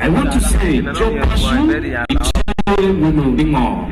I want to say, Joe Passion, Bingo.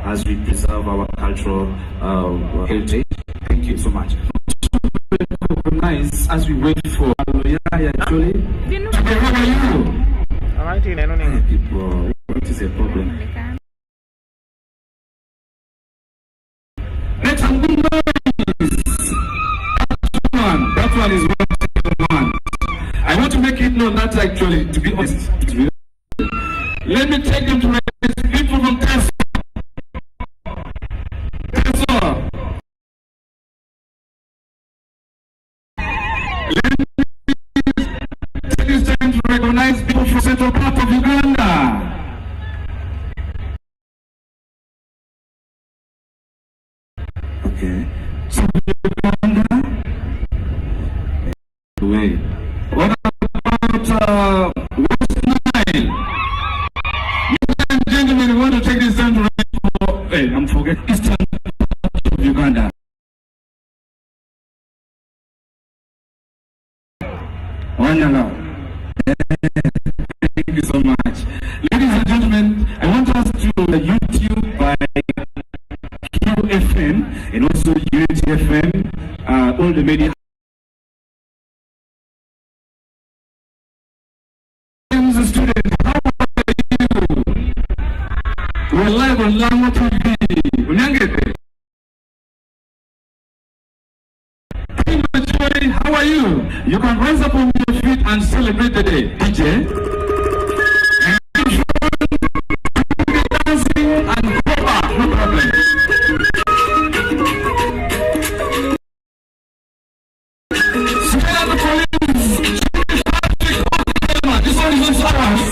As we preserve our cultural heritage. Thank you so much. Nice as we wait for actually. How are you? People, what is the problem? Make some good noise. That one is one. I want to make it known that actually, to be honest, let me take them to recognize people from Tesla. Let me take this time to recognize people from central part of Uganda. Okay. So Uganda. Wait. What about West Nile? Ladies and gentlemen, we want to take this time to recognize for. Hey, I'm forgetting eastern part of Uganda. Thank you so much. Ladies and gentlemen, I want us to YouTube by QFM and also Unity FM, all the media. Students, how are you? We're live on Lango TV. How are you? You can rise up on your feet and celebrate the day. DJ. Dancing and go back, no problem. Spell out the police. This one is on ours.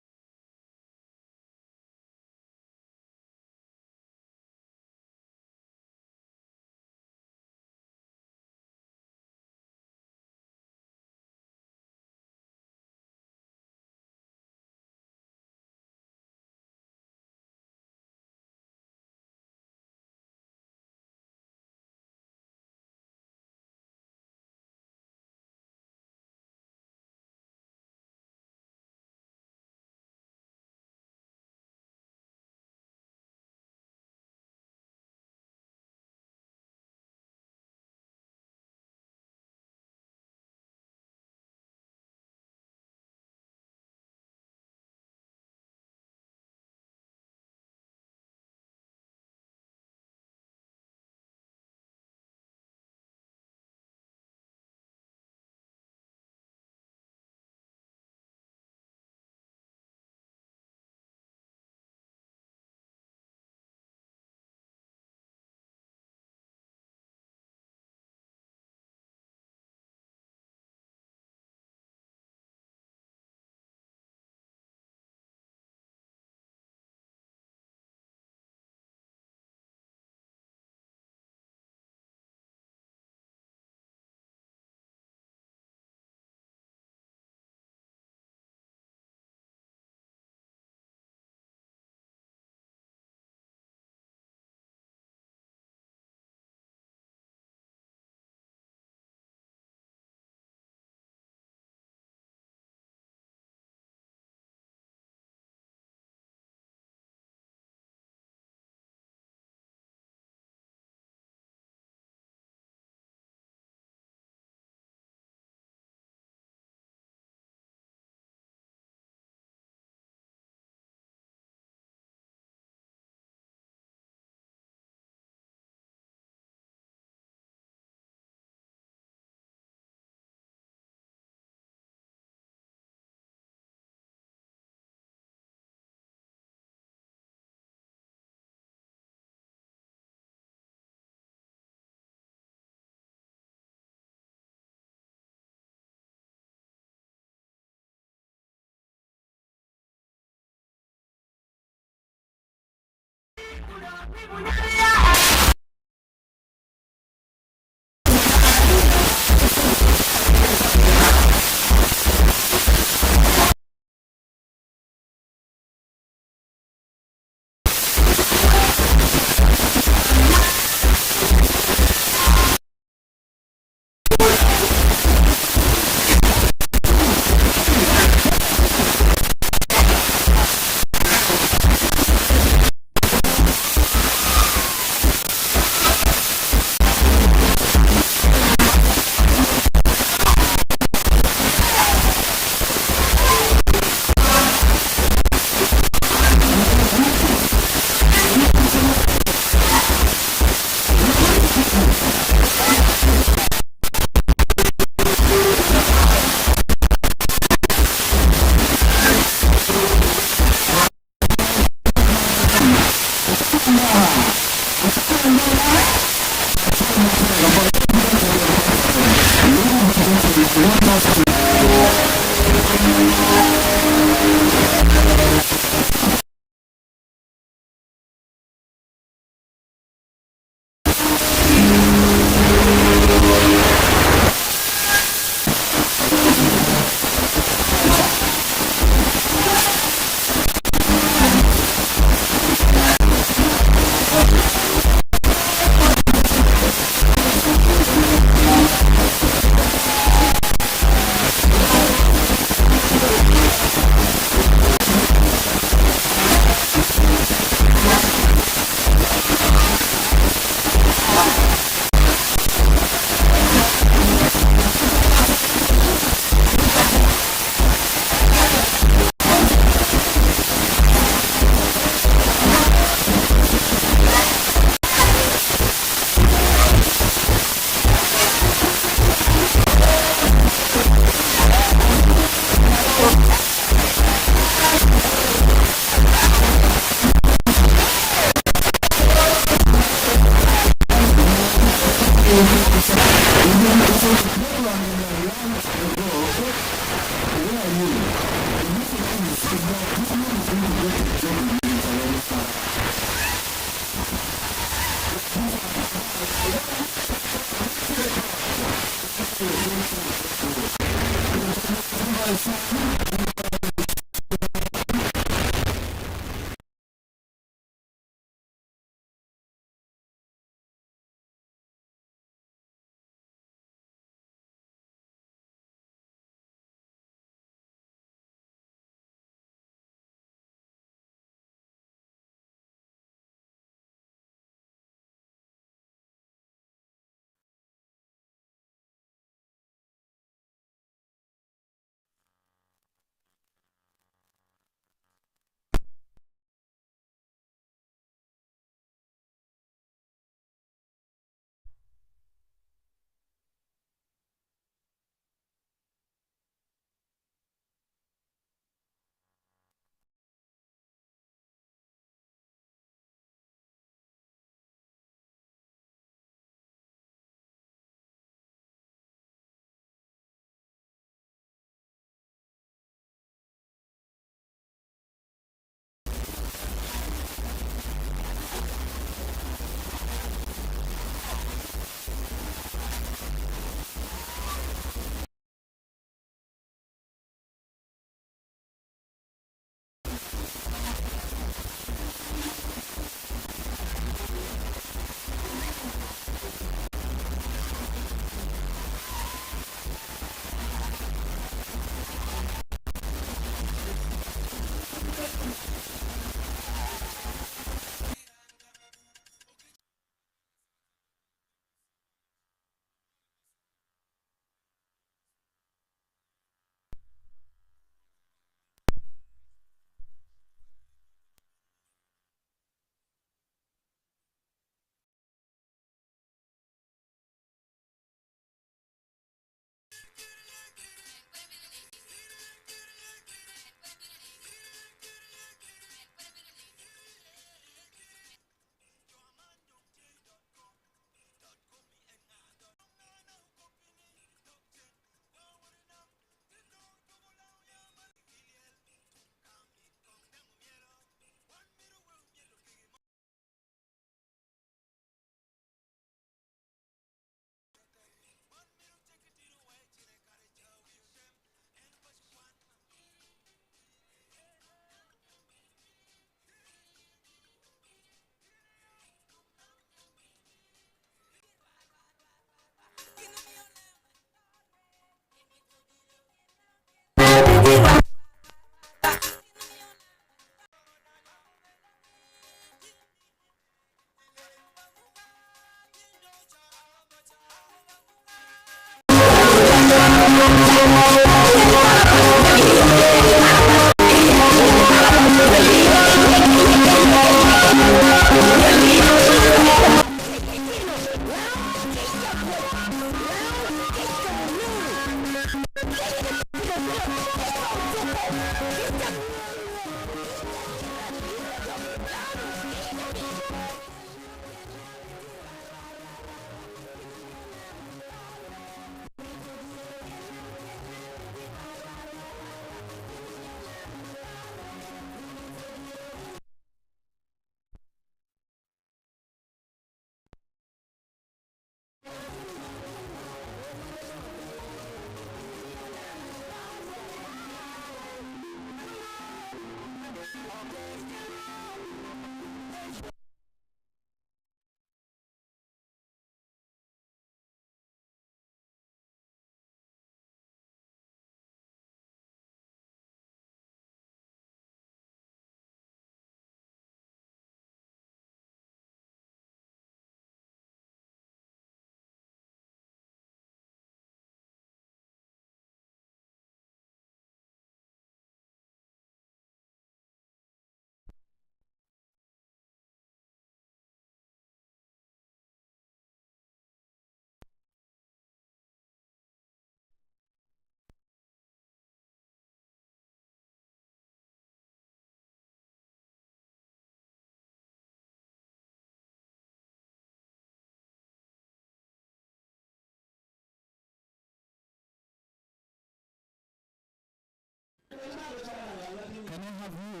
Can I have you?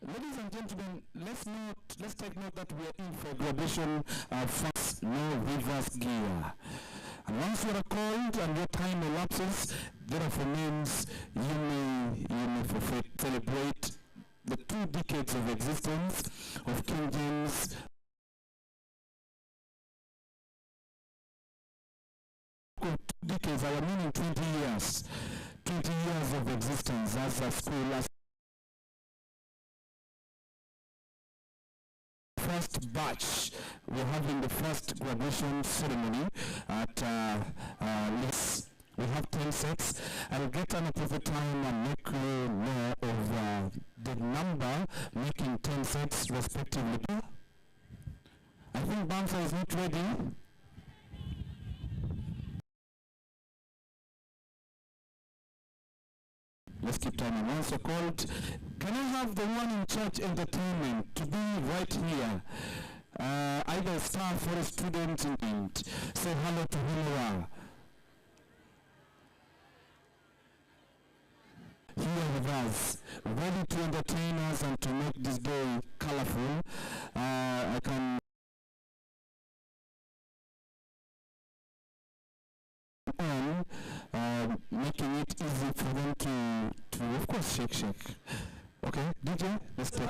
Ladies and gentlemen, let's take note that we are in for graduation first, no reverse gear. And once you are called and your time elapses, therefore means you may celebrate the 2 decades of existence of King James. 2 decades, I mean 20 years. 20 years of existence as a school, as first batch. We're having the first graduation ceremony at we have 10 sets. I'll get an appropriate time and make you know of the number making 10 sets respectively. I think Bouncer is not ready. Let's keep time. And once you're called, can I have the one in charge entertainment to be right here? Either staff or a student. Say hello to Hilwa. Here with us, ready to entertain us and to make this day colorful. I can making it easy for them to of course shake. Okay, DJ, let's take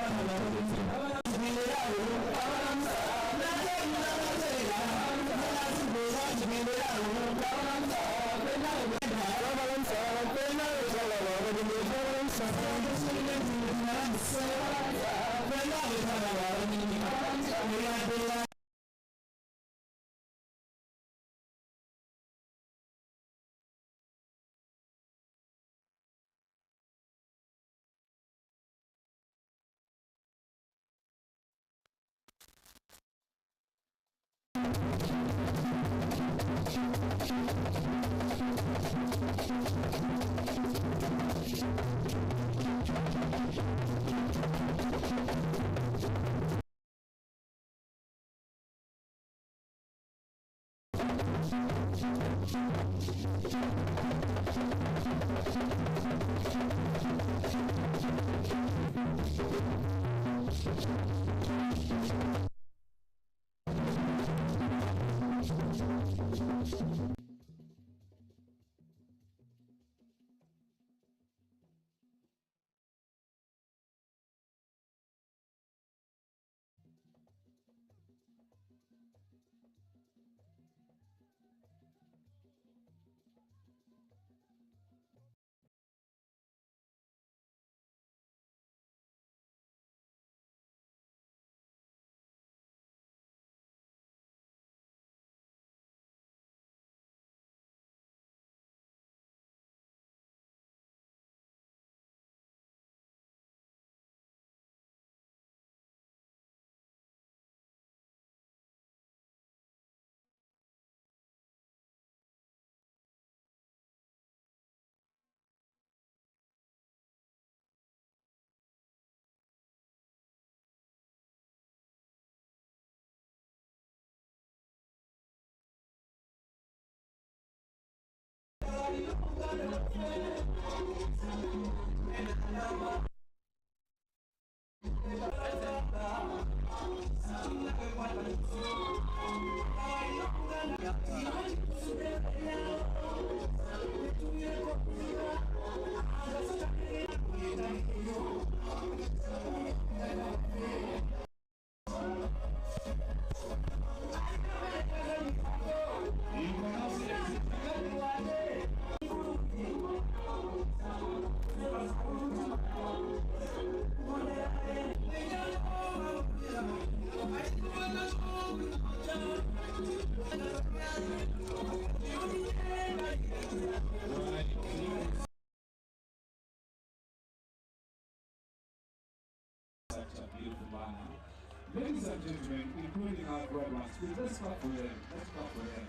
Ladies and gentlemen, including our graduands, please let's clap for them. Let's clap for them.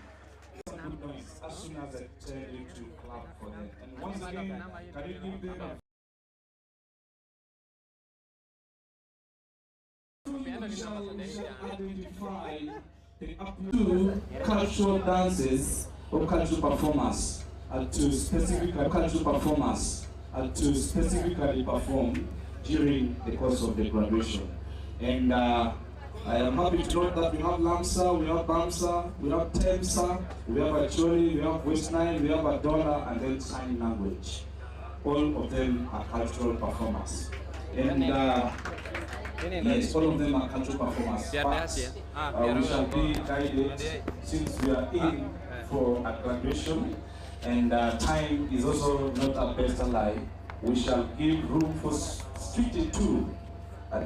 It's a good noise as soon as I tell you to clap for them. And once again, can you give them a we shall identify the up to cultural dances or cultural performers to specifically perform during the course of the graduation. And I am happy to note that we have Lamsa, we have Bamsa, we have Temsa, we have Acholi, we have West Nile, we have Adola, and then sign language. All of them are cultural performers. And yes, all of them are cultural performers. But we shall be guided since we are in for a graduation, and time is also not our best ally. We shall give room for strictly two.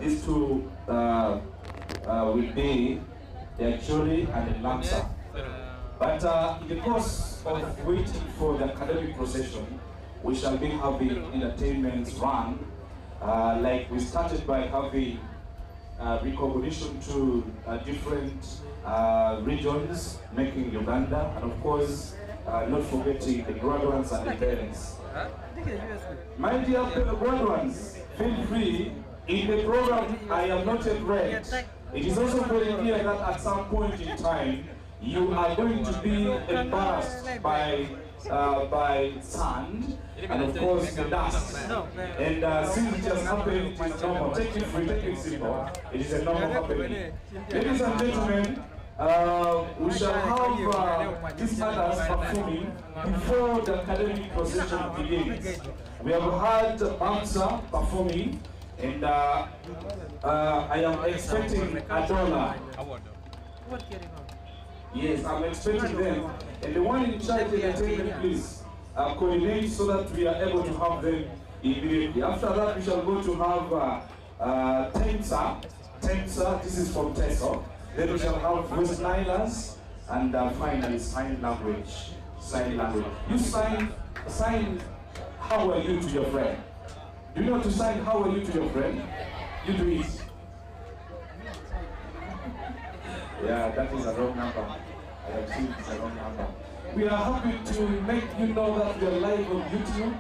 These two will be the Acholi and the Lamsa. But in the course of waiting for the academic procession, we shall be having entertainments run. Like we started by having recognition to different regions, making Uganda, and of course, not forgetting the graduands and the parents. My dear graduands, feel free. In the program, I am not yet read. It is also very clear that at some point in time, you are going to be embarrassed by sand and of course the dust. And since it has happened, it is normal. Take it free, take it simple. It is a normal happening. Ladies and gentlemen, we shall have these others performing before the academic procession begins. We have had Bamsa performing, and I am expecting Adola. Yes, I'm expecting them. And the one in charge of the entertainment, please coordinate so that we are able to have them immediately. After that, we shall go to have Temsa, this is from Teso. Then we shall have West Nilers, and finally sign language. You sign how are you to your friend. Do you know to sign how are you to your friend? You do it. Yeah, that is a wrong number. I have seen it's a wrong number. We are happy to make you know that we are live on YouTube.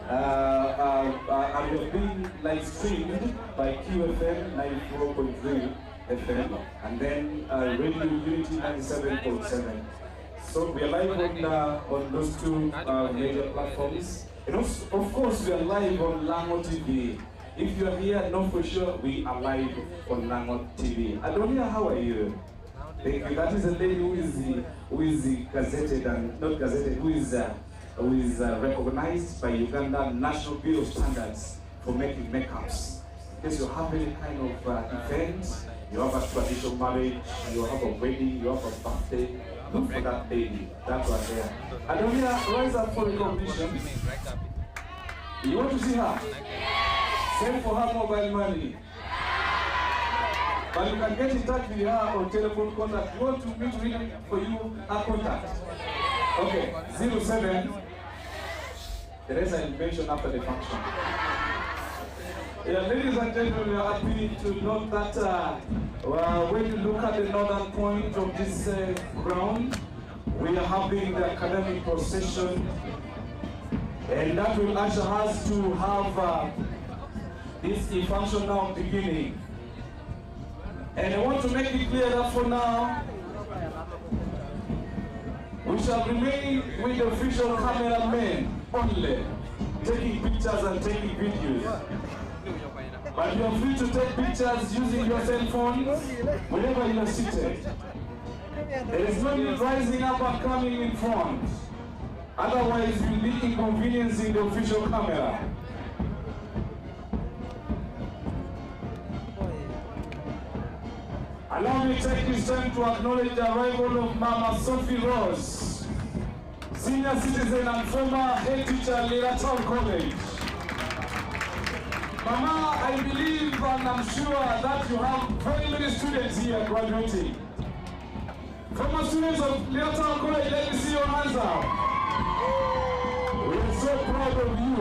And we are being live streamed by QFM 94.3 FM and then Radio Unity 97.7. So we are live on those two major platforms. And also, of course, we are live on Lango TV. If you are here, know for sure we are live on Lango TV. Adonia, how are you? Thank you. That is a lady who is gazetted and not gazetted, who is recognized by Uganda National Bureau of Standards for making makeups. In case you have any kind of event, you have a traditional marriage, you have a wedding, you have a birthday, look for that lady. That one there. Adonia, rise up for recognition. You want to see her? Send for her mobile money. But you can get in touch with her on telephone contact. You want to meet with her for you, her contact. Okay, 07. The rest I mention after the function. Yeah, ladies and gentlemen, we are happy to note that when you look at the northern point of this ground, we are having the academic procession, and that will usher us to have this function now beginning. And I want to make it clear that for now, we shall remain with the official cameramen. only, taking pictures and taking videos. But you are free to take pictures using your cell phones whenever you are seated. There is no need rising up and coming in front. Otherwise, you'll be inconveniencing the official camera. Allow me to take this time to acknowledge the arrival of Mama Sophie Rose, senior citizen and former head teacher at Lytton College. Mama, I believe and I'm sure that you have very many students here graduating. Former students of Lytton College, let me see your hands out. We are so proud of you.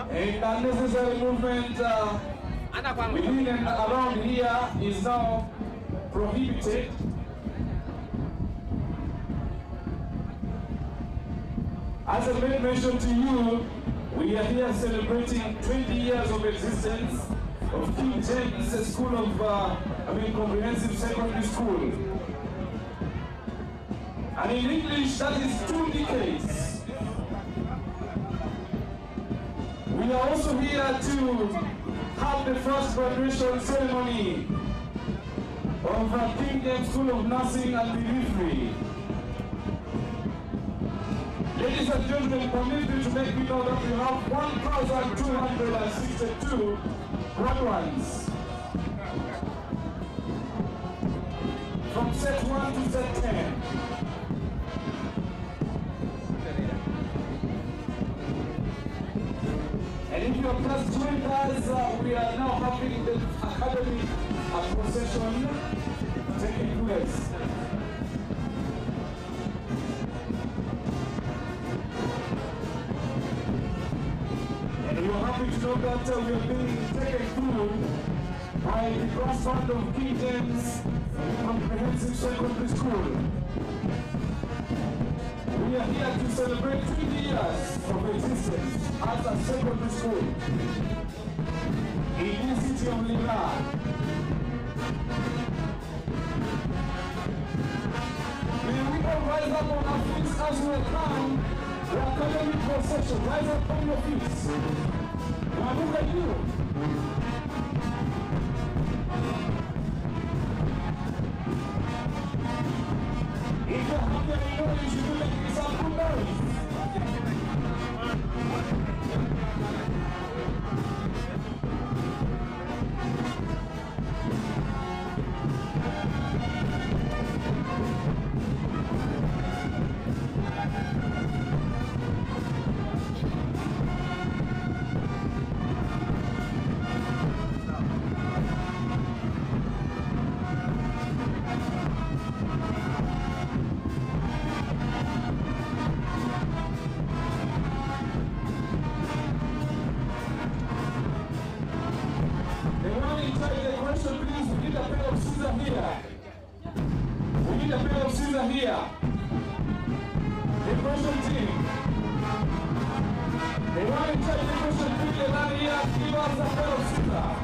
And unnecessary movement within and around here is now prohibited. As I made mention to you, we are here celebrating 20 years of existence of King James School of, Comprehensive Secondary School. And in English, that is 2 decades. We are also here to have the first graduation ceremony of King James School of Nursing and Midwifery. Ladies and gentlemen, permit me to make you know that we have 1,262 graduands from set 1 to set 10. And if you are just joined us, we are now having the academic procession taking place. And we are happy to know that we are being taken through by the brass band of King James Comprehensive Secondary School. We are here to celebrate 20 years of existence as a secondary school in the city of Lytton. May we all rise up on our feet as we come the academic procession. Rise up on your feet. Now look at you. If you're happy and you know you should be making some good noise. Here. The question team. They want to check the question team and here give us a pair of scissors.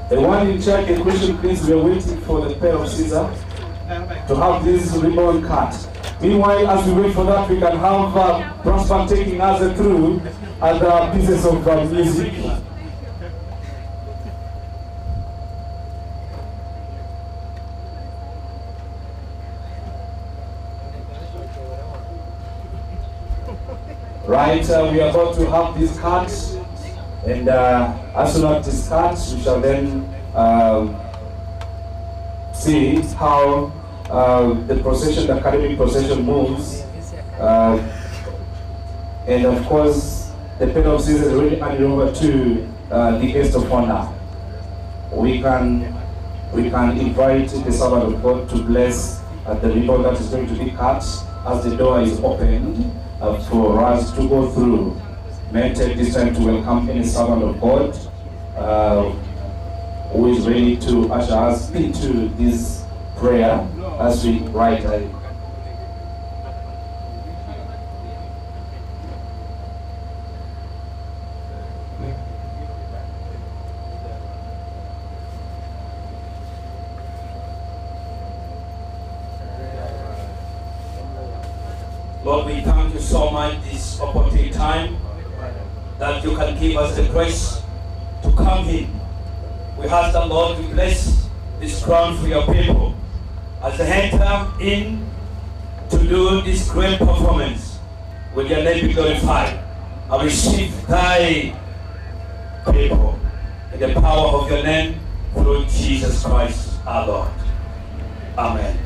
The one in charge of the question, please, we are waiting for the pair of scissors to have this ribbon cut. Meanwhile, as we wait for that, we can have brass band taking us through other pieces of music. Right, we are about to have this cut. And as soon as this starts, we shall then see how the procession, the academic procession moves. And of course, the pair of scissors is already handed over to the guest of honor. We can invite the servant of God to bless the ribbon that is going to be cut as the door is opened for us to go through. May I take this time to welcome any servant of God who is ready to usher us into this prayer as we write. Lord, we thank you so much this opportune time that you can give us the grace to come in. We ask the Lord to bless this ground for your people as they enter in to do this great performance. Will your name be glorified and receive thy people in the power of your name through Jesus Christ our Lord. Amen.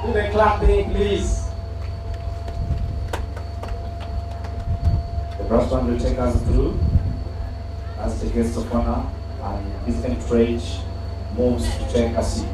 Do the clapping, please. The brass band will take us through as the guest of honor and his entourage moves to take a seat.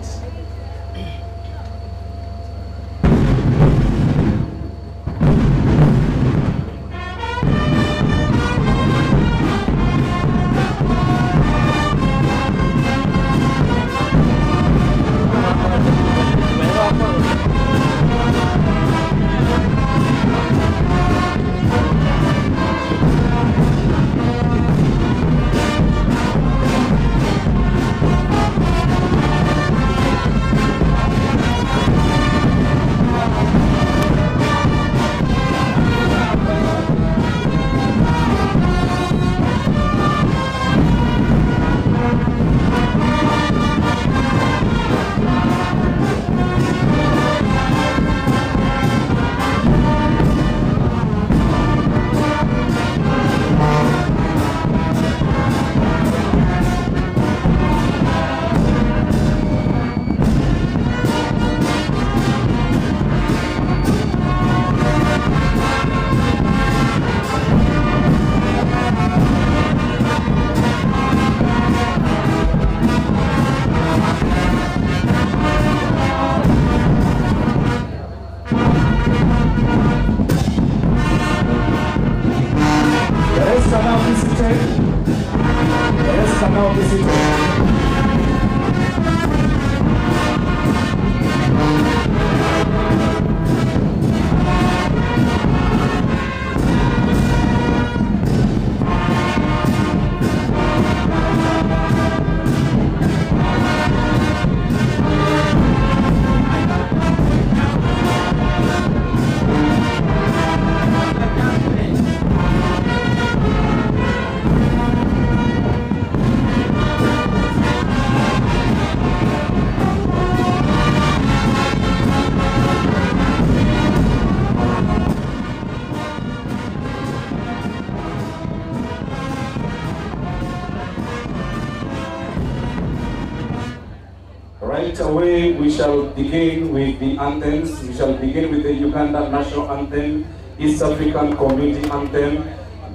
Right away, we shall begin with the anthems. We shall begin with the Uganda National Anthem, East African Community Anthem,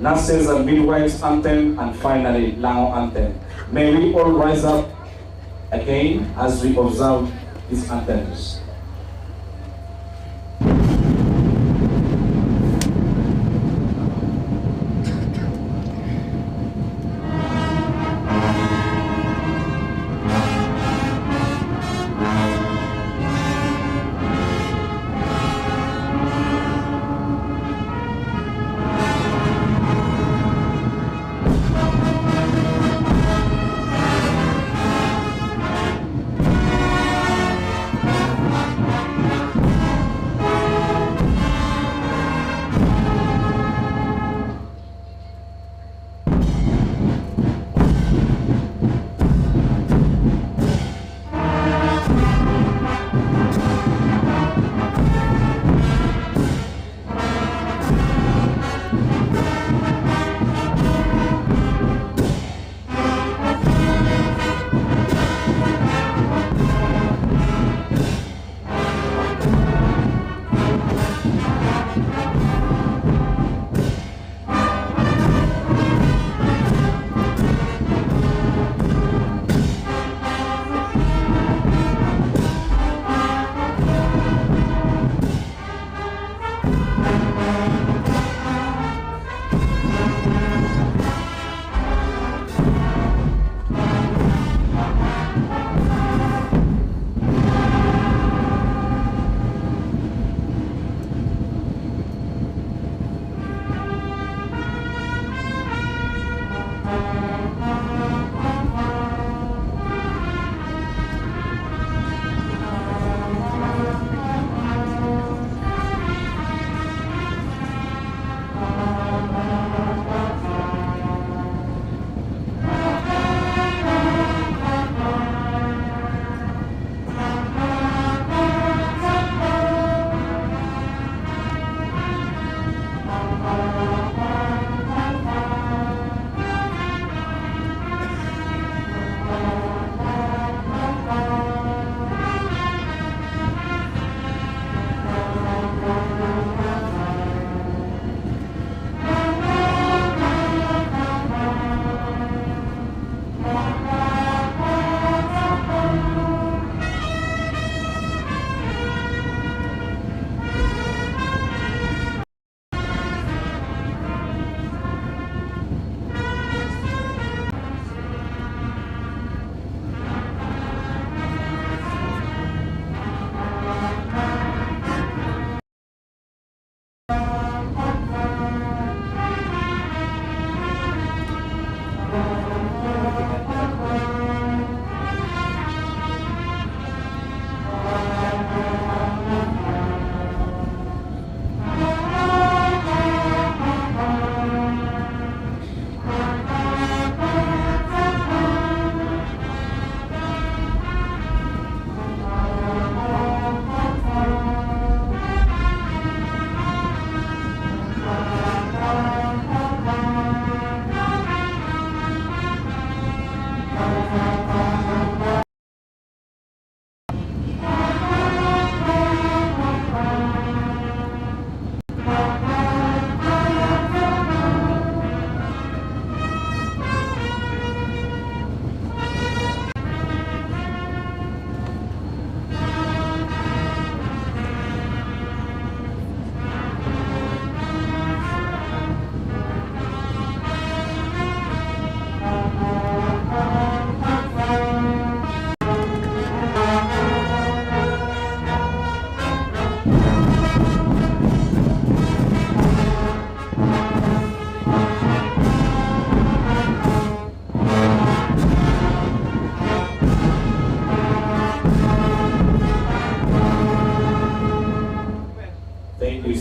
Nurses and Midwives Anthem, and finally, Lao Anthem. May we all rise up again as we observe these anthems.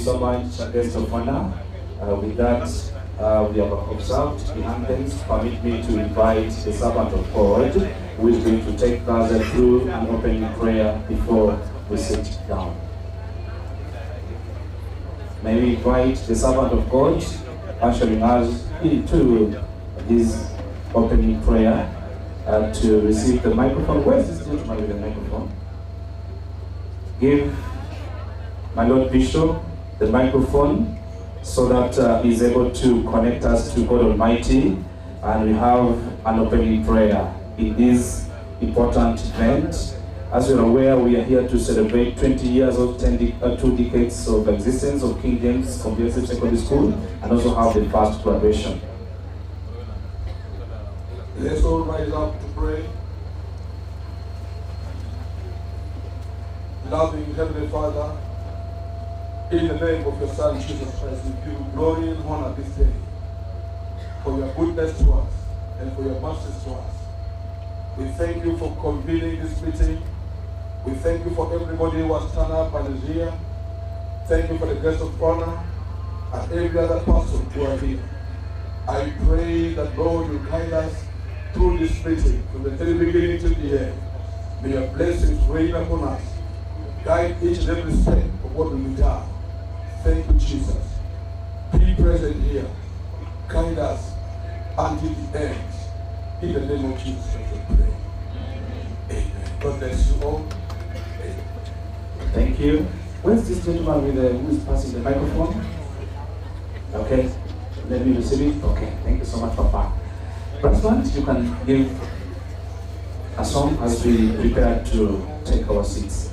so much, guest of honor. With that, we have observed the anthems. Permit me to invite the servant of God, who is going to take us through an opening prayer before we sit down. May we invite the servant of God, ushering us into this opening prayer, to receive the microphone. Where is this gentleman with the microphone? Give my Lord Bishop the microphone so that he's able to connect us to God Almighty, and we have an opening prayer in this important event. As you're aware, we are here to celebrate 20 years of 2 decades of existence of King James Comprehensive Secondary School, and also have the first graduation. Let's all rise up to pray. Loving Heavenly Father, in the name of your Son, Jesus Christ, we give you glory and honor this day for your goodness to us and for your mercies to us. We thank you for convening this meeting. We thank you for everybody who has turned up and is here. Thank you for the guest of honor and every other person who are here. I pray that, Lord, you guide us through this meeting from the very beginning to the end. May your blessings rain upon us. Guide each and every step of what will be done. Thank you, Jesus. Be present here. Guide us until the end. In the name of Jesus, I pray. Amen. God bless you all. Amen. Thank you. Where's this gentleman with who is passing the microphone? Okay, let me receive it. Okay, thank you so much, Papa. President, you can give a song as we prepare to take our seats.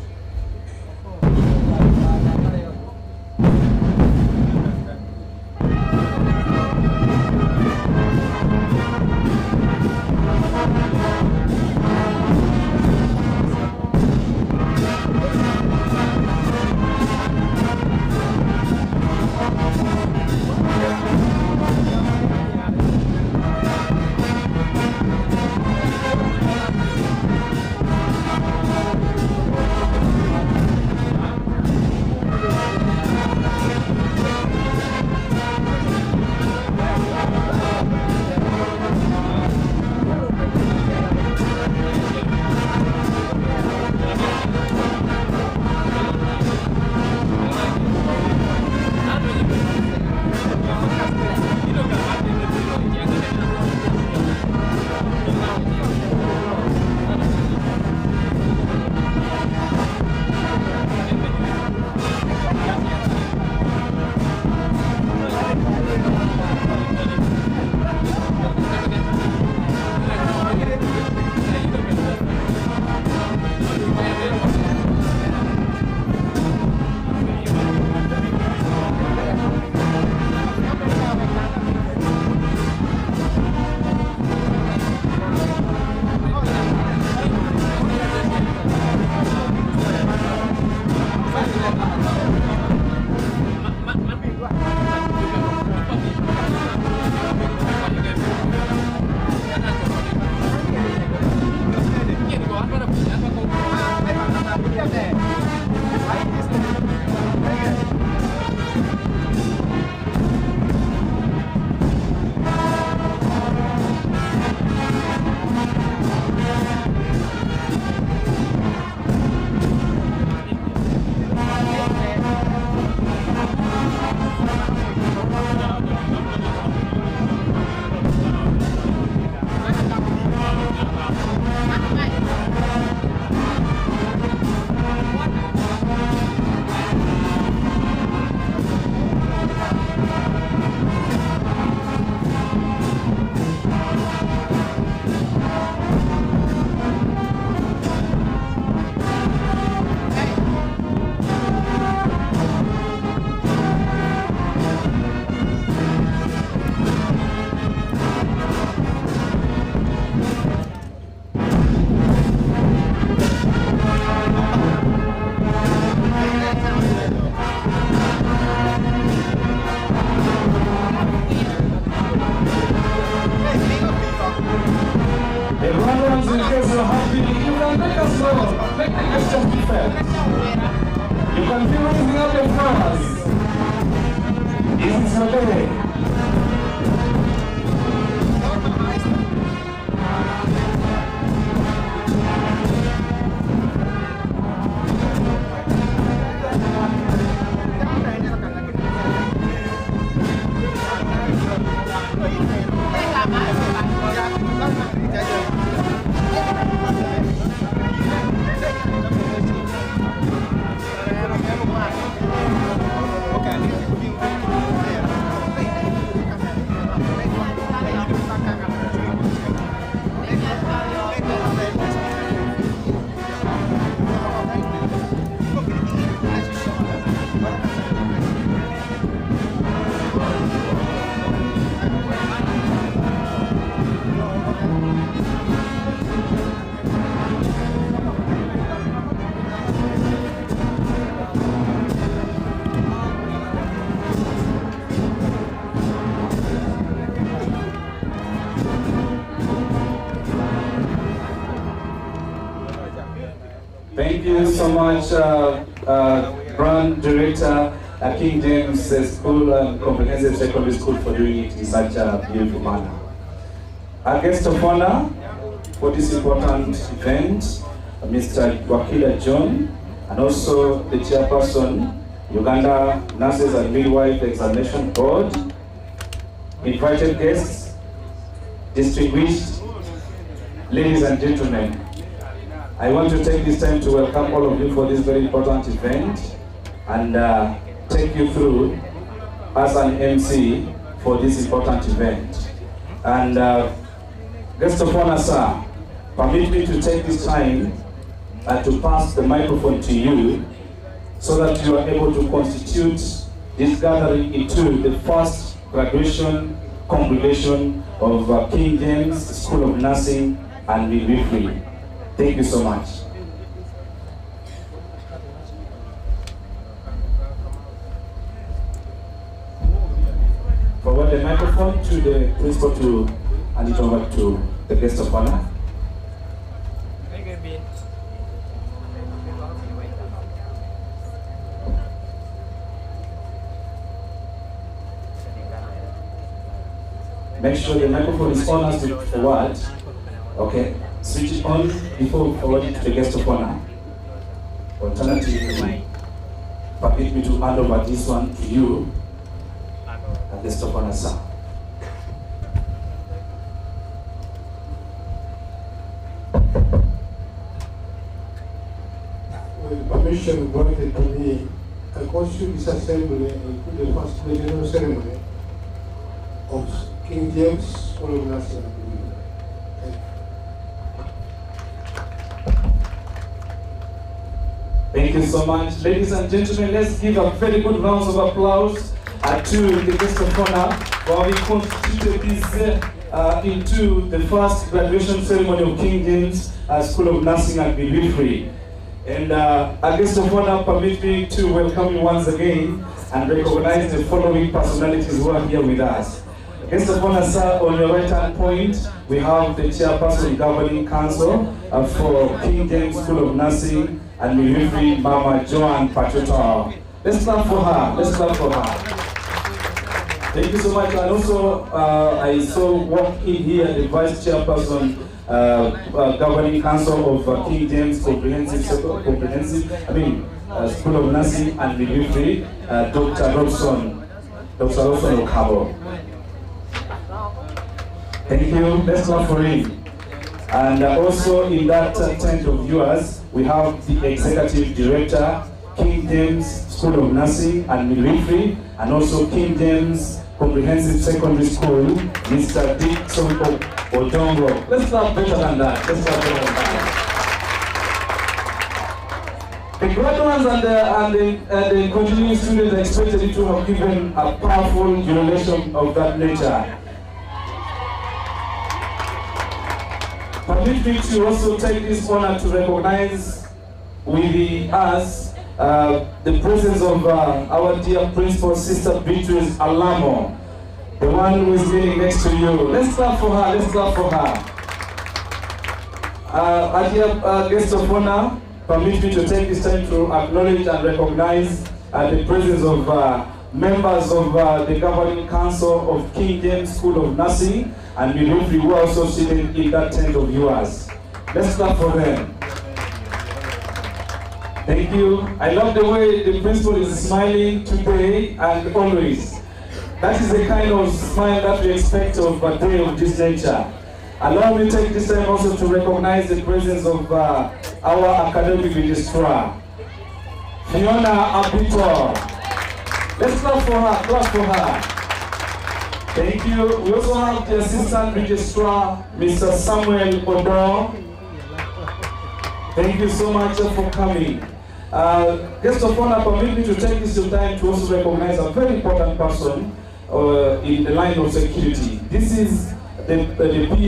Msogee. Thank you so much, Brand Director at King James School and Comprehensive Secondary School, for doing it in such a beautiful manner. Our guest of honor for this important event, Mr. Wakila John, and also the chairperson, Uganda Nurses and Midwife Examination Board, invited guests, distinguished ladies and gentlemen. I want to take this time to welcome all of you for this very important event and take you through as an MC for this important event. And guest of honor, sir, permit me to take this time to pass the microphone to you so that you are able to constitute this gathering into the first graduation congregation of King James School of Nursing and Midwifery. Thank you so much. Forward the microphone to the principal to hand it over to the guest of honor. Make sure the microphone is on as you forward. Okay. Switch it on before forwarding to the guest of honor. Alternatively, permit me to hand over this one to you, the guest of honor, sir. With permission granted to me, I constitute this assembly into the first graduation ceremony of King James School of Nursing. Thank you so much. Ladies and gentlemen, let's give a very good round of applause to the guest of honor while we constituted this into the first graduation ceremony of King James School of Nursing and Midwifery. And our guest of honor, permit me to welcome you once again and recognize the following personalities who are here with us. Guest of honor, sir, on your right hand point, we have the chairperson governing council for King James School of Nursing and Midwifery, Mama Joan Pachota. Let's clap for her. Let's clap for her. Thank you so much. And also, I saw walk in here the vice chairperson, governing council of King James School of Nursing and Midwifery, Dr. Robson Okabo. Thank you. Let's clap for him. And also in that tent of yours, we have the executive director, King James School of Nursing and Midwifery, and also King James Comprehensive Secondary School, Mr. Dixon Odongo. Let's clap better than that. Let's clap better than that. The graduands and the continuing students are expected to have given a powerful relation of that nature. Permit me to also take this honor to recognize with us the presence of our dear principal, Sister Beatrice Alamo, the one who is sitting next to you. Let's clap for her. Let's clap for her. Our dear guest of honor, permit me to take this time to acknowledge and recognize the presence of members of the Governing Council of King James School of Nursing and Midwifery who are also seated in that tent of yours. Let's clap for them. Thank you. I love the way the principal is smiling today and always. That is the kind of smile that we expect of a day of this nature. Allow me to take this time also to recognize the presence of our academic registrar, Fiona Abito. Let's clap for her, clap for her. Thank you. We also have the assistant registrar, Mr. Samuel Odo. Thank you so much for coming. Guest of honor, permit me to take this time to also recognize a very important person in the line of security. This is the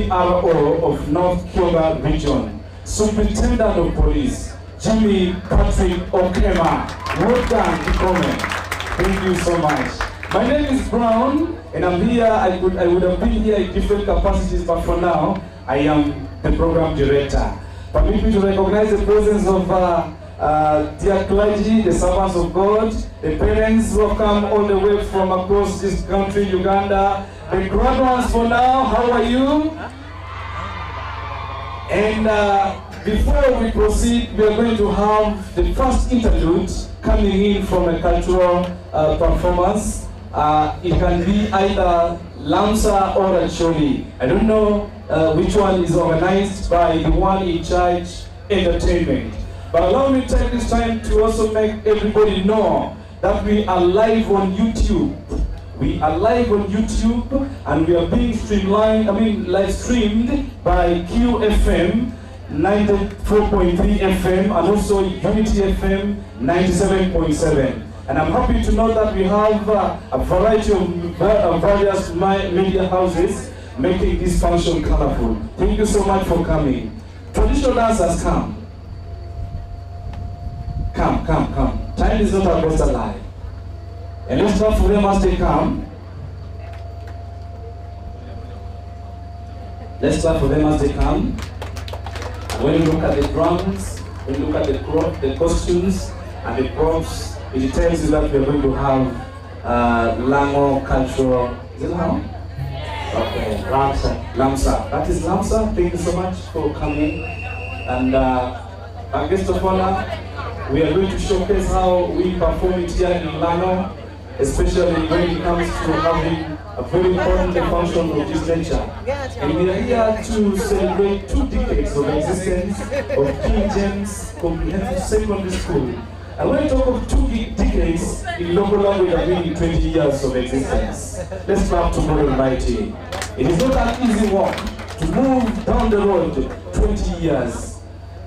PRO of North Kyoga Region, Superintendent of Police, Jimmy Patrick Okema. Well done, Ikome. Thank you so much. My name is Brown, and I'm here. I would have been here in different capacities, but for now, I am the program director. Permit me to recognize the presence of dear clergy, the servants of God, the parents who have come all the way from across this country, Uganda, the graduands for now, how are you? And before we proceed, we are going to have the first interlude coming in from a cultural performance. It can be either Lamsa or a Choli. I don't know which one is organized by the one in charge entertainment. But allow me to take this time to also make everybody know that we are live on YouTube. We are live on YouTube and we are being live streamed by QFM 94.3 FM and also Unity FM 97.7. And I'm happy to know that we have a variety of various media houses making this function colorful. Thank you so much for coming. Traditional dancers, come. Come. Time is not our best ally. And let's clap for them as they come. Let's clap for them as they come. And when you look at the drums, when you look at the costumes and the props, it tells you that we're going to have Lango cultural. Is it Lango? Okay, Lamsa. That is Lamsa. Thank you so much for coming. And our guest of honor, we are going to showcase how we perform it here in Lango, especially when it comes to having a very important function of this nature. And we are here to celebrate 2 decades of existence of King James Comprehensive Secondary School. And when I talk of 2 decades, in local language, I mean 20 years of existence. Let's clap to God Almighty. It is not an easy walk to move down the road 20 years.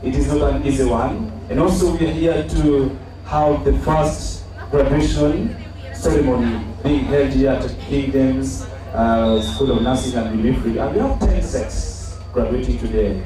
It is not an easy one. And also we are here to have the first graduation ceremony being held here at King James School of Nursing and Midwifery. And we have 10 sets graduating today.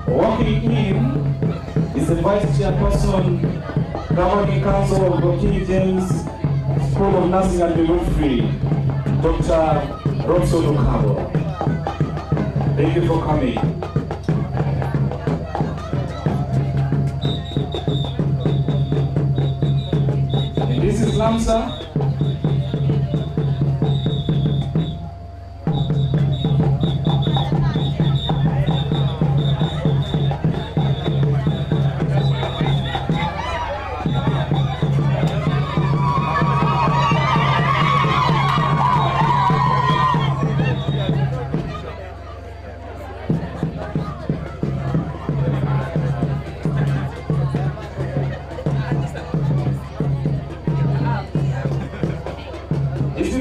Walking in is the Vice Chairperson, Governing Council of King James School of Nursing and Midwifery, Dr. Robson Okabo. Thank you for coming. And this is Lamsa.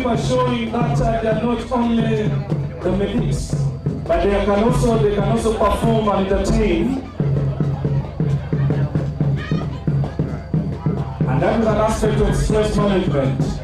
film are showing that they are not only the medics, but they can also perform and entertain. And that is an aspect of stress management.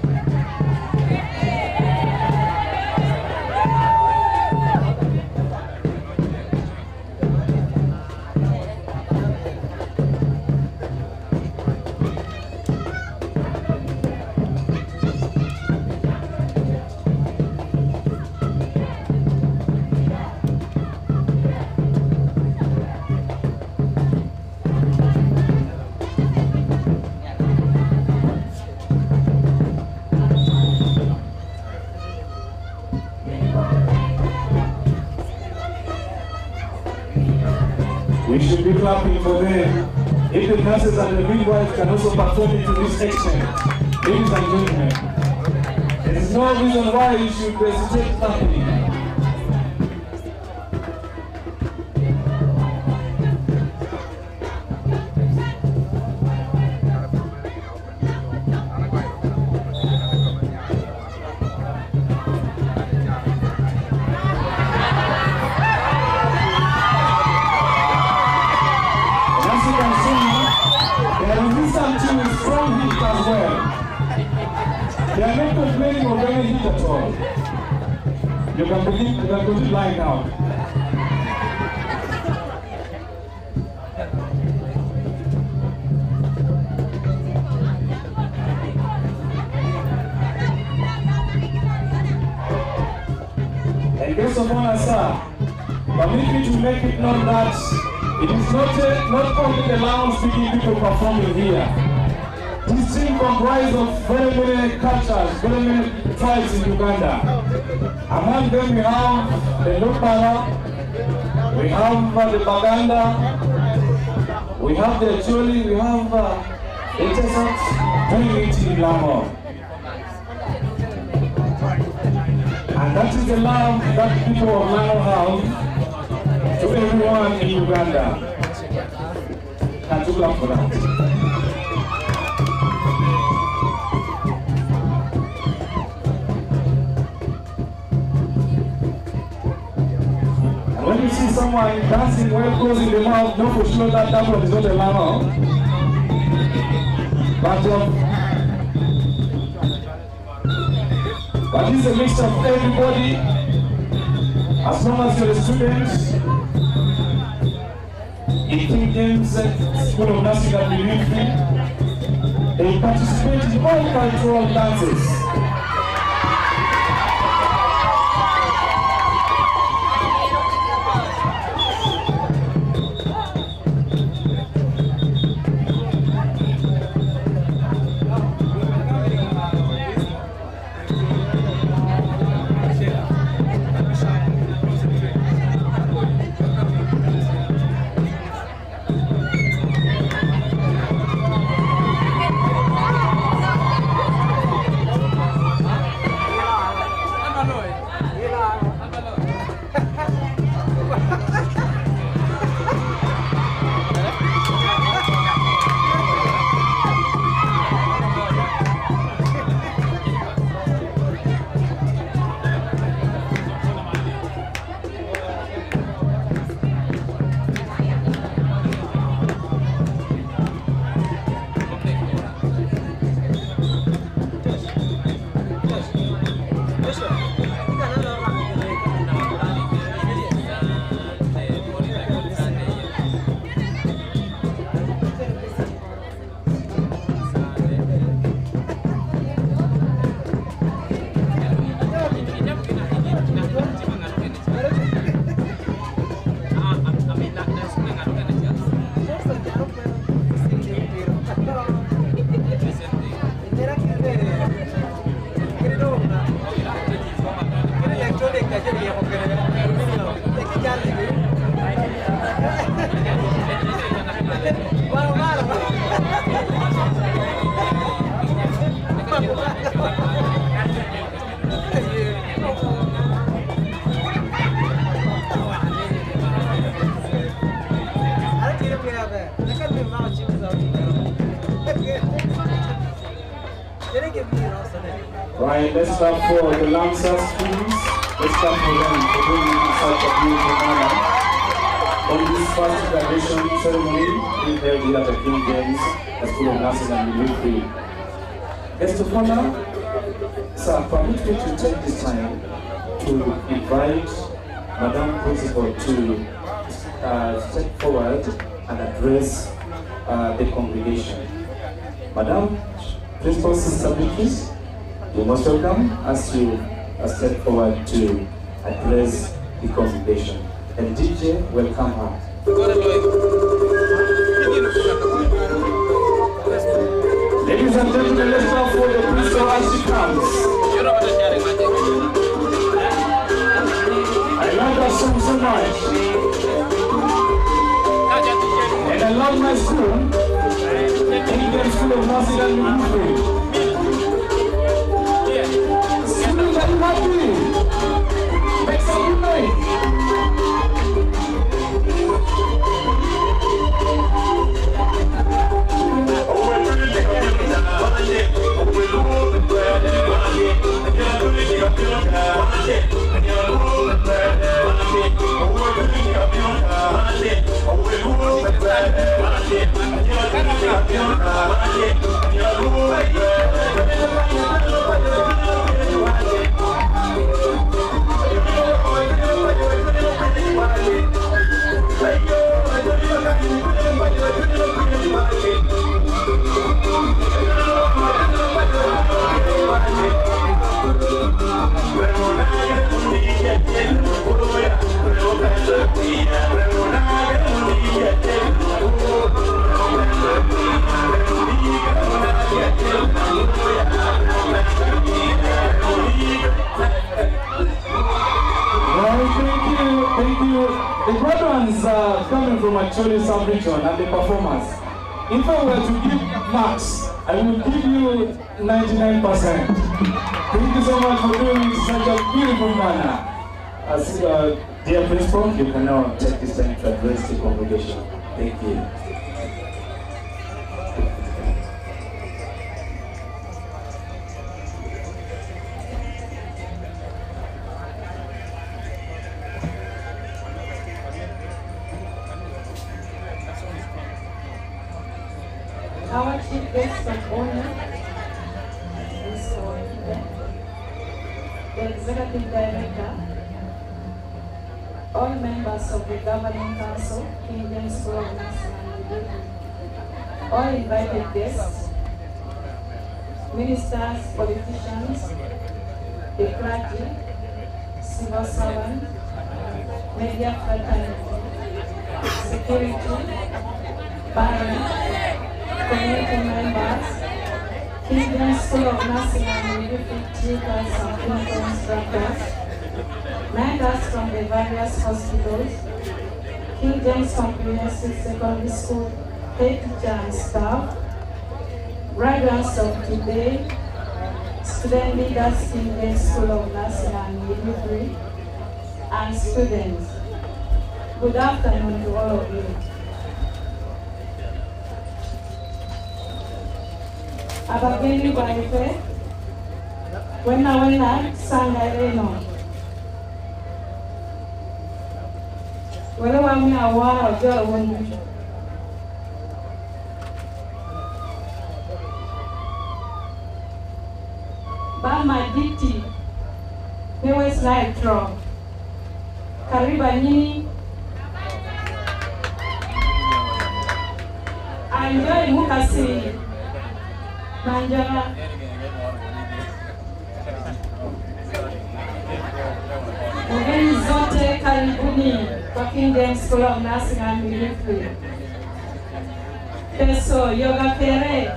We should be clapping for them. If the nurses and the midwives can also perform it to this extent, ladies and gentlemen, there is no reason why you should hesitate clapping. They are not complaining of any heat at all. You can put it lying down. And guest of honor, sir, permit me to make it known that it is not only the loud-speaking people performing here. This team comprises of very many cultures, very many tribes in Uganda. Among them we have the Lukara, we have the Baganda, we have the Acholi, we have the Tesat, doing it in Lamo. And that is the love that people of Lamo have to everyone in Uganda. And to love for that. When you see someone dancing well closing the mouth, know for sure that that one is not a llama. But it's a mix of everybody. As long as you're a student in King James School of Nursing and Midwifery, they participate in all cultural dances. Right, let's clap for the Lancers, please. Let's clap for them for doing it in such a beautiful manner. On this first graduation ceremony, being held here at the King James School of Nursing and Midwifery. Guest of honor, sir, permit me to take this time to invite Madam Principal to step forward and address the congregation. Madam Principal Sister Beatrice, you're most welcome as you step forward to address the congregation. And DJ, welcome her. Ladies and gentlemen, let's clap for the principal as she comes. I love that song so much. And I love my school, Indian School of Nursing and Midwifery. Students, are you happy? Make some good night. Thank you. The graduands are coming from actually South Region and the performers. If I were to give marks, I will give you 99%. Thank you so much for doing it in such a beautiful manner. As dear principal, you can now take this time to address the congregation. Thank you. Our chief guest of honor is the Executive Director, all members of the Governing Council, King James School of Nursing and Midwifery, all invited guests, ministers, politicians, the clergy, civil servants, media fraternity, security, parents, community members, King James School of Nursing and Midwifery tutors and clinical instructors, members from the various hospitals, King James Comprehensive Secondary School head teacher and staff, graduates of today, student leaders, King James School of Nursing and Midwifery, and students. Good afternoon to all of you. Abageni baife, wena sanga eno. Wale wami awara ojoro wonu. Ba maditi, mewe slide draw. Kariba nyini. Enjoy mukasi. Manjara. Mgeni zote karibuni kwa King James School of Nursing and Midwifery. Peso yoga kere.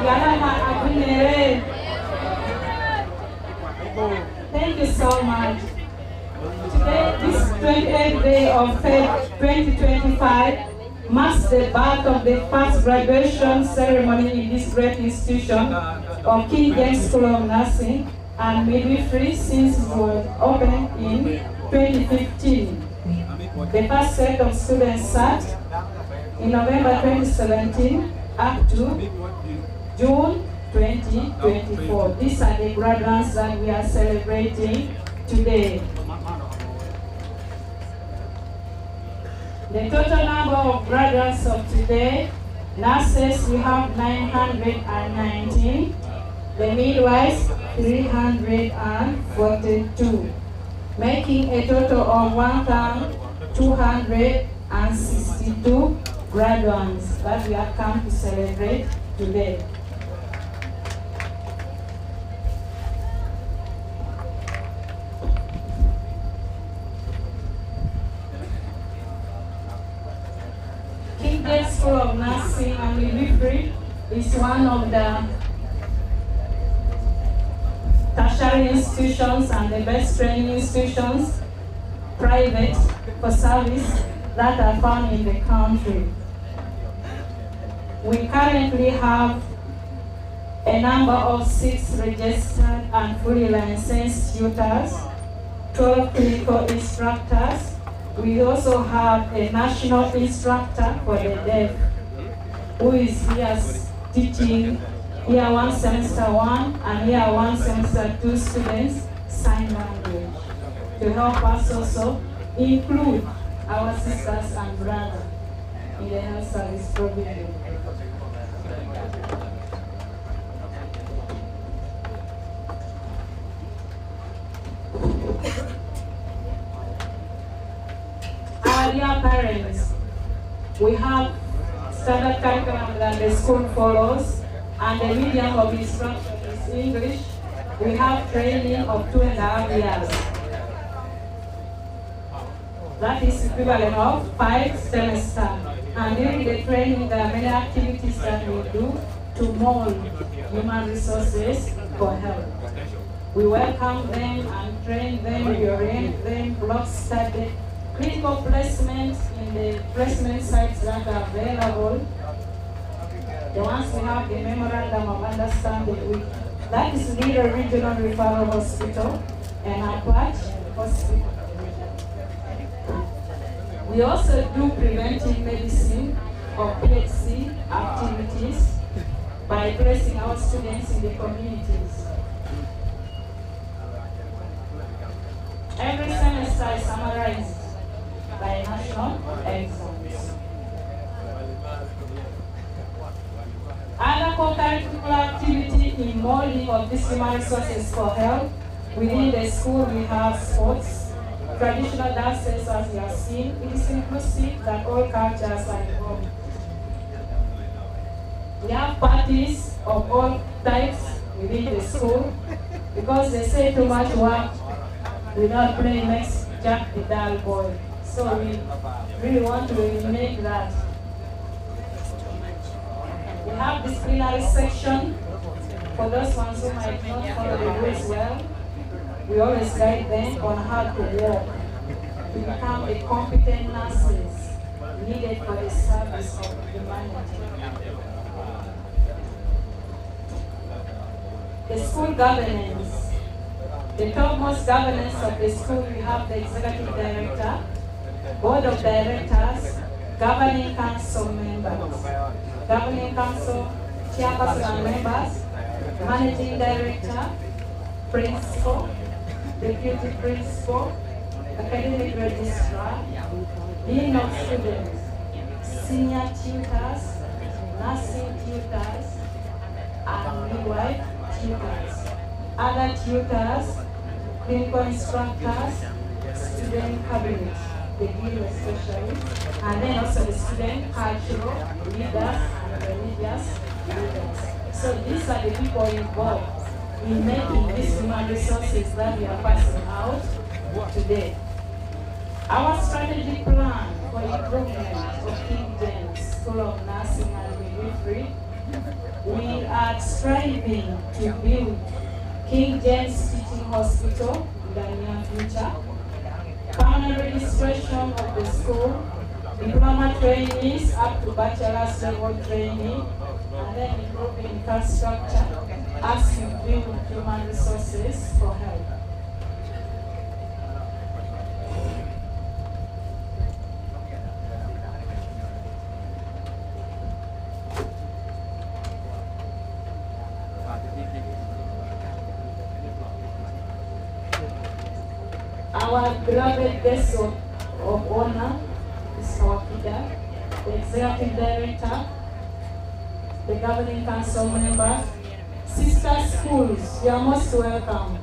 Yarama akunere. Thank you so much. Today, this 28th day of February 2025 marks the birth of the first graduation ceremony in this great institution of King James School of Nursing and Midwifery since it was opened in 2015. The first set of students sat in November 2017 up to June 2025. 2024. These are the graduates that we are celebrating today. The total number of graduates of today, nurses we have 919, the midwives 342, making a total of 1,262 graduates that we have come to celebrate today. Keynote School of Nursing and Midwifery is one of the tertiary institutions and the best training institutions, private for service, that are found in the country. We currently have a number of 6 registered and fully licensed tutors, 12 clinical instructors. We also have a national instructor for the deaf who is here teaching Year 1 Semester 1 and Year 1 Semester 2 students sign language to help us also include our sisters and brothers in the health service provision. Our dear parents, we have standard curriculum that the school follows, and the medium of instruction is English. We have training of 2.5 years. That is equivalent of 5 semesters. And during the training, there are many activities that we do to mold human resources for health. We welcome them and train them, we orient them, block study, clinical placement in the placement sites that are available. The ones we have the memorandum of understanding with, that is Leader Regional Referral Hospital and Apache Hospital. We also do preventive medicine or PHC activities by placing our students in the communities. Every semester is summarized by national exams. Other co-curricular activity in molding of these human resources for health. Within the school we have sports, traditional dances as you have seen. It is inclusive that all cultures are involved. We have parties of all types within the school because they say too much work without play makes Jack the dull boy. So we really want to eliminate that. We have disciplinary section for those ones who might not follow the rules well. We always guide them on how to walk to become a competent nurses needed for the service of humanity. The school governance. The topmost governance of the school, we have the executive director, board of directors, governing council members. Governing council, chairperson and members, managing director, principal, deputy principal, academic registrar, dean of students, senior tutors, nursing tutors, and midwife tutors. Other tutors, clinical instructors, student cabinet, the dean especially, and then also the student cultural leaders and religious leaders. So these are the people involved in making these human resources that we are passing out today. Our strategic plan for improvement of King James School of Nursing and Midwifery, we are striving to build King James Teaching Hospital in the near future, permanent registration of the school, diploma trainees up to bachelor's level training, and then improving infrastructure as we build human resources for health. Our beloved guest of honor is our leader, the executive director, the governing council members, sister schools, you are most welcome.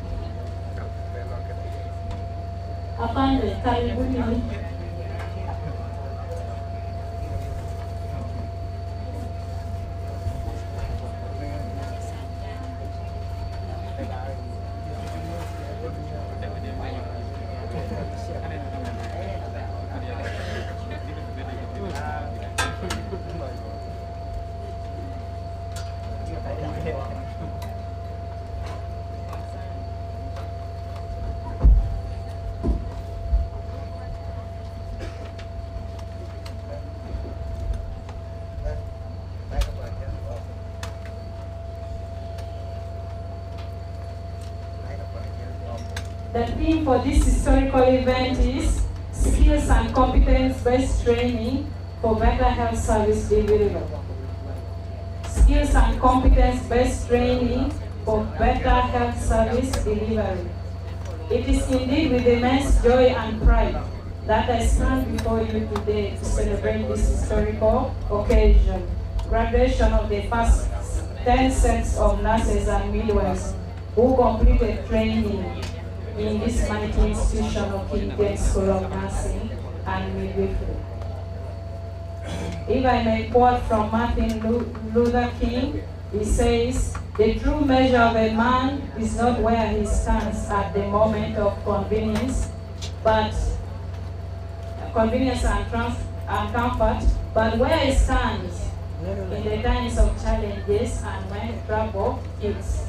Apande, karibuni. The theme for this historical event is Skills and Competence-Based Training for Better Health Service Delivery. Skills and Competence-Based Training for Better Health Service Delivery. It is indeed with immense joy and pride that I stand before you today to celebrate this historical occasion, graduation of the first 10 sets of nurses and midwives who completed training in this mighty institution of King James School of Nursing and Midwifery. If I may quote from Martin Luther King, he says, "The true measure of a man is not where he stands at the moment of convenience, and comfort, but where he stands in the times of challenges and when trouble hits."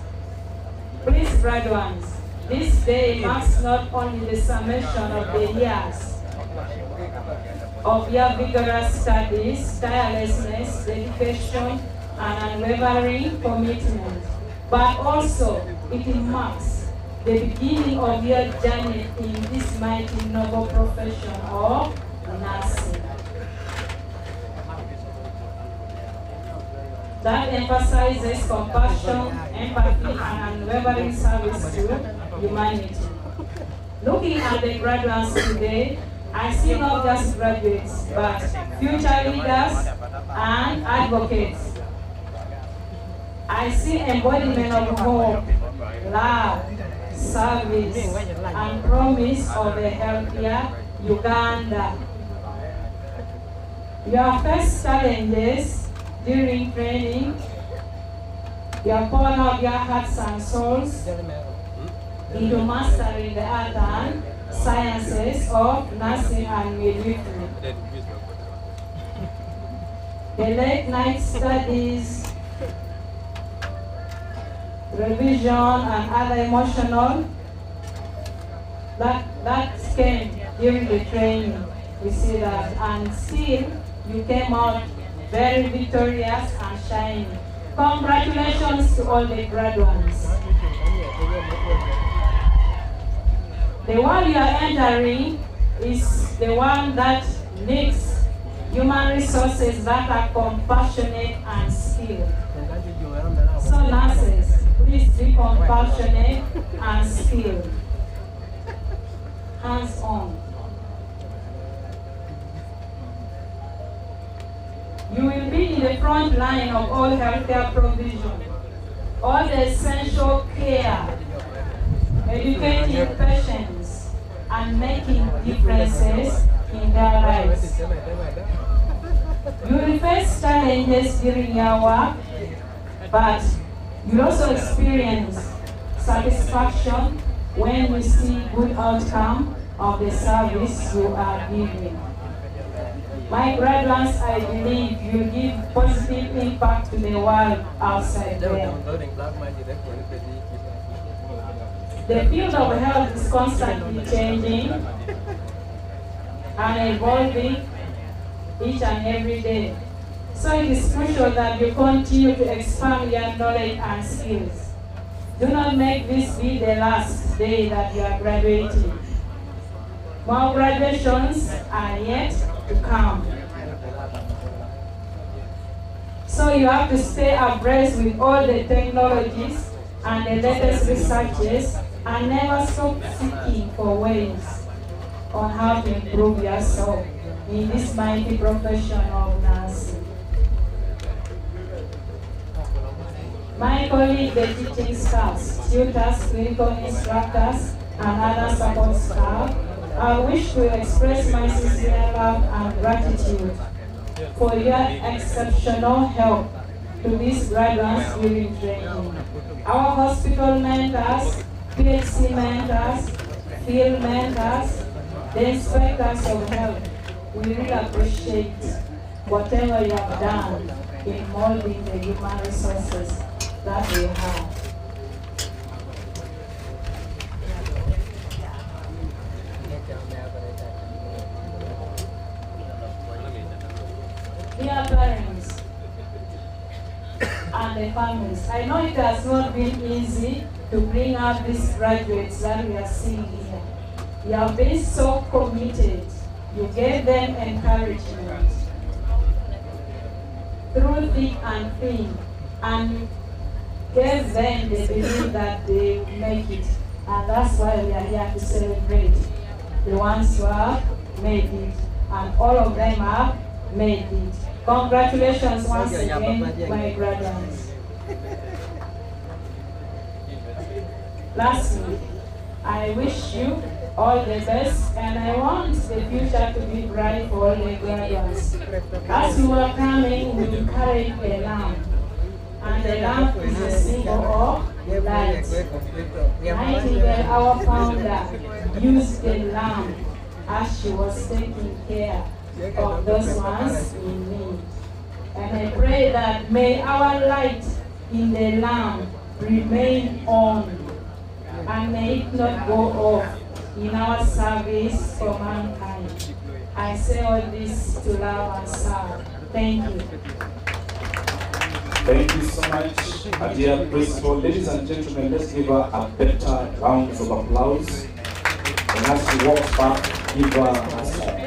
Please, graduands, this day marks not only the summation of the years of your vigorous studies, tirelessness, dedication, and unwavering commitment, but also it marks the beginning of your journey in this mighty noble profession of nursing. That emphasizes compassion, empathy, and unwavering service to humanity. Looking at the graduates today, I see not just graduates, but future leaders and advocates. I see embodiment of hope, love, service, and promise of a healthier Uganda. Your first challenges during training, you have poured out your hearts and souls into mastering the art and sciences of nursing and midwifery. The late night studies, revision, and other emotional that came during the training. We see that, and still you came out very victorious and shining. Congratulations to all the graduates. The world you are entering is the one that needs human resources that are compassionate and skilled. So nurses, please be compassionate and skilled. Hands on. You will be in the front line of all healthcare provision, all the essential care, educating patients, and making differences in their lives. You will face challenges during your work, but you also experience satisfaction when you see good outcome of the service you are giving. My graduates, I believe you give positive impact to the world outside there. The field of health is constantly changing and evolving each and every day. So it is crucial that you continue to expand your knowledge and skills. Do not make this be the last day that you are graduating. More graduations are yet to come. So you have to stay abreast with all the technologies and the latest researches and never stop seeking for ways on how to improve yourself in this mighty profession of nursing. My colleagues, the teaching staffs, tutors, clinical instructors, and other support staff, I wish to express my sincere love and gratitude for your exceptional help to these graduates during training. Our hospital mentors, PhD mentors, field mentors, the inspectors of health, we really appreciate whatever you have done in molding the human resources that we have. Dear parents and the families, I know it has not been easy to bring up these graduates that we are seeing here. You have been so committed. You gave them encouragement through thick and thin, and gave them the belief that they will make it. And that's why we are here to celebrate the ones who have made it. And all of them have made it. Congratulations once again, my graduates. Lastly, I wish you all the best, and I want the future to be bright for all the graduates. As you are coming, we carry a lamp, and the lamp is a symbol of light. Nightingale, our founder, used the lamp as she was taking care of those ones in need. And I pray that may our light in the lamp remain on, and may it not go off in our service for mankind. I say all this to love and serve. Thank you. Thank you so much, dear principal. Ladies and gentlemen, let's give her a better round of applause. And as she walks back, give her a song.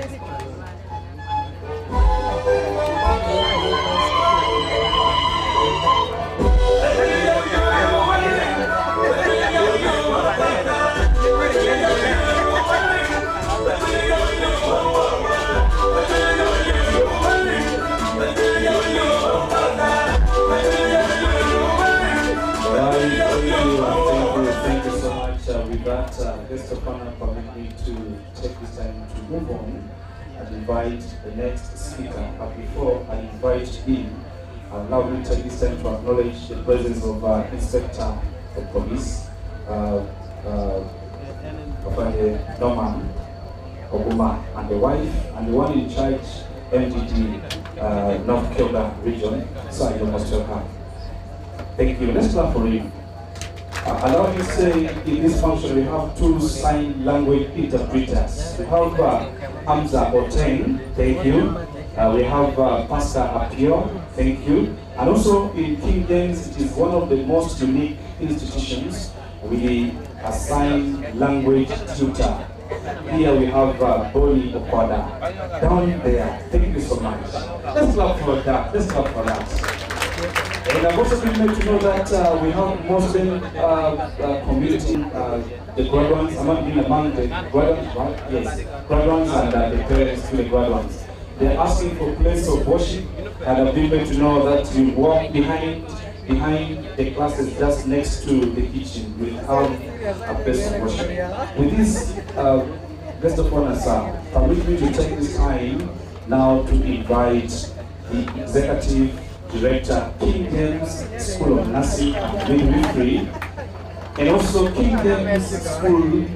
Thank you so much. With that, guest of honor, permit me to take this time to move on and invite the next speaker. But before I invite him, allow me to take this time to acknowledge the presence of Inspector of Police, Norman Oguma, and the wife, and the one in charge, MDD, North Kilda region. So I must her. Thank you. Let's clap for him. Allow me to say, in this function we have two sign language interpreters. We have Hamza Oteng, thank you. We have Pastor Apio, thank you. And also in King James, it is one of the most unique institutions with a sign language tutor. Here we have Boni Okwada, down there. Thank you so much. Let's clap for that. Let's clap for that. And I've also been made to know that we have Muslim community, the graduands, among the graduands, right? Yes, graduands and the parents to the graduands. They're asking for a place of worship, and I've been made to know that you walk behind the classes just next to the kitchen. We have a place of worship. With this, guest of honor, sir, permit me to take this time now to invite the executive director, King James School of Nursing and Midwifery, and also King James School,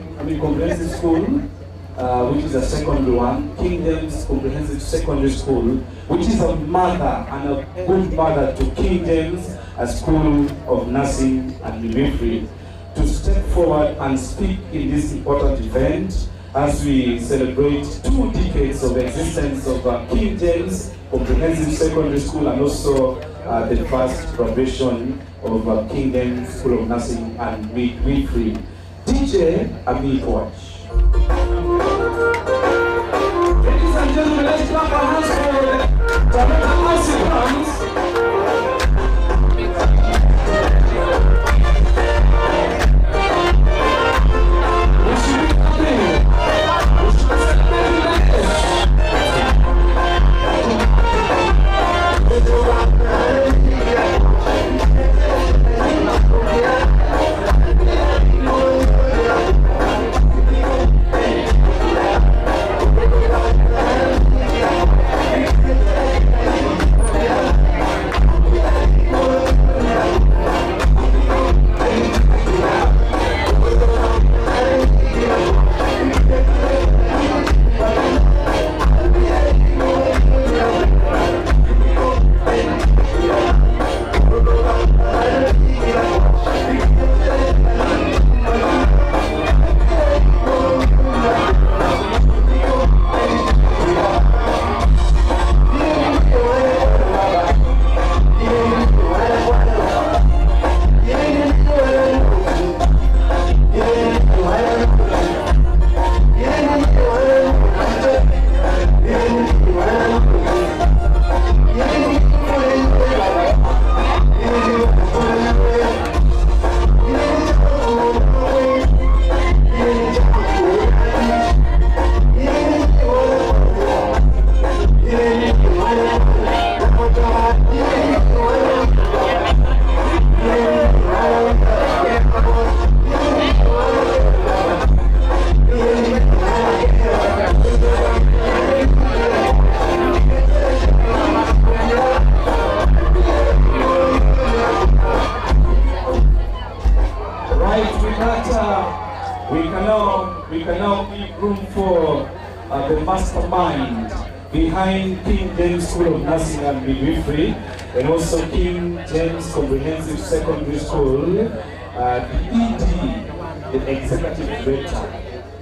Comprehensive School, which is a secondary one, King James Comprehensive Secondary School, which is a mother and a good mother to King James, a School of Nursing and Midwifery, to step forward and speak in this important event as we celebrate 2 decades of existence of King James Comprehensive Secondary School, and also the first graduation of King James School of Nursing and Midwifery. DJ Amit Watch. Ladies and gentlemen, let's clap our hands for the participants. We should be clapping. We should be We can now give room for the mastermind behind King James School of Nursing and Midwifery, and also King James Comprehensive Secondary School, the ED, the Executive Director,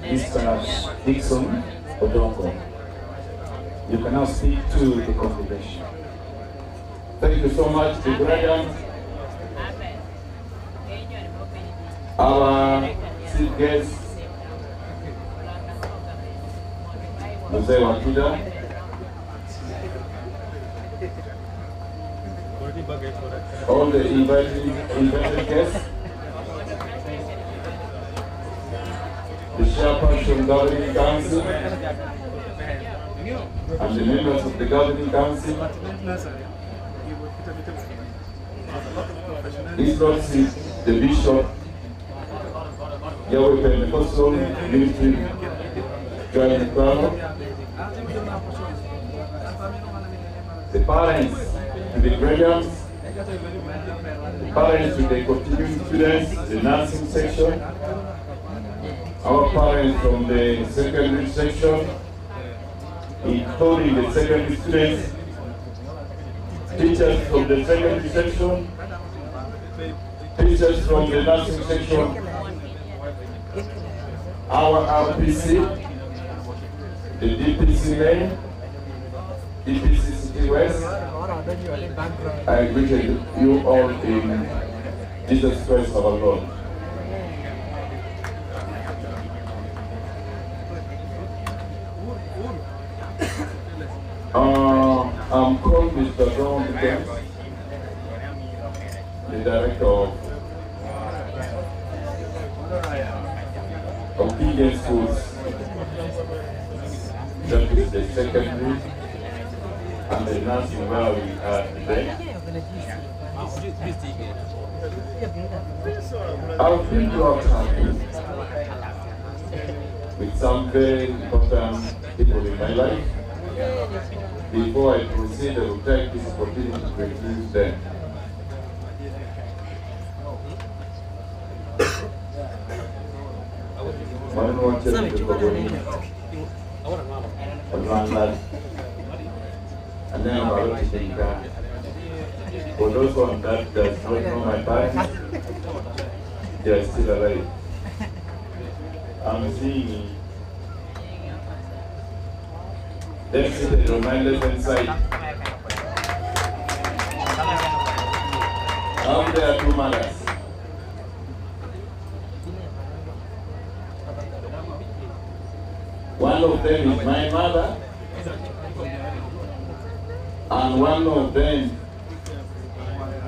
Mr. Dixon Odongo. You can now speak to the congregation. Thank you so much, the graduands. Our chief guest, Mzee Wakida, all the invited guests, the chairperson governing council, and the members of the governing council. His Lordship, the Bishop, Yahweh Pentecostal Ministry, Joining Crowd, the parents to the graduates, the parents to the continuing students, the nursing section, our parents from the secondary section, including the secondary students, teachers from the secondary section, teachers from the nursing section, our RPC, the DPC main, DPC City West. I greet you all in Jesus Christ our Lord. I'm called Mr. John James, the director of Keynote schools, that is the secondary and the nursing where we are today. I've been brought up with some very important people in my life. Before I proceed, I will take this opportunity to introduce them. And then I'm about to think that for those one that does not know my parents, they are still alive. I'm seeing them seated on my left hand side. Up there are two mothers. One of them is my mother, and one of them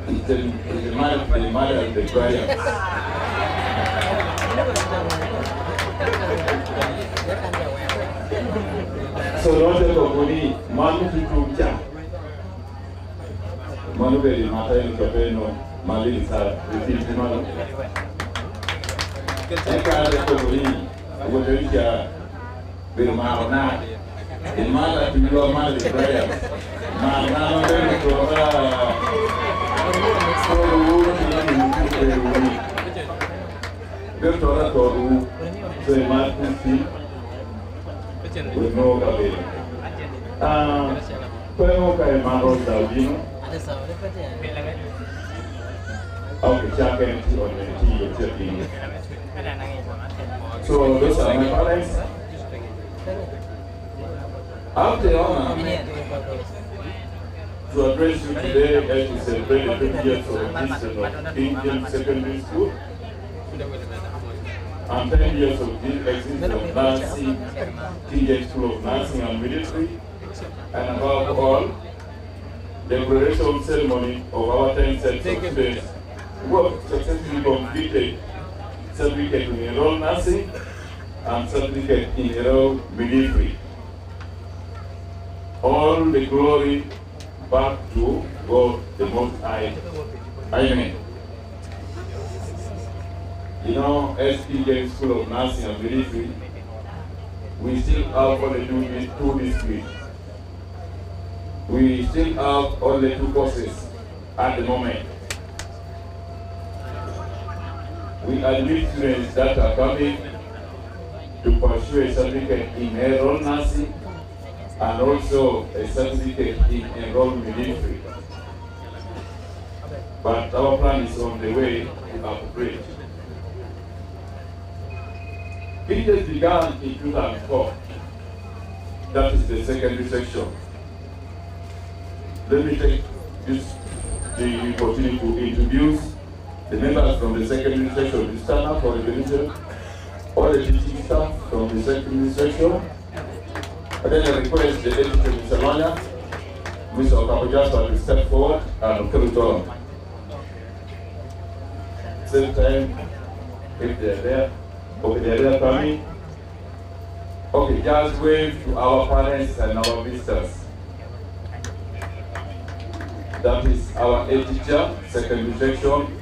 is the mother of the graduands. So don't take a money, Manu to Cha. Manu very Mata in Capeno, Malisa, repeat the Manu. I can't take a money, I will tell you. With Marna, the mother to your mother, the prayer. Marna, Victoria Toru, so Martin Sea, with no Gabriel. Peroka Maro Davino. Okay, Jack and on the tea. So those are my parents. I have the honor to address you today as we celebrate the 20 years of existence of Indian Secondary School and 10 years of existence of nursing, King School of Nursing and Midwifery, and above all, the graduation ceremony of our 10 sets of students who have successfully completed certificate in enrolled nursing and certificate in enrolled midwifery. All the glory back to God the Most High. Amen. You know, as King School of Nursing and Midwifery, we still have only two disciplines. We still have only 2 courses at the moment. We admit students that are coming to pursue a certificate in enrolled nursing and also a certificate in enrolled midwifery. But our plan is on the way to upgrade. It has begun in 2004. That is the secondary section. Let me take the opportunity to introduce the members from the secondary section. We stand up for the benediction. All the teaching staff from the secondary section. And then I request the editor, Mr. Lanya, Mr. Okapojaspa to step forward and come to same time, if they're there. Okay, they're there coming. Okay, just wave to our parents and our visitors. That is our head teacher, secondary section.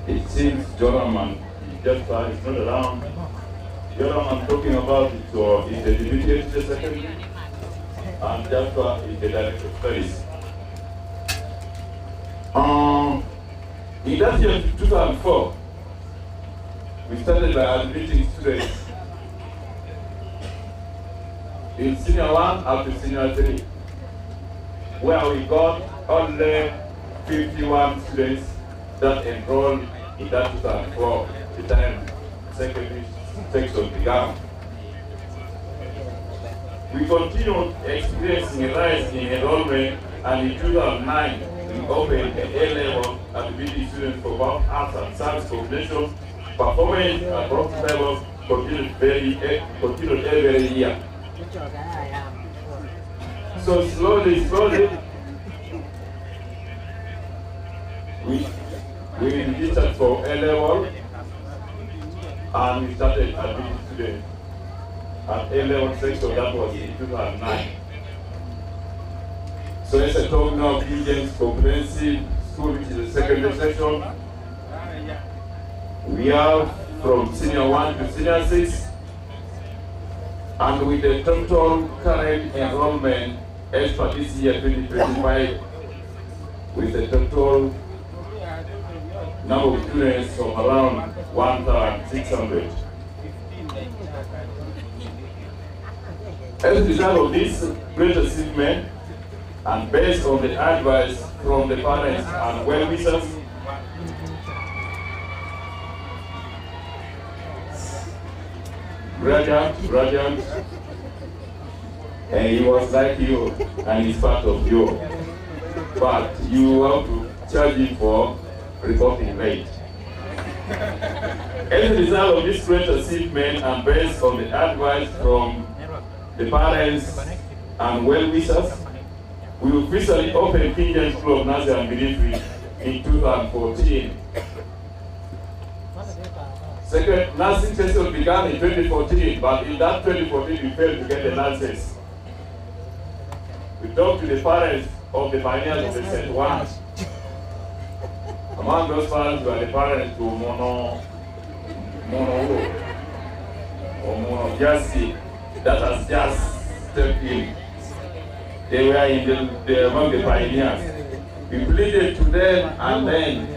It seems Joraman just is not around. Joraman talking about it, so is the deputy teacher secondary, and Jasper is the director of studies. In that year, 2004, we started by admitting students in senior 1 up to senior 3, where we got only 51 students that enrolled in that 2004, the time secondary section began. We continued experiencing a rise in enrollment, and in 2009, we opened an A-level admitting students for both arts and science combination. Performance at both levels continued every year. So slowly, we registered for A-level, and we started admitting students at A-level section. That was in 2009. So as I talk now, King James Comprehensive School, which is the secondary section, we have from senior 1 to senior 6, and with the total current enrollment as per this year 2025, with a total number of students of around 1,600. As a result of this great achievement, and based on the advice from the parents and well-wishers, graduands, and he was like you, and he's part of you, but you have to charge him for reporting late. As a result of this great achievement, and based on the advice from the parents and well-wishers, we officially opened King James School of Nursing and Midwifery in 2014. Second nursing session began in 2014, but in that 2014 we failed to get the nurses. We talked to the parents of the pioneers of the St. One. Among those parents were the parents to Mono Jasi, that has just stepped in. They were among the pioneers. We pleaded to them, and then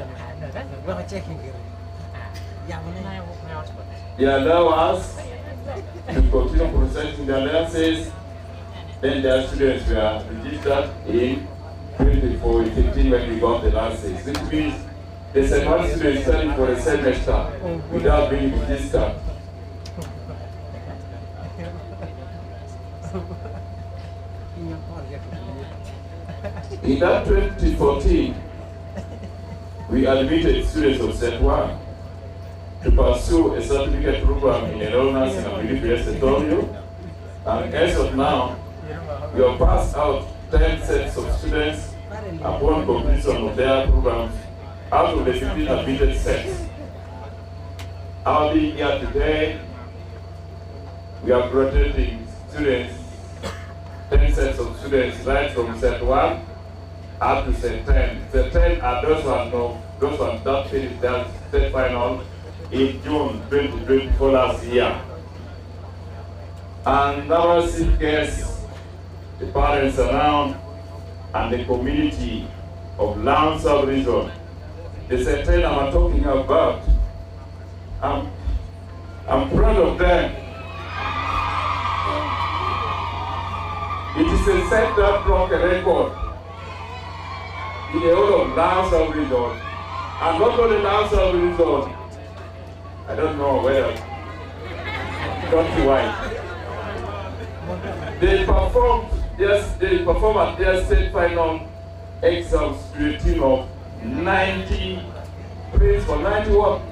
they allow us to continue processing their licenses. Then their students were registered in 2015 when we got the license. Which means the second students studied for a semester without being registered. In that 2014, we admitted students of Set 1 to pursue a certificate program in enrolled nursing and midwifery, as I told you. And as of now, we have passed out 10 sets of students upon completion of their programs out of the 15 admitted sets. Our being here today, we are graduating students, 10 sets of students, right from Set 1 up to Set 10. Set 10 are those ones that finished their state final in June 2024 last year. And our chief guests, the parents around, and the community of Lounge Sub-Region, the Set 10 I'm talking about, I'm proud of them. It is a set that broke a record in the whole of Lansdowne region. And not only Lansdowne region, I don't know whether, countrywide. They performed at their state final exams to a team of 90, praise for 90 what?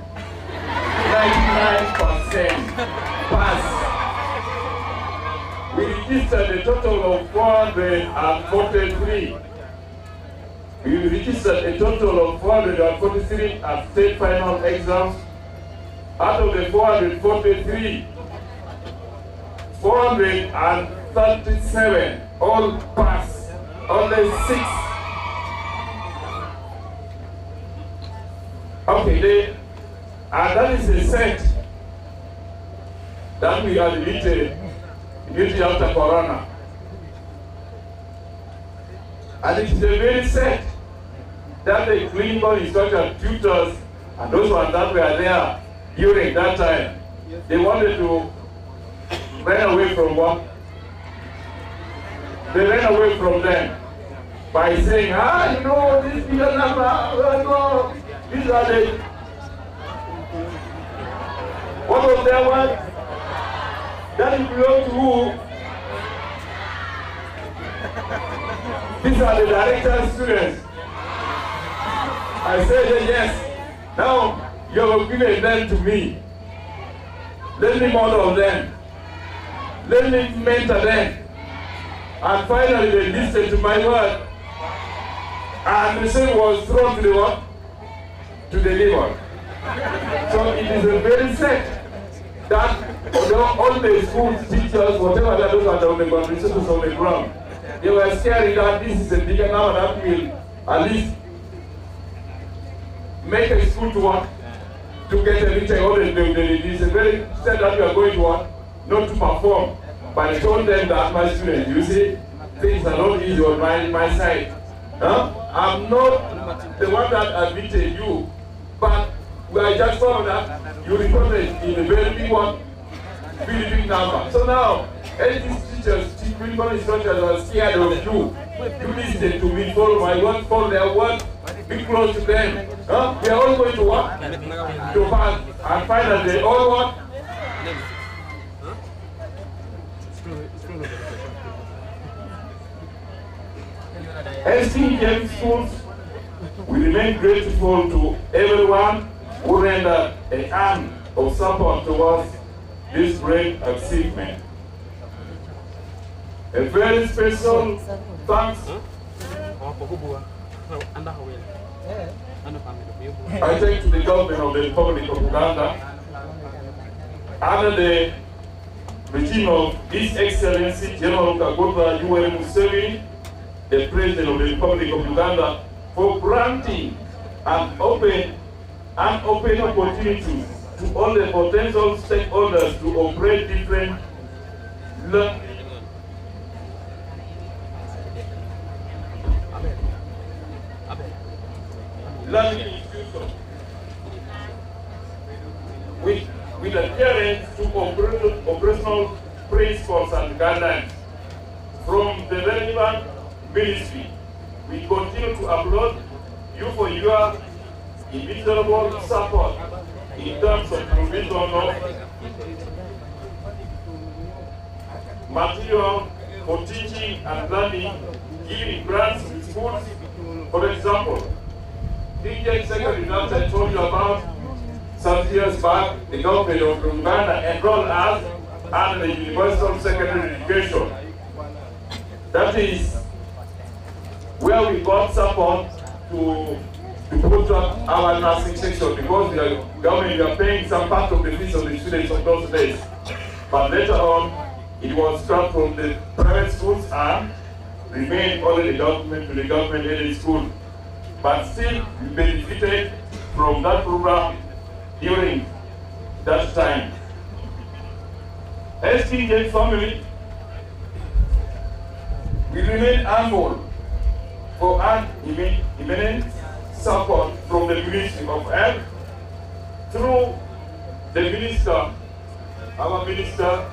99% pass. We registered a total of 443. We registered a total of 443 at state final exams. Out of the 443, 437 all passed. Only 6. Okay, and that is a set that we had immediately after Corona. And it is a very set that the clinical instructor, tutors, and those ones that were there during that time, they wanted to run away from what? They ran away from them by saying, you know, this bigger number, these are the... What was their word? That it belonged to who? These are the director's students. I said, yes, now you have given them to me. Let me model them. Let me mentor them. And finally they listened to my word. And the same was thrown to the what? To the liver. So it is a very set that all the schools, teachers, whatever that those are on the ground, researchers on the ground, they were scared that this is a bigger number that will at least make a school to work, to get a return. It is a very set that you are going to work, not to perform. But I told them that my students, you see, things are not easy on my side. I'm not the one that admitted you, but I just found that you reported in a very big one, very big number. So now, all these teachers, clinical instructors are scared of you. You listen to me, follow my word, follow their word, be close to them. We are all going to work, to pass, and find that they all work. As King schools, we remain grateful to everyone who rendered a hand of support towards this great achievement. A very special thanks I thank to the government of the Republic of Uganda under the regime of His Excellency General Kaguta Yoweri Museveni, the President of the Republic of Uganda, for granting an open opportunity to all the potential stakeholders to operate different learning institutions with adherence to operational principles and guidelines from the relevant ministry. We continue to applaud you for your immeasurable support in terms of provision of material for teaching and learning, giving grants to schools. For example, DJ Secretary that I told you about some years back, the government of Uganda enrolled us under the Universal Secondary Education. That is where we got support to put up our nursing section because the government were paying some part of the fees of the students of those days. But later on, it was cut from the private schools and remained only the government-aided school. But still, we benefited from that program during that time. As King family, we remain humble for an immense support from the Ministry of Health through the Minister our minister,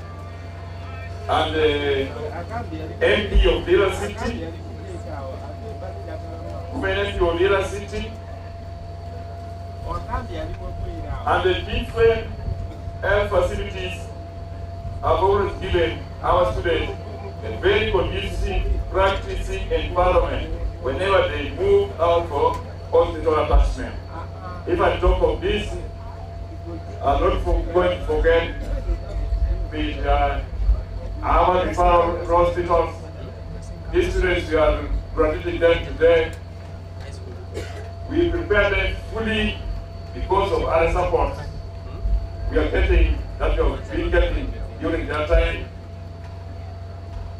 and the MP of Lira City, Women MP of Lira City, and the different health facilities have always given our students a very conducive practicing environment whenever they move out for hospital attachment. If I talk of this, I'm not going to forget with our referral hospitals. These students we are graduating them today. We prepare them fully because of other support we are getting, that we have been getting during that time.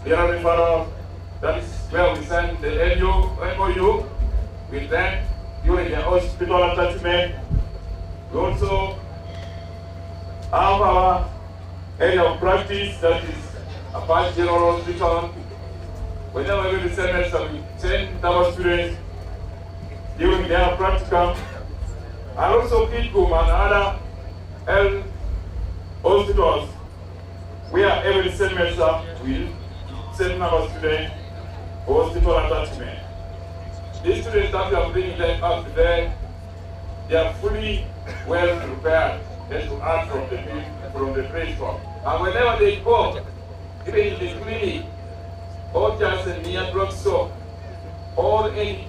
There are referral, that is where we send the MOU with them during the hospital attachment. We also have our area of practice, that is Apache General Hospital. Whenever every semester we send our students during their practicum, and also Kitgum and other health hospitals, where every semester we send our students for hospital attachment. These students that we are bringing them up today, they are fully well prepared to act from the principal. And whenever they go, even in the clinic, or just a near drugstore, or any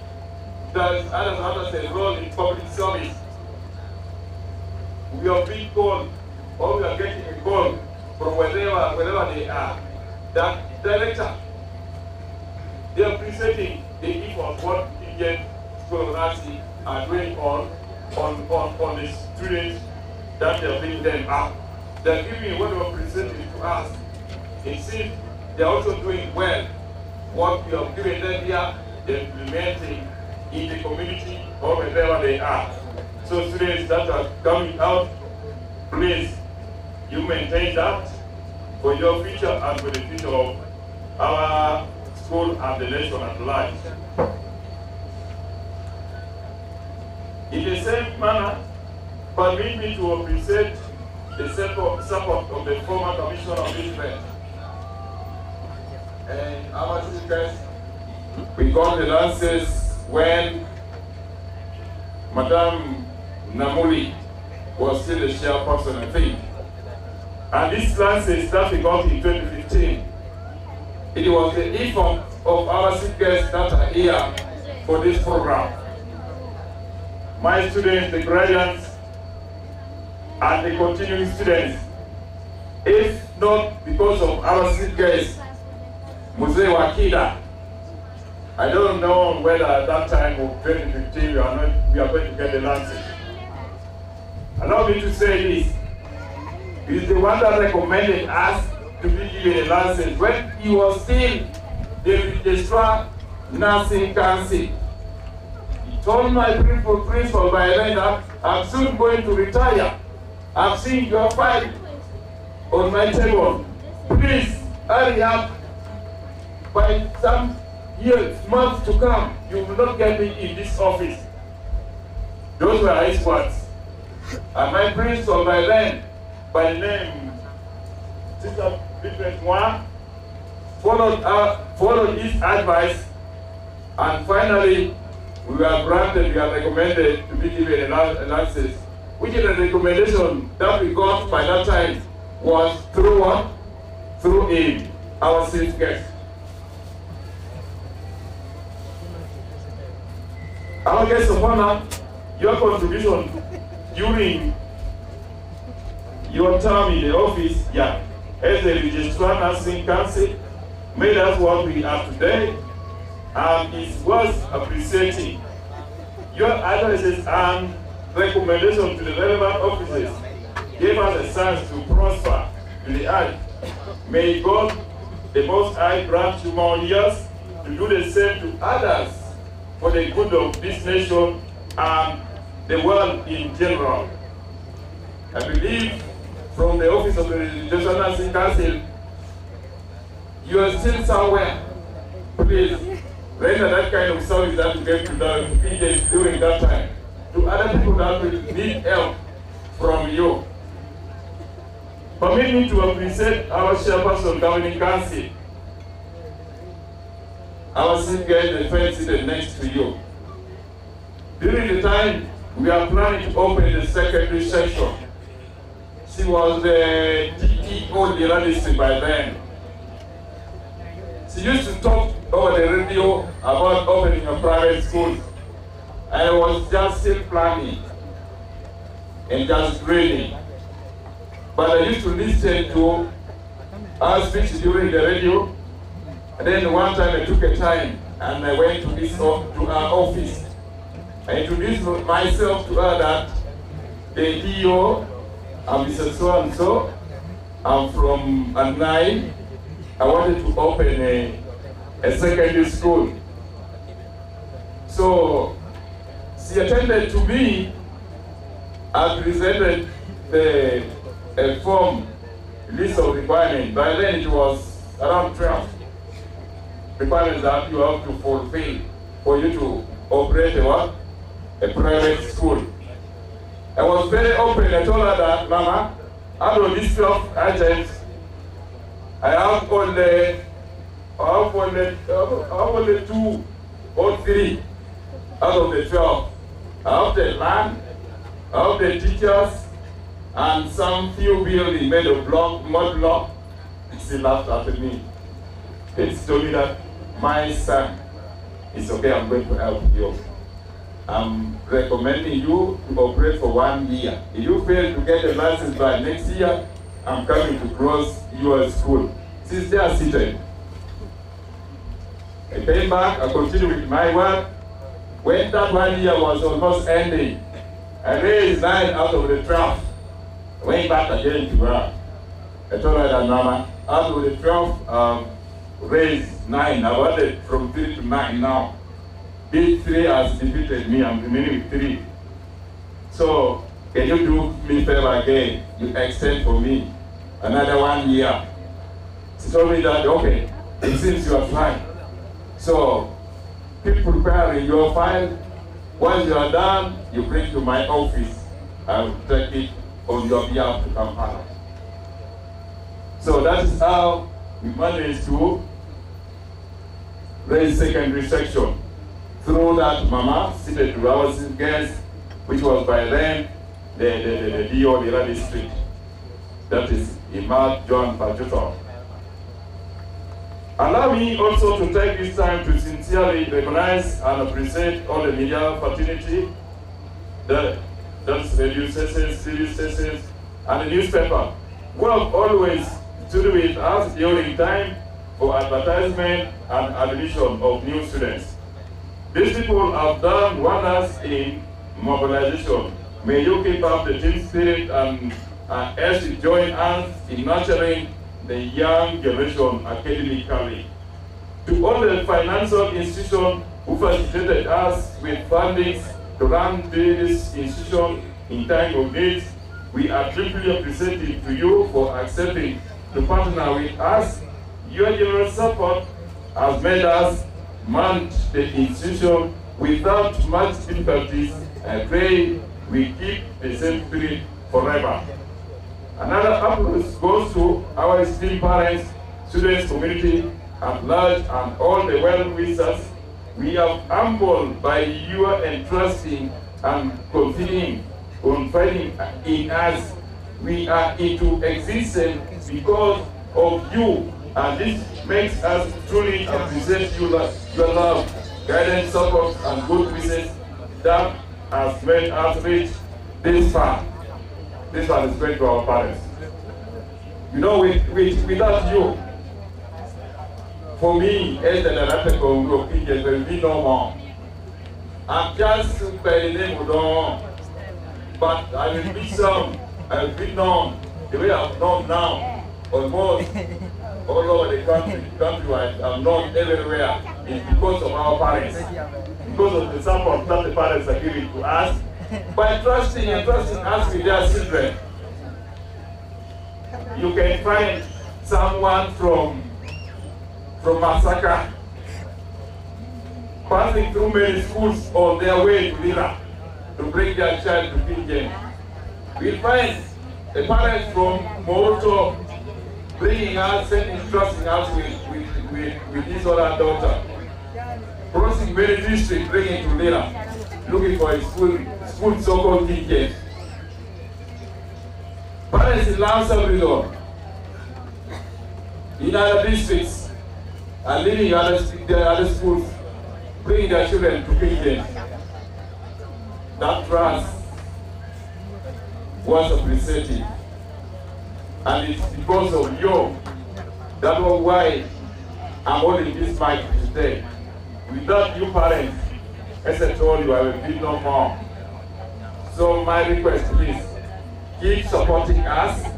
that others enrolled in public service, we are being called, or we are getting a call from wherever they are. That director, they are presenting the gift of what Indian school of nursing are doing on the students that they are bringing them up. They are giving what they are presenting to us. It seems they are also doing well. What we have given them here, they are implementing in the community or wherever they are. So students that are coming out, please, you maintain that for your future and for the future of our school and the nation at large. In the same manner, permit me to appreciate the support of the former Commissioner of Israel. And our speakers, we got the lances when Madame Namuli was still the chairperson, I think. And this lances that we got in 2015, it was the effort of our speakers that are here for this program. My students, the graduates, and the continuing students, if not because of our speakers, Mzee Wakida, I don't know whether at that time of 2015 we are going to get the lances. Allow me to say this. He's the one that recommended us to be given a license when he was still the registrar nursing council. He told my principal by then that I'm soon going to retire. I've seen your file on my table. Please hurry up. By some years, months to come, you will not get me in this office. Those were his words. And my principal by then, by the name Sister Midwifery, followed his advice, and finally we are recommended to be given a license, which is a recommendation that we got by that time was through what? Through him, our chief guest. Our guest of honor, your contribution during your term in the office, as a registrar nursing council, made us what we are today, and it's worth appreciating. Your advices and recommendations to the relevant officers gave us a chance to prosper to the earth. May God, the Most High, grant you more years to do the same to others for the good of this nation and the world in general. I believe from the office of the Registrar Nursing Council, you are still somewhere. Please render that kind of service that you gave to the PJs during that time to other people that will need help from you. Permit me to appreciate our chairperson governing council. Our seat guy, the friend seated next to you. During the time we are planning to open the secondary section, she was the DEO of the district by then. She used to talk over the radio about opening a private school. I was just still planning and just dreaming. But I used to listen to her speech during the radio. And then one time I took a time and I went to her office. I introduced myself to her that the DEO, I'm Mr. So-and-so, I'm from Anai. I wanted to open a secondary school. So she attended to me and presented a form list of requirements. By then it was around 12 requirements that you have to fulfill for you to operate a private school. I was very open. I told her that, Mama, out of these 12 items, I have only 2 or 3 out of the 12. I have the land, I have the teachers, and some few buildings made of mud block. She laughed at me. She told me that, my son, it's okay, I'm going to help you. I'm recommending you to operate for 1 year. If you fail to get a license by next year, I'm coming to close your school. She's there seated. I came back, I continued with my work. When that 1 year was almost ending, I raised 9 out of the 12. I went back again to her. I told her that, Mama, out of the 12, raised 9. I wanted from 3 to 9 now. These 3 has defeated me. I'm remaining with 3. So, can you do me a favor again? You extend for me another 1 year. She told me that, okay, it seems you are fine. So, keep preparing your file. Once you are done, you bring to my office. I will take it on your behalf to Kampala. So that is how we managed to raise secondary section. Through that Mama seated to our guest, which was by then the DO of the district. That is Imad John Pajuto. Allow me also to take this time to sincerely recognize and appreciate all the media fraternity, that's radio stations, TV stations, and the newspaper, who have always stood with us during time for advertisement and admission of new students. These people have done wonders in mobilization. May you keep up the team spirit and as you join us in nurturing the young generation academically. To all the financial institutions who facilitated us with funding to run this institution in time of need, we are deeply appreciative to you for accepting to partner with us. Your generous support has made us manage the institution without much difficulties. I pray we keep the same spirit forever. Another applause goes to our esteemed parents, students, community at large, and all the well-wishers. We are humbled by your entrusting and confiding in us. We are into existence because of you, and this makes us truly appreciate your love, guidance, support, and good wishes that has made us reach this far. This one is great to our parents. You know, without you, for me, as the director of Congo, there will be no more. I'm just by the name of Don, but I will be some, I will be known the way I'm known now, almost all over the country, countrywide. I'm known everywhere. It's because of our parents, because of the support that the parents are giving to us, by trusting us with their children. You can find someone from Masaka passing through many schools on their way to Lira to bring their child to Pinjen. We'll find the parents from Moto bringing us and trusting us with his other daughter. Crossing many districts, bringing to Lira, looking for a school so-called teachers. Parents in Lansing Resort, in other districts, are leaving other schools, bringing their children to Kenya. That trust was appreciated. And it's because of you. That was why I'm holding this mic today. Without you parents, as I told you, I will be no more. So my request, please, keep supporting us,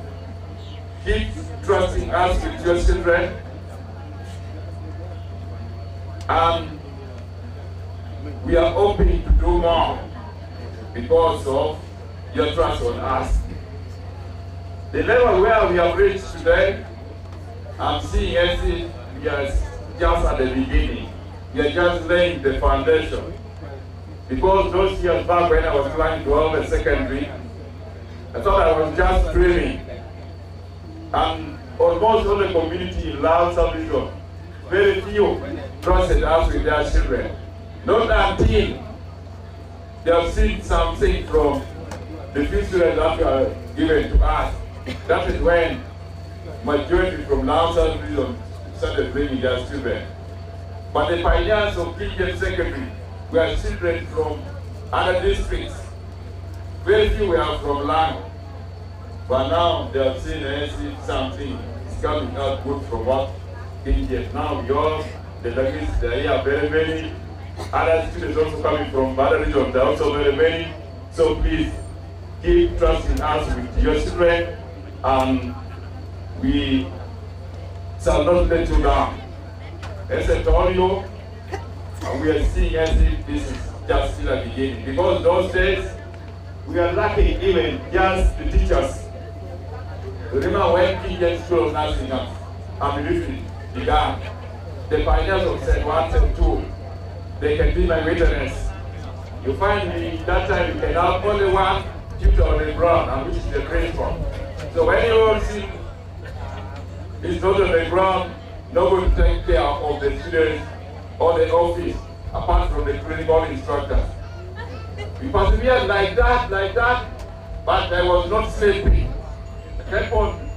keep trusting us with your children, and we are hoping to do more because of your trust on us. The level where we have reached today, I'm seeing as if we are just at the beginning. We are just laying the foundation. Because those years back when I was planning to have a secondary, I thought I was just dreaming. And almost all the community in Laos region, very few trusted us with their children. Not until they have seen something from the few students that were given to us. That is when majority from Laos region started bringing their children. But the pioneers of Kenya Secondary were children from other districts. Very few were from Lang. But now they have seen something is coming out good from what Kenya. Now yours, the language, they are very many. Other students also coming from other regions, they are also very many. So please keep trusting us with your children, and we shall not let you down. As I told you, we are seeing as if this is just still a beginning. Because those days, we are lacking even just the teachers. Remember when Indian School of Nursing and Midwifery began, the pioneers of said 1 and 2, they can be my witness. You find me that time you can have only one tutor on the ground, and which is the principal. So when you all see it's not on the ground, nobody to take care of the students or the office, apart from the clinical instructors. We persevered like that, but I was not sleeping. I kept on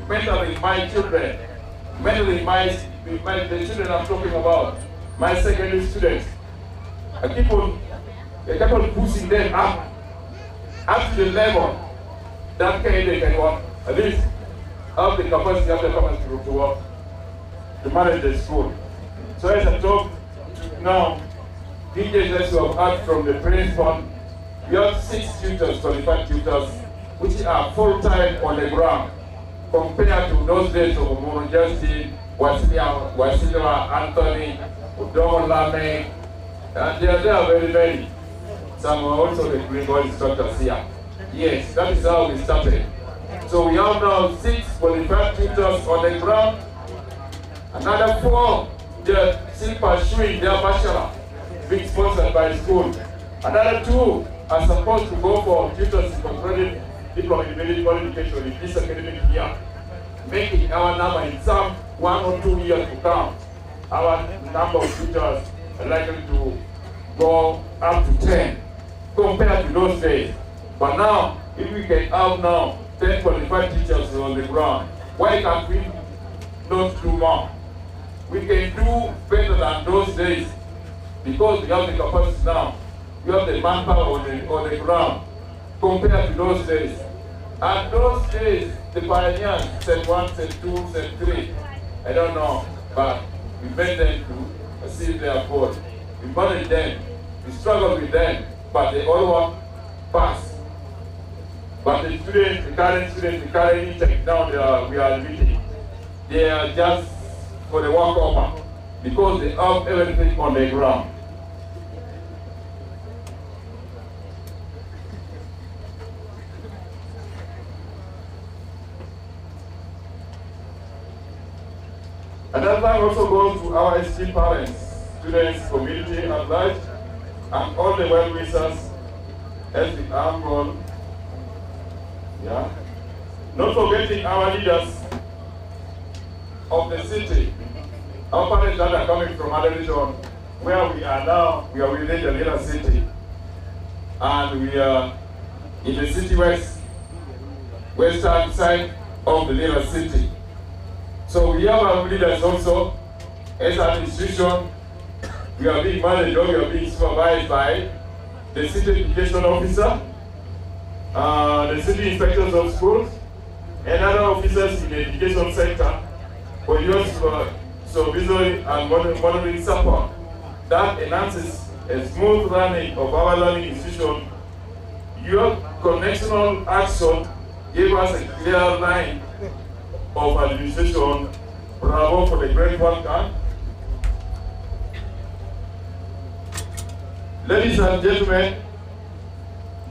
mentoring my children, mentoring the children I'm talking about, my secondary students. I kept on pushing them up to the level that they can work, at least have the capacity to work, to manage the school. So as I talk now, teachers who have heard from the principal, we have 6 tutors, qualified tutors, which are full-time on the ground, compared to those days of Mono Justin, Wasilia, Anthony, Udomo Lame, and they are very many. Some are also the clinical instructors here. Yes, that is how we started. So we have now 6 qualified tutors on the ground. Another 4, they are still pursuing their bachelor, being sponsored by the school. Another 2 are supposed to go for tutors in completed diploma in medical education in this academic year, making our number in some 1 or 2 years to come. Our number of tutors are likely to go up to 10 compared to those days. But now, if we can have now 10 qualified teachers on the ground, why can't we not do more? We can do better than those days because we have the capacity now. We have the manpower on the ground compared to those days. And those days, the pioneers said 1, said 2, said 3. I don't know, but we made them to see their goal. We managed them, we struggled with them, but they all passed. But the students, the current intake now we are meeting, they are just for the walkover because they have everything on the ground. Another thank also goes to our esteemed parents, students, community at large, and all the well-wishers as we are called Yeah. Not forgetting our leaders of the city. Our parents that are coming from other region, where we are now, we are within the little city. And we are in the city western side of the little city. So we have our leaders also. As an institution, we are being managed or we are being supervised by the city education officer, the city inspectors of schools, and other officers in the education sector for your supervisory and monitoring support. That enhances a smooth running of our learning institution. Your connectional action gave us a clear line of administration. Bravo for the great work done. Ladies and gentlemen,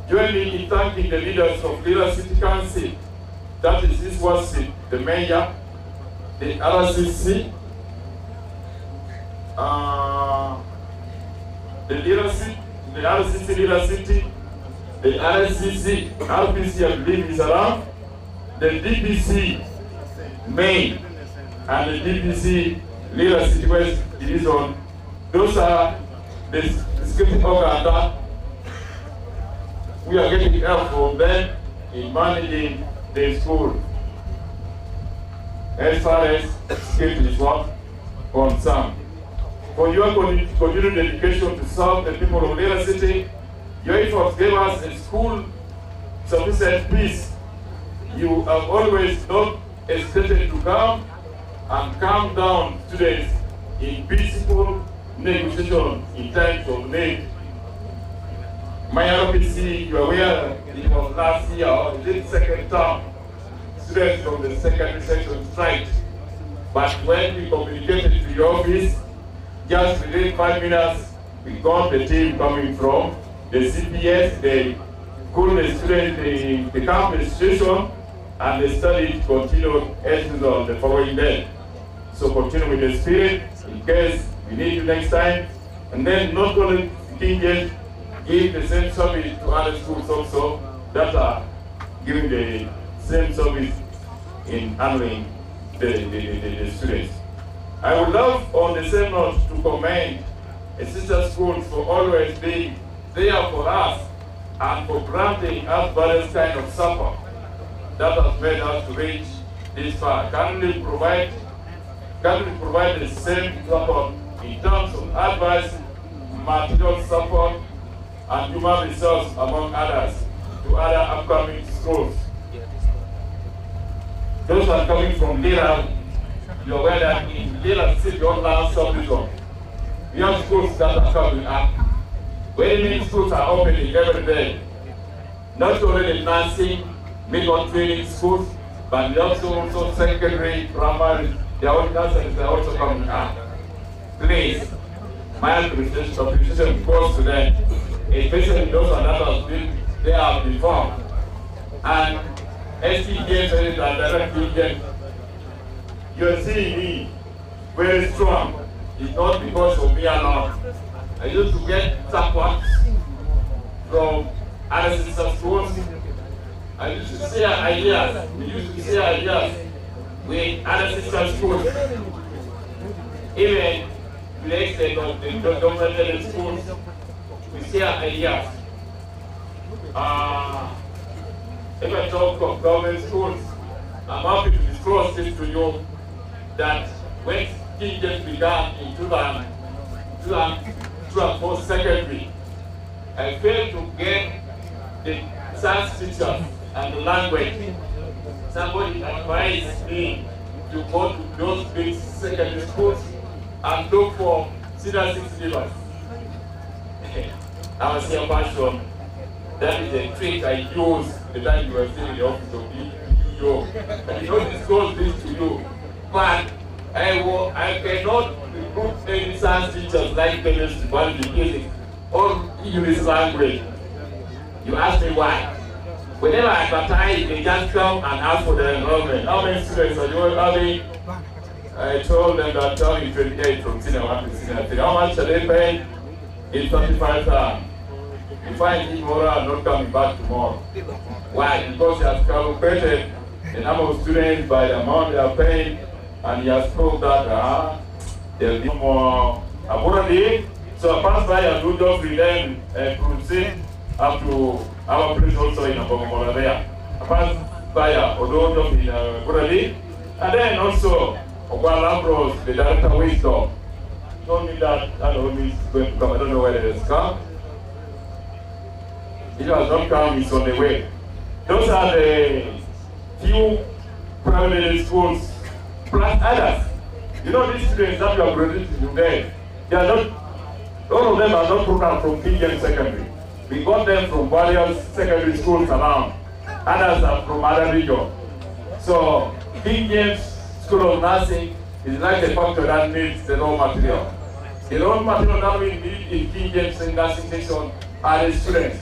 join me in thanking the leaders of Lira City Council, that is this was the mayor, the RCC, the RCC Lira City, the RCC, RPC I believe is around, the DPC main, and the DPC Lira City West Division. Those are the scripting organs that we are getting help from them in managing the school as far as scripting is concerned. For your continued dedication to serve the people of Lira City, your efforts gave us a school sufficient peace. You have always not hesitated to come and calm down students in peaceful negotiation in times of need. My RPC, you are aware it was last year, or is it second term, students from the secondary section striked. But when we communicated to your office, just within 5 minutes, we got the team coming from the CPS, they called the students, the campus station, and they studied continued as usual the following day. So continue with the spirit in case we need you next time. And then not only teachers give the same service to other schools also that are giving the same service in handling the students. I would love on the same note to commend a sister school for always being there for us and for granting us various kind of support that has made us to reach this far. Can we provide the same support in terms of advice, material support, and human resource, among others, to other upcoming schools? Those are coming from Lira. You're aware that in Lira City, your land subdivision, we have schools that are coming up. Very many schools are opening every day. Not only the nursing, medical training schools, but we also secondary, primary, their own nurseries are also coming up. Please, my appreciation goes to them, especially those that have been there before. And STGs and direct games, you are seeing me very strong. It's not because of me alone. I used to get support from other sister schools. I used to share ideas. We used to share ideas with other sister schools. Even to the extent of the dominant schools, we share ideas. If I talk of government schools, I'm happy to disclose this to you that when Keynote began in 2004 secondary, I failed to get the science teachers and the language. Somebody advised me to go to those big secondary schools and look for senior 6 leaders. I was your passion. That is a trick I used the time you were still in the office of PPO. I did not disclose this to you, but I cannot recruit any science teachers like chemistry, biology, physics, or English language. You ask me why. Whenever I advertise, they just come and ask for the enrollment. How many students are you having? I told them that I'm only 28 from senior 1 to senior 3. How much are they paying? It's 25,000. you find him or her not coming back tomorrow. Why? Because he has calculated the number of students by the amount they are paying, and he has proved that there will be no more abundantly. So pass by and do just then proceed up to our place also in Abomora there. Pass by although just in Burali, and then also Okwalambros, the director of Wisdom, told me that I don't know he's going to come. I don't know whether it has come. It has not come, it's on the way. Those are the few private schools, plus others. You know, these students that we are producing today, they are not, all of them are not programmed from Indian secondary. We got them from various secondary schools around. Others are from other regions. So, King James School of Nursing is like a factory that needs the raw material. The raw material that we need in King James Nursing section are the students.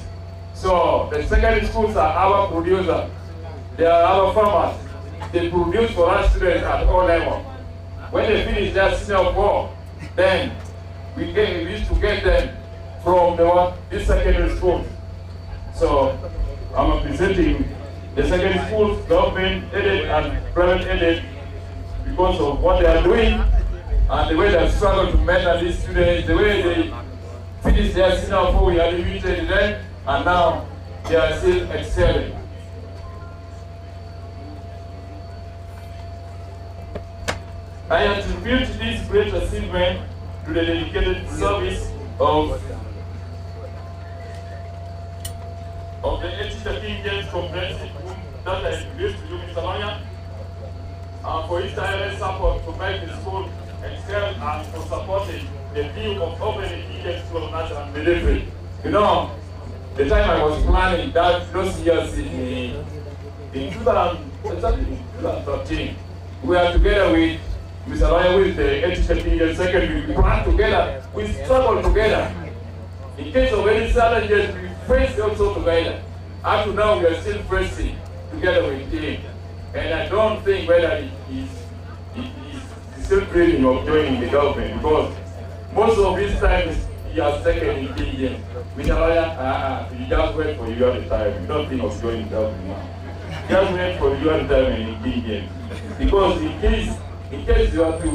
So, the secondary schools are our producers. They are our farmers. They produce for our students at all levels. When they finish their senior 4, then we used to get them from this secondary schools. So I'm presenting the secondary schools, government aided and private aided, because of what they are doing and the way they struggle to mentor these students, the way they finish their senior 4, we are limited them, and now they are still excelling. I attribute this great achievement to the dedicated service of the King James Comprehensive Book that I introduced to you, Mr. Lawyer, and for his tireless support to make the school excel and for supporting the view of opening King James School of Nursing and Midwifery. You know, the time I was planning those years in 2013, we were together with Mr. Lawyer with the King James Secretary. We planned together, we struggled together. In case of any challenges, we faced also together. Up to now, we are still facing together with him. And I don't think whether he's still dreaming of joining the government, because most of his time he has taken in King James. Mr. Lawyer, you just wait for your retirement. You don't think of joining the government now. Just wait for your retirement in King James. Because in case you are to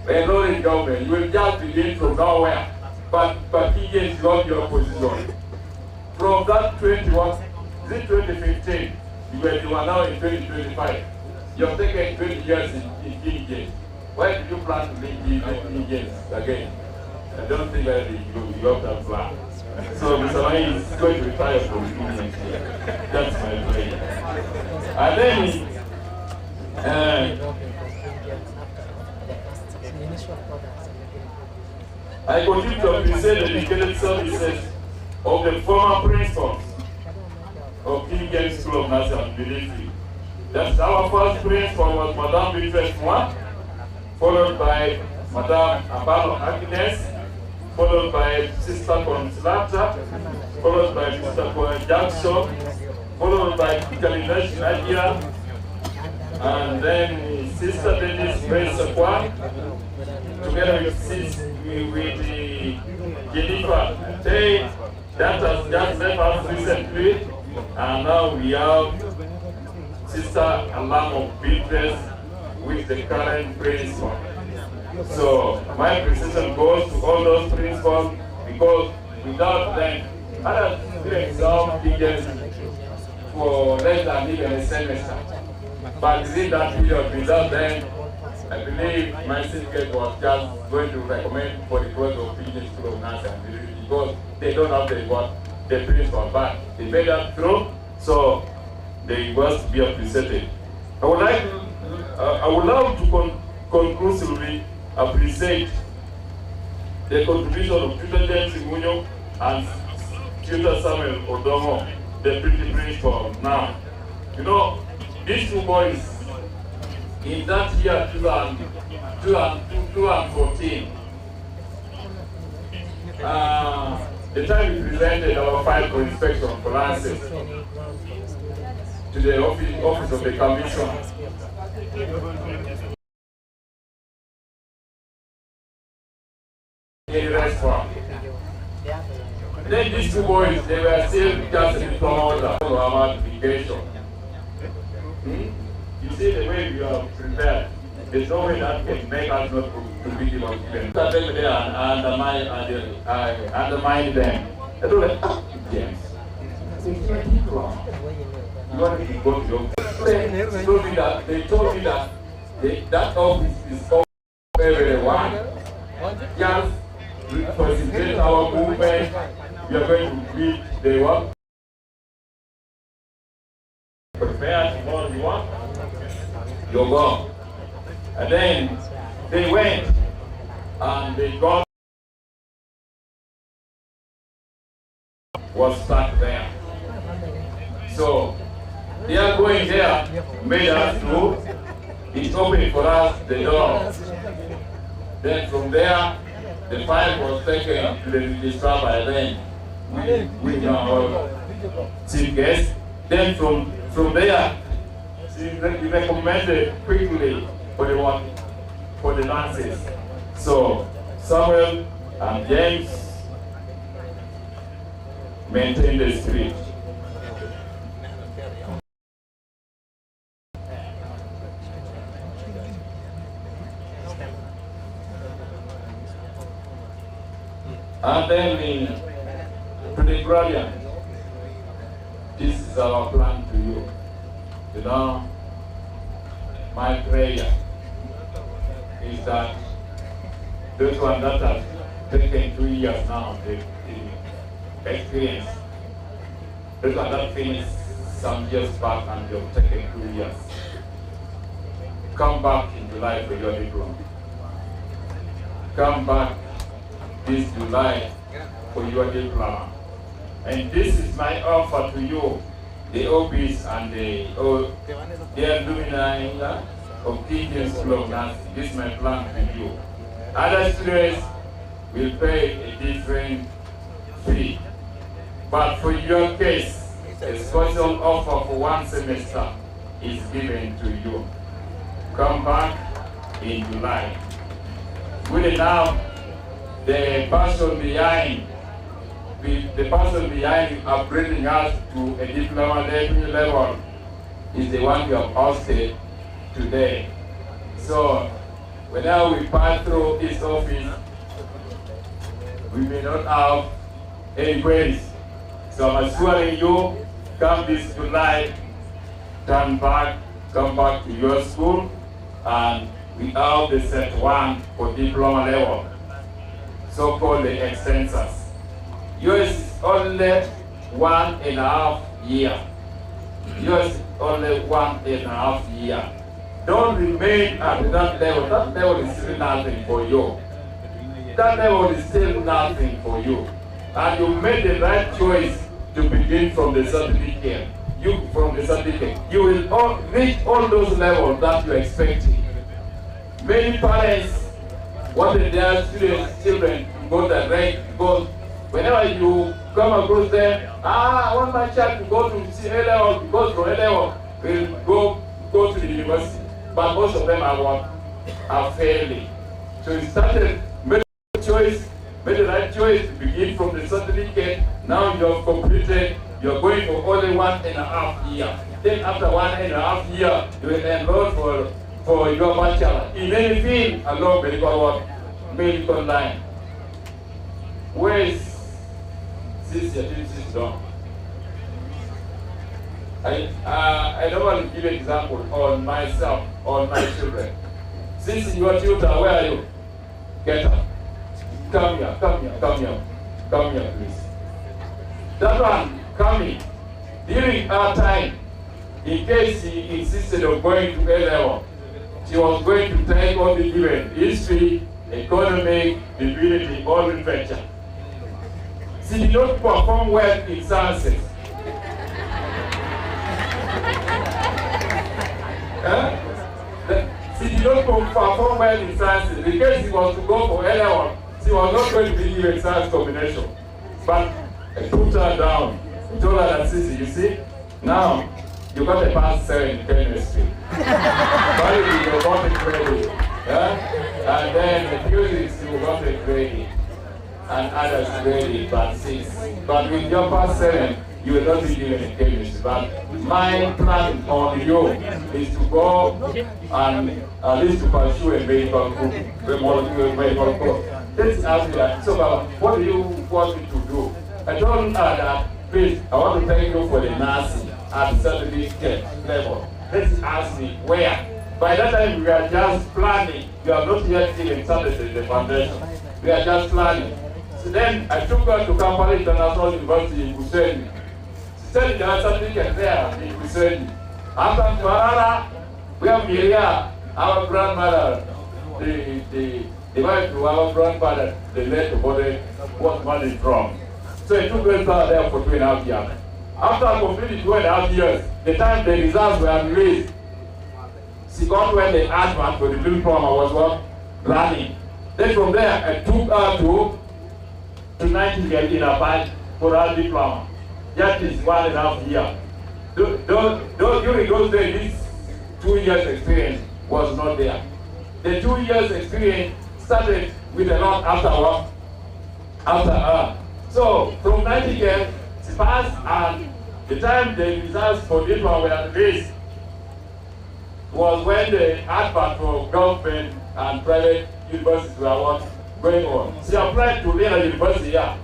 enroll in government, you will just begin from nowhere. But King James got your position. From that 2015, you are now in 2025. You have taken 20 years in King James. Why do you plan to leave King James again? I don't think that you have that plan. So Mr. Lawyer is going to retire from King James. That's my plan. And then I continue to appreciate the dedicated services of the former principals of King James School of Nursing and Midwifery. That's our first principal was Madame Midwifery, followed by Madame Abalo Agnes, followed by Sister Consolata, followed by Mr. Cohen Jackson, followed by Florence Nightingale, and then Sister Denise Grace Akwa, together with Jennifer Tay, that has just left us recently, and now we have Sister Alam of Beatrice with the current principal. So my appreciation goes to all those principals, because without them, other students don't begin for less than even a semester. But within that period, without them, I believe my certificate was just going to recommend for the growth of King James School of Nursing and Midwifery, because they don't have the principal, but they made that through, so they must be appreciated. I would love to conclusively appreciate the contribution of Tutor James Imunyo and Tutor Samuel Odomo, the deputy principal now. You know, these two boys, in that year 2014, the time we presented our file for inspection for license to the office of the commission, any response. Then these two boys, they were still just in diploma for our education. You see the way we are prepared. There's no way that can make us not to be able to them. I take there and undermine them. They do like, James. You want to go to your they told me that that office is for everyone. Just facilitate our movement. We are going to read the work. Prepare tomorrow you want. You go. And then they went and they got was stuck there. So they are going there, made us through. It opened for us the door. Then from there, the file was taken to the registrar by then. We our chief guest. Then from there, she recommended quickly for the nurses. So Samuel and James maintained the spirit. And then to the graduands, this is our plan to you. You know, my prayer is that those ones that have taken 2 years now, the experience, those ones that finished some years back and they've taken 2 years, come back in July for your diploma. Come back this July for your diploma. And this is my offer to you, the OBs and the alumni of Indian School of Nursing. This is my plan to you. Other students will pay a different fee. But for your case, a special offer for 1 semester is given to you. Come back in July. Good enough. The person behind upgrading us to a diploma level is the one we have hosted today. So whenever we pass through this office, we may not have any queries. So I'm assuring you, come this July, come back to your school, and we have the set 1 for diploma level, so-called the extensors. Yours is only 1.5 years. Yours is only 1.5 years. Don't remain at that level. That level is still nothing for you. That level is still nothing for you. And you made the right choice to begin from the certificate. You will reach all those levels that you're expecting. Many parents wanted their children to go direct because whenever you come across them, I want my child to go to A level because from A level will go to the university. But most of them are failing. So you started, made the right choice to begin from the certificate. Now you have completed, you're going for only 1.5 years. Then after 1.5 years, you will enroll for your bachelor in any field along medical line. Where is this done? I don't want to give an example on myself, on my children. Since your tutor, where are you? Get up. Come here, please. That one coming during our time, in case he insisted on going to A level, she was going to take all the given history, economic, divinity, all literature. She did not perform well in sciences. She did not perform well in sciences. Because she was to go for A level, she was not going to be given science combination. But I put her down. I told her that, Sissy, you see, now you got a pass 7 in chemistry. Biology, you got a credit. And then the physics, you got a credit. and others grade in part 6. But with your part 7, you will not be given a chemistry. But my plan on you is to go and at least to pursue a medical course. Let's ask you that. So, what do you want me to do? I told her that, please, I want to thank you for the nursing at certificate level. Let's ask me where. By that time, we are just planning. You have not yet even started the foundation. We are just planning. So then, I took her to Kampala International University in Kuseni. She said there are certificates there in Kuseni. After Mbarara, we have Miria, our grandmother, the wife to our grandfather, the late body was money from. So I took her there for 2.5 years. After I completed 2.5 years, the time the results were released, she got when the advert for the diploma was running. Then from there, I took her to Nightingale in a bag for her diploma. That is 1.5 years. During those days, this 2 years experience was not there. The 2 years experience started with a lot after her. So from Nightingale, she passed, and the time the results for diploma were released was when the advert for government and private universities were going on. She applied to Lena University here.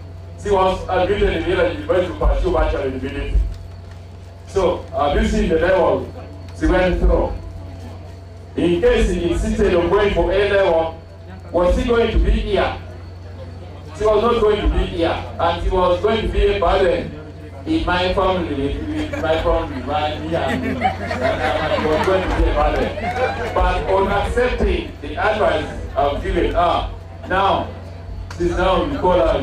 She was admitted in Lena University to pursue bachelor in midwifery. So, using the level she went through. In case she insisted on going for A level, was she going to be here? She was not going to be here, and she was going to be a burden in my family, with my family, me and she was going to be a burden. But on accepting the advice I've given her, now, she's now, you call her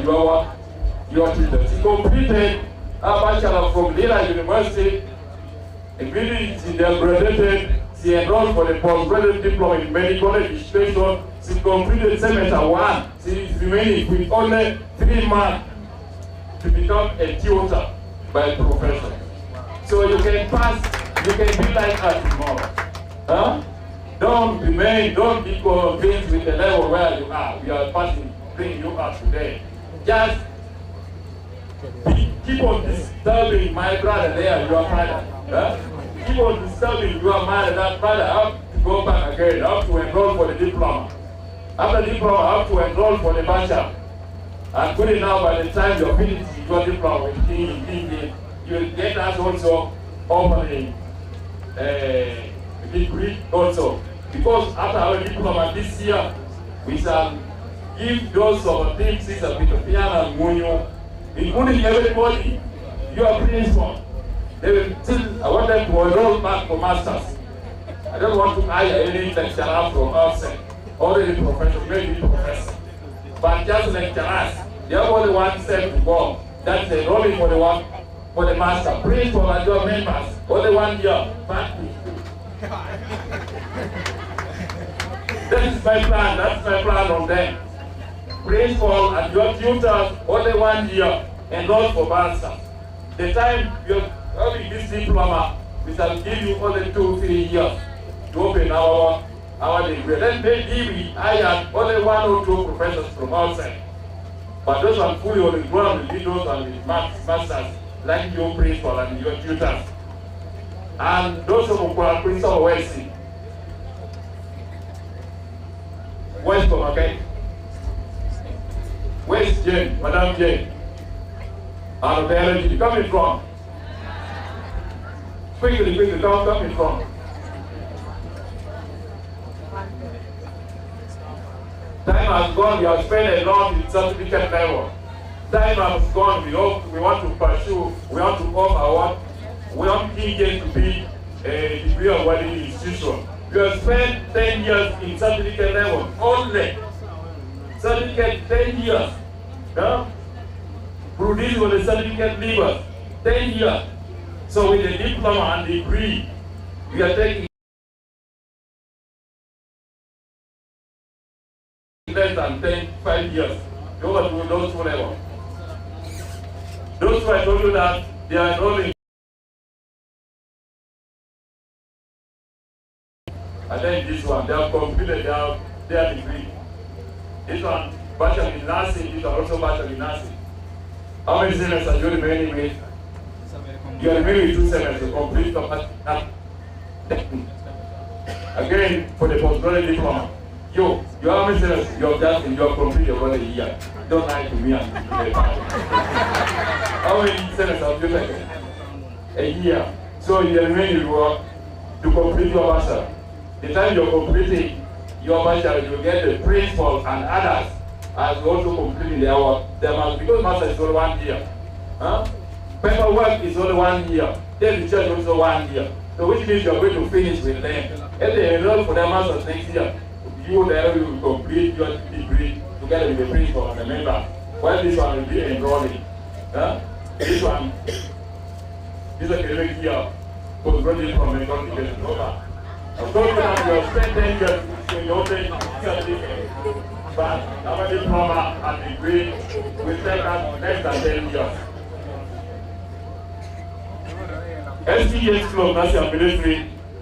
your tutor. She completed her bachelor from Lila University. Immediately she graduated, she enrolled for the postgraduate diploma in medical education. She completed semester 1. She is remaining with only 3 months to become a tutor by profession. So you can pass, you can be like her tomorrow. Huh? Don't be convinced with the level where you are. We are passing, bringing you up today. Just keep on disturbing my brother there, your father. Huh? Keep on disturbing your mother, that father. I have to go back again. I have to enroll for the diploma. After diploma, I have to enroll for the bachelor. And put it now, by the time you're finished your diploma with King, you'll get us also opening a degree also. Because after our diploma this year, we shall give those of things a bit of piano and munyo, including everybody, your principal. They will still, I want them to enroll back for masters. I don't want to hire any lecturer from outside, already professor, maybe professor. But just lecturers, they are only one step to go. That's enrolling for the master. Principal and your members, only 1 year, back to school. That is my plan, that's my plan on them. Principal and your tutors, only 1 year, enroll for master. The time you're having this diploma, we shall give you only 2-3 years to open our degree. Then maybe we hire only 1 or 2 professors from outside. But those are fully on the ground, we those and with masters, like your principal and your tutors. And those of our principal West. West, okay? West Jane, Madam Jane. And where are you coming from? Quickly, coming from? Time has gone, we have spent a lot in certificate level. Time has gone, we want to pursue, we want to offer what? We want Keynote to be a degree awarding institution. We have spent 10 years in certificate level, only. Certificate 10 years. Huh? Produced with the certificate level, 10 years. So with the diploma and degree, we are taking less than 5 years. Go to those 2 levels. Those who I told you that they are enrolling. And then this one, they have completed their degree. This one, bachelor in nursing, these are also bachelor in nursing. How many semesters are you remaining with? You are remaining with 2 semesters to complete the again, for the postgraduate diploma, you have how many semesters? You have completed over a year. Don't lie to me and to the party. How many semesters have you taken? A year. So you are remaining to complete your bachelor. The time you're completing your bachelor, you get the principal and others as also completing their work. Because master is only 1 year. Paperwork is only 1 year. Then the church also 1 year. So which means you are going to finish with them. If they enroll for their master's next year, you there will complete your degree together with the principal and the member. While this one will be enrolling. This one, this academic year, postgraduate from medical education over. Of course, you have spent 10 years in your certificate, but our diploma and degree will take us less than 10 years. SPH Club National Ministry,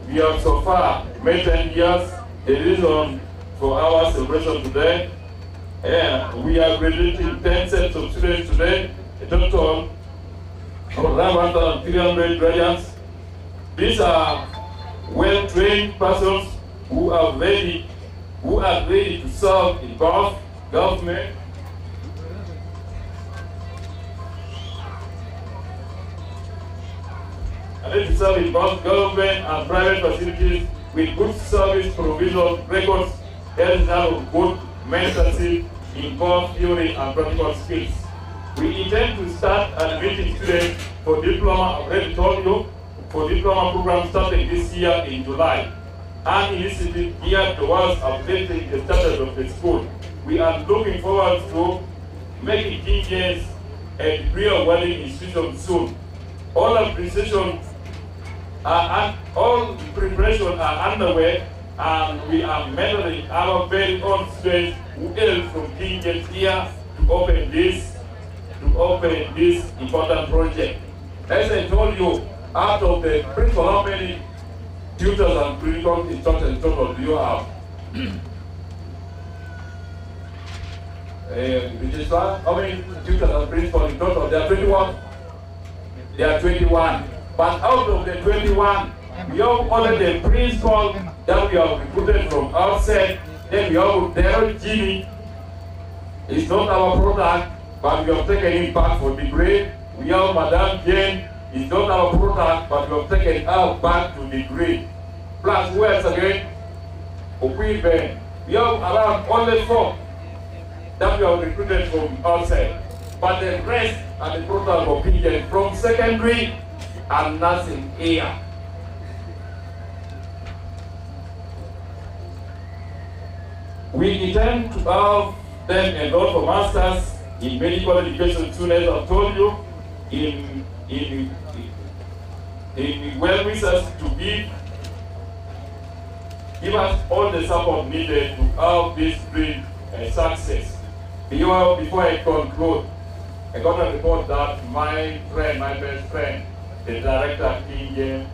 we have so far made 10 years. The reason for our celebration today, we are graduating 10 sets of students today, a total of around 1,300 graduates. These are well-trained persons who are ready to serve in both government and private facilities with good service provision records and of good mentorship in both theory and practical skills. We intend to start admitting students for diploma, I've already told you, for diploma program starting this year in July. An initiative geared towards updating the status of the school. We are looking forward to making Kenyans a degree awarding institution soon. All preparations are underway, and we are mentoring our very own students who hail from Kenyans here to open this important project. As I told you, out of the principal, how many tutors and clinical instructors in total do you have? How many tutors and principals in total? There are 21. There are 21. But out of the 21, we have only the principal that we have recruited from outside. Then we have Daryl Jimmy. It's not our product, but we have taken him back for degree. We have Madame Jane. It's not our product, but we have taken her back to degree. Plus, who else again? Okwiben. We have around only 4 that we have recruited from outside. But the rest are the product of Kenyans from secondary and nursing here. We intend to have them enrolled for masters in medical education soon, as I've told you, in well-wishes to give us all the support needed to have this dream a success. Before I conclude, I got a report that my best friend, the director King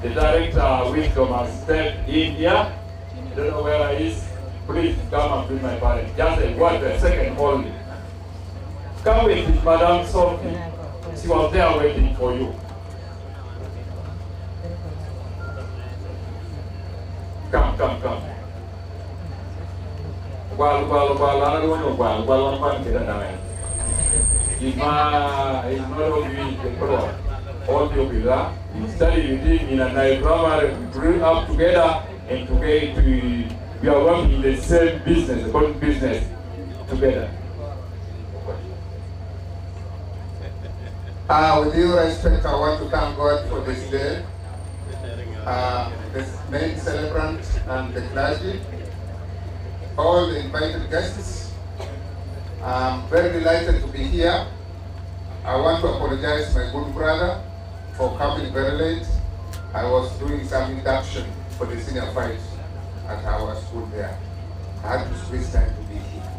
the director Wisdom has stepped in here. I don't know where he is. Please come and bring my parents. Just a second only. Come with Madame Sophie. She was there waiting for you. Come. He's we studied with him in a night grammar, we grew up together, and today we are working in the same business, the good business together. With due respect, I want to thank God for this day, the main celebrant and the clergy, all the invited guests. I'm very delighted to be here. I want to apologize to my good brother for coming very late. I was doing some induction for the senior fights at our school there. I had to squeeze time to be here.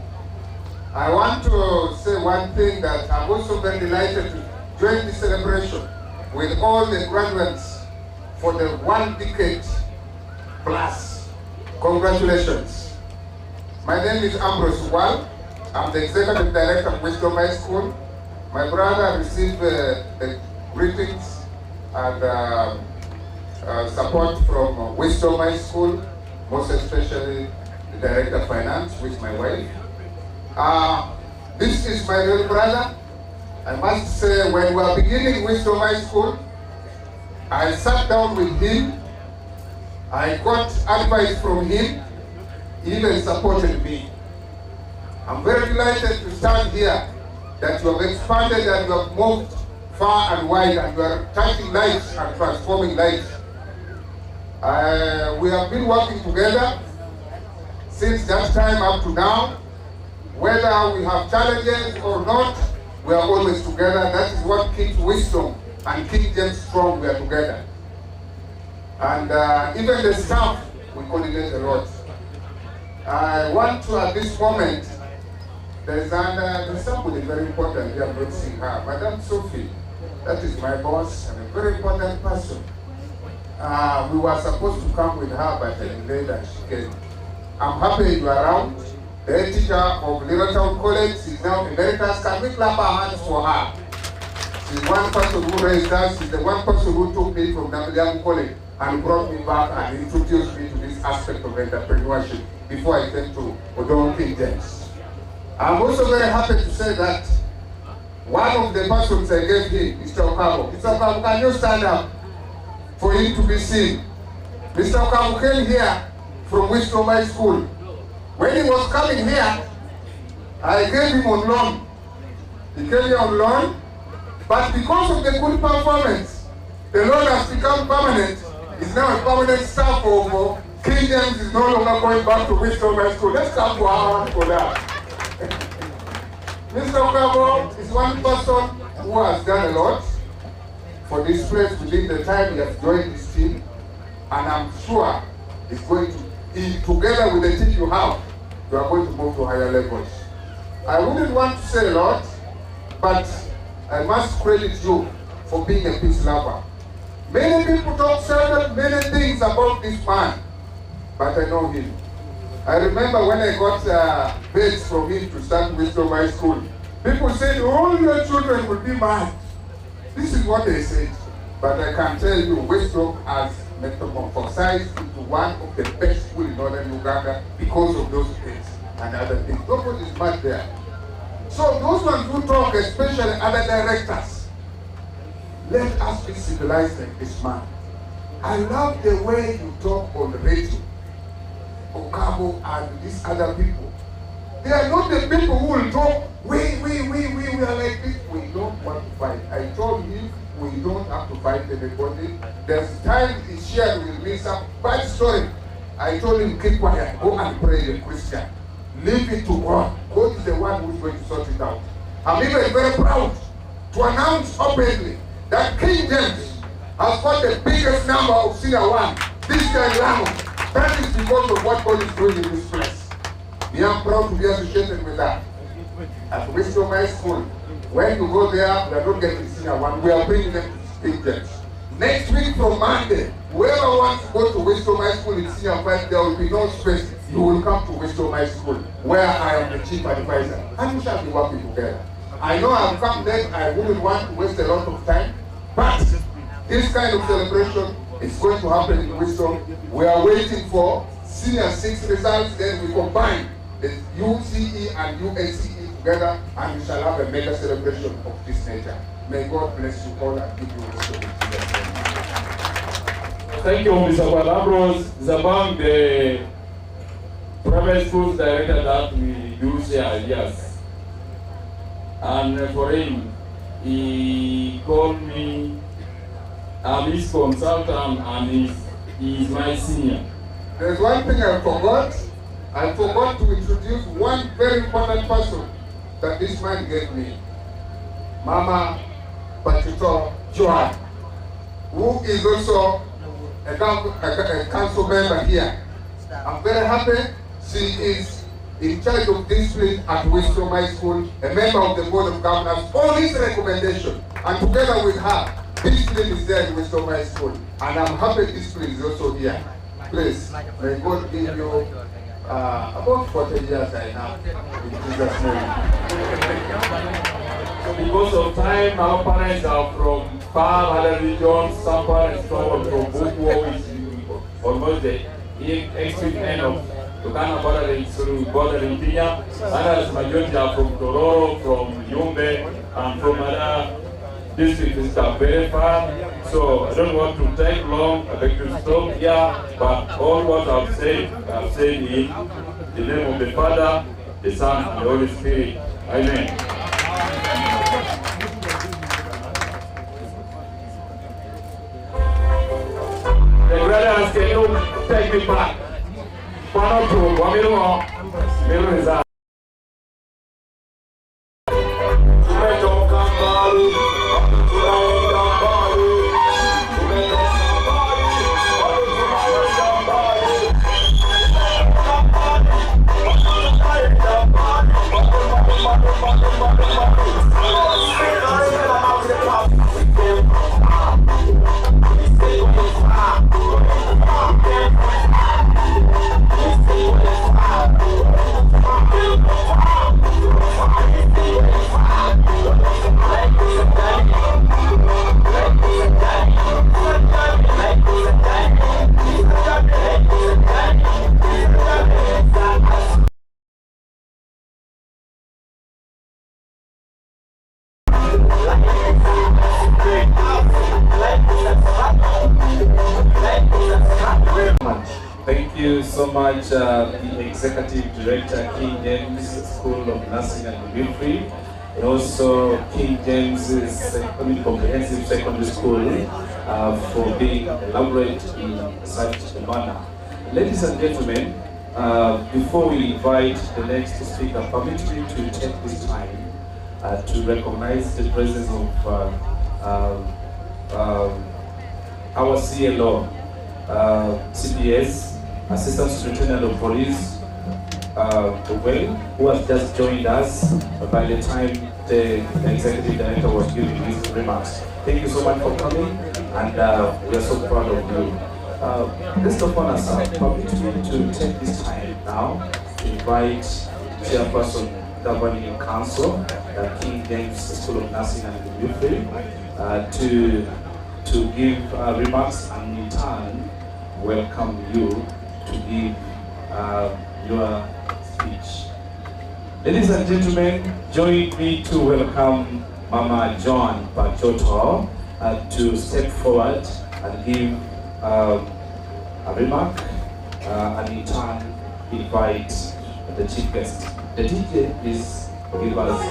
I want to say one thing, that I'm also very delighted to join the celebration with all the graduates for the 1 decade plus. Congratulations. My name is Ambrose Wal. I'm the Executive Director of Wisdom High School. My brother received the greetings and support from Wisdom High School, most especially the Director of Finance, with my wife. This is my real brother. I must say, when we were beginning Wisdom High School, I sat down with him. I got advice from him. He even supported me. I'm very delighted to stand here that you have expanded and you have moved far and wide and you are touching lives and transforming lives. We have been working together since that time up to now. Whether we have challenges or not, we are always together. That is what keeps Wisdom and King James strong. We are together. And even the staff, we coordinate a lot. I want to, at this moment, there's somebody very important here. I'm not seeing her. Madam Sophie, that is my boss and a very important person. We were supposed to come with her, but I delayed and she came. I'm happy you are around. The head teacher of Littleton College is now emeritus. Can we clap our hands for her? She's one person who raised us. She's the one person who took me from Littleton College and brought me back and introduced me to this aspect of entrepreneurship before I came to Odon King James. I'm also very happy to say that one of the persons I gave him, Mr. Okabo. Mr. Okabo, can you stand up for him to be seen? Mr. Okabo came here from Wisdom High School. When he was coming here, I gave him on loan. He came here on loan, but because of the good performance, the loan has become permanent. He's now a permanent staff of King James. Is no longer going back to Wisdom High School. Let's come to our for that. Mr. Okabo is one person who has done a lot for this place within the time he has joined this team, and I'm sure he's going to, together with the team you have, you are going to move to higher levels. I wouldn't want to say a lot, but I must credit you for being a peace lover. Many people talk certain many things about this man, but I know him. I remember when I got bids from him to start Wisdom High School, people said, all your children will be mad. This is what they said. But I can tell you, Wisdom has metamorphosized into one of the best schools in northern Uganda because of those things and other things. Nobody is mad there. So those ones who talk, especially other directors, let us be civilized like this man. I love the way you talk on the radio. Okabo and these other people. They are not the people who will talk, we are like this. We don't want to fight. I told him we don't have to fight anybody. There's time he shared with me some bad story. I told him, keep quiet, go and pray, you're Christian. Leave it to God. God is the one who's going to sort it out. I'm even very proud to announce openly that King James has got the biggest number of senior one this time around. That is because of what God is doing in this place. We are proud to be associated with that. At Wisdom High School, when you go there, we are not getting senior one. We are bringing them to King James. Next week from Monday, whoever wants to go to Wisdom High School in senior 5, there will be no space. You will come to Wisdom High School, where I am the chief advisor, and we shall be working together. I know I've come late. I wouldn't want to waste a lot of time, but this kind of celebration is going to happen in Wisdom. We are waiting for senior 6 results, then we combine the UCE and USCE together, and we shall have a mega celebration of this nature. May God bless you all and give you wisdom. Thank you, Mr. Balabros Zabang, the private schools director that we do share ideas. And for him, he called me, I'm his consultant and he's my senior. There's one thing I forgot. I forgot to introduce one very important person that this man gave me. Mama Pachito Joan, who is also a council member here. I'm very happy. She is in charge of discipline at Wisdom High School, a member of the Board of Governors, on his recommendation. And together with her, discipline is there in Wisdom High School. And I'm happy discipline is also here. Please, may God give you About 40 years I have, in Jesus' name. So because of time, our parents are from far other regions. Some parents travel from Bukuo, which is almost the extreme end of Uganda bordering Kenya. Others, majority are from Tororo, from Yumbe, and from other districts which are very far. So I don't want to take long. I beg to stop here. But all what I've said in the name of the Father, the Son, and the Holy Spirit. Amen. The graduands, can you take me back? One or two, one minute more. Thank you so much, the Executive Director, King James School of Nursing and Midwifery, and also King James Comprehensive Secondary School for being elaborate in such a manner. Ladies and gentlemen, before we invite the next speaker, permit me to take this time to recognize the presence of our CLO, CPS, Assistant Superintendent of Police, who has just joined us by the time the Executive Director was giving his remarks. Thank you so much for coming, and we are so proud of you. Let's go on aside. Permit me to take this time now to invite Chairperson Governing Council, King James School of Nursing and Midwifery, to give remarks and in turn welcome you to give your speech. Ladies and gentlemen, join me to welcome Mama John Pachoto to step forward and give a remark and in turn invite the chief guest. The DJ, please give us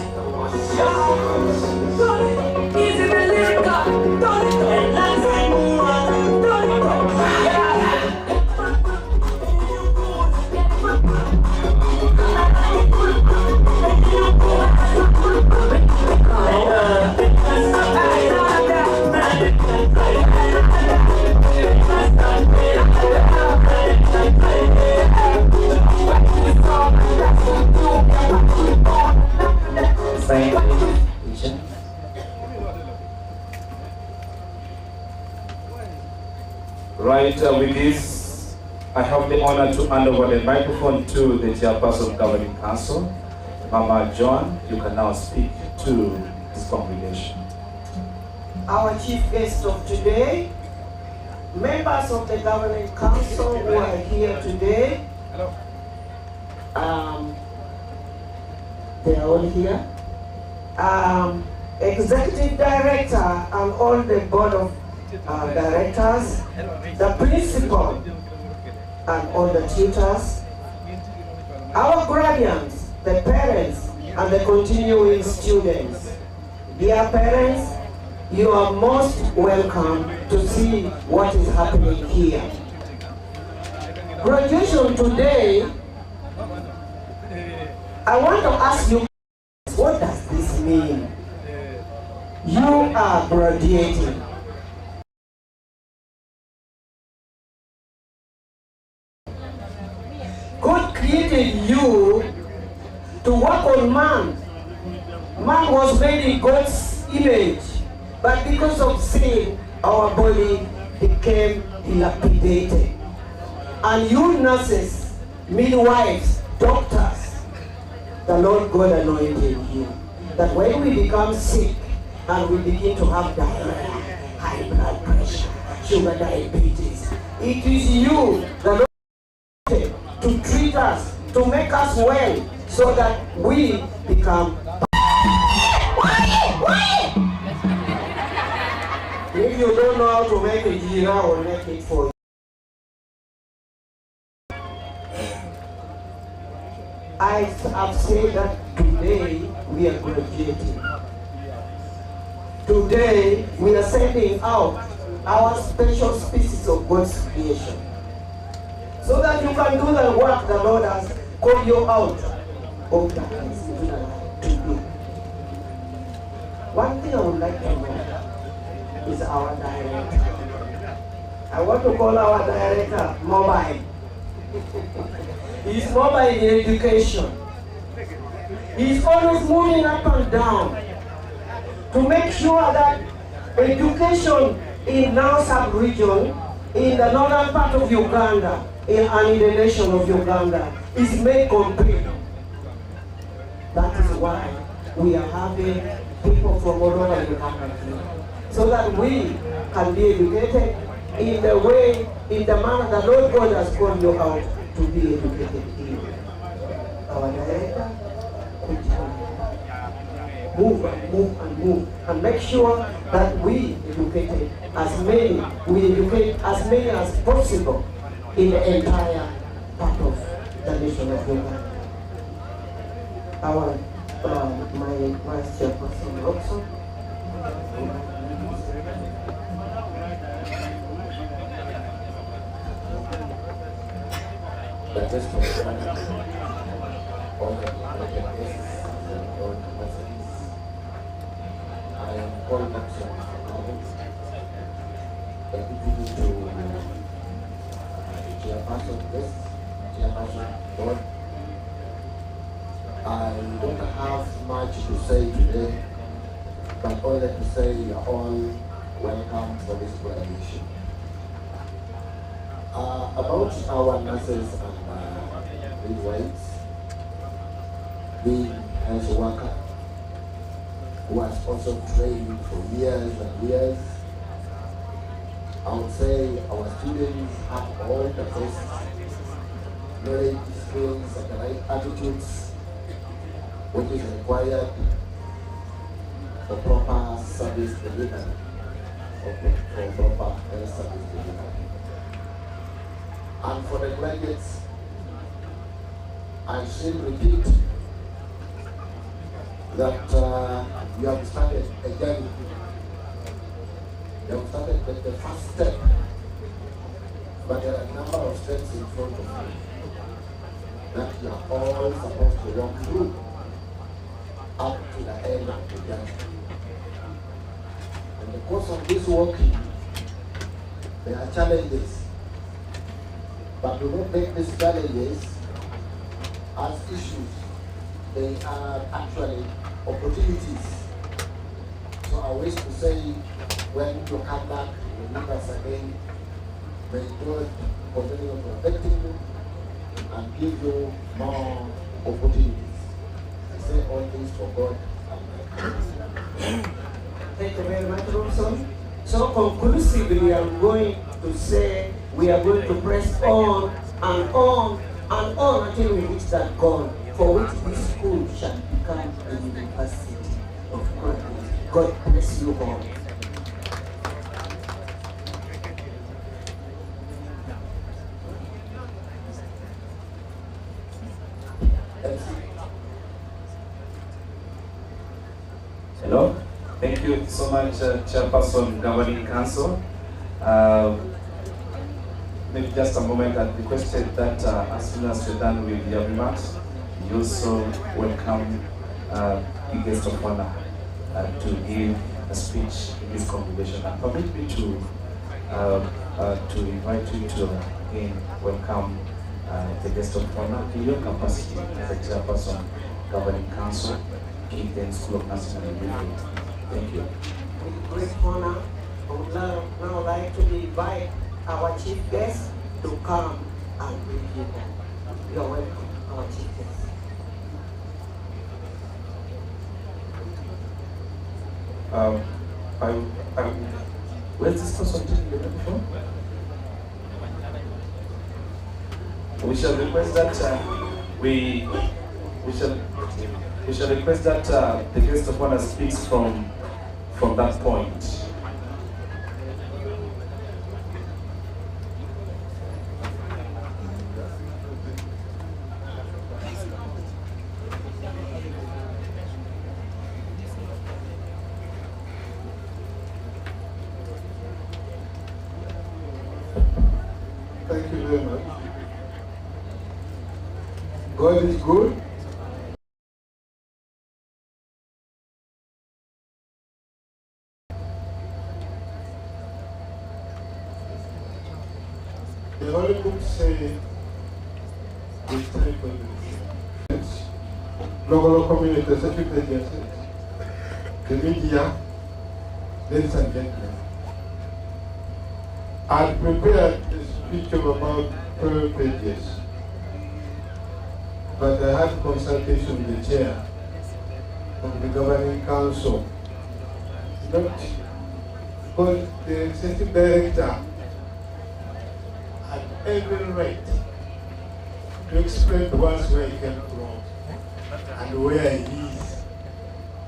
Right, with this, I have the honor to hand over the microphone to the Chairperson of Governing Council. Mama John, you can now speak to this congregation. Our chief guest of today, members of the Governing Council who are here today, they are all here. Executive Director and all the board of directors, the principal and all the tutors, our guardians, the parents and the continuing students. Dear parents, you are most welcome to see what is happening here. Graduation today, I want to ask you, what does this mean? You are graduating. God created you to work on man. Man was made in God's image, but because of sin, our body became dilapidated. And you nurses, midwives, doctors, the Lord God anointed you. That when we become sick and we begin to have diarrhea, high blood pressure, sugar diabetes, it is you, the Lord, to treat us, to make us well, so that we become. If you don't know how to make a jira, I will make it for you. I have said that today we are graduating. Today we are sending out our special species of God's creation, so that you can do the work the Lord has called you out of darkness into the light to do. One thing I would like to know is our director. I want to call our director mobile. He's mobile in education. He's always moving up and down to make sure that education in now sub-region, in the northern part of Uganda, and in the nation of Uganda, is made complete. That is why we are having people from all over the country, so that we can be educated in the way, in the manner the Lord God has called you out to be educated in. Our director, move and move and move, and make sure that we educate as many as possible in the entire part of the nation of Uganda. Our my vice chairperson also. That is all the guests and all capacities. I am called up to chairperson, yes, chairperson, board. I don't have much to say today, but only to say you are all welcome for this graduation. About our nurses and midwives, being health worker who has also trained for years and years, I would say our students have all the best knowledge, skills, and the right attitudes which is required for proper service delivery, for proper health service delivery. And for the graduates, I should repeat that you have started a journey. You have started with the first step, but there are a number of steps in front of you that you are all supposed to walk through up to the end of the journey. In the course of this walking, there are challenges, but do not take these challenges as issues. They are actually opportunities. So I wish to say, when you come back, you meet us again, may God continue protecting you and give you more opportunities. I say all things for God. Thank you very much, Robson. So conclusively, I'm going to say we are going to press on and on and on until we reach that goal, for which this school shall become a university of graduates. God bless you all. Hello. Thank you so much, Chairperson Governing Council. Maybe just a moment, I requested that as soon as you're done with your remarks, you also welcome the guest of honor to give a speech in this congregation. And permit me to invite you to again welcome the guest of honor in your capacity as a Chairperson Governing Council, Keynote School of Nursing and Midwifery. Thank you. With great honor, I would now like to invite our chief guest to come and bring you home. You are welcome, our chief guest. Where's this person taking the microphone? We shall request that we shall request that the guest of honor speaks from that point. Thank you very much. God is good. The Holy Book says it's time for this. Local community, certificate agencies, the media, ladies and gentlemen. I prepared a speech of about 12 pages, but I had consultation with the chair of the governing council. Not because the executive director had every right to explain to us where he came from and where he is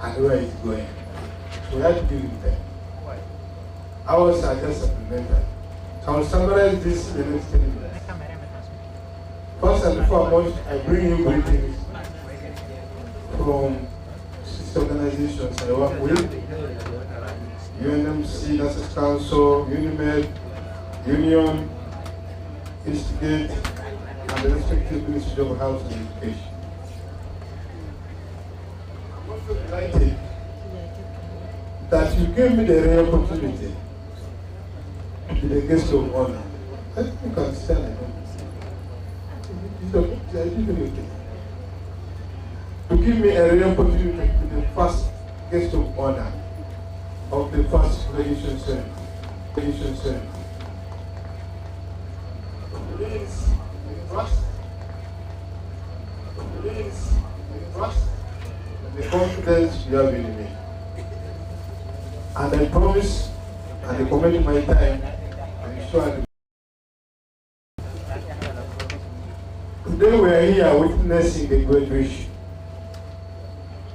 and where he's going. So we had to give him time. Ours are just supplementary. I will summarize this in the next 10 minutes. First and foremost, I bring you greetings from sister organizations I work with: UNMC, Nurses Council, UNIMED, Union, Instigate, and the respective Ministry of Health and Education. I'm also delighted that you gave me the rare opportunity to be the guest of honor. I think you can stand. To give me a rare opportunity to be the first guest of honor of the first graduation ceremony. Please, trust the confidence you have in me. And I promise and I commit my time and ensure. Today we are here witnessing the graduation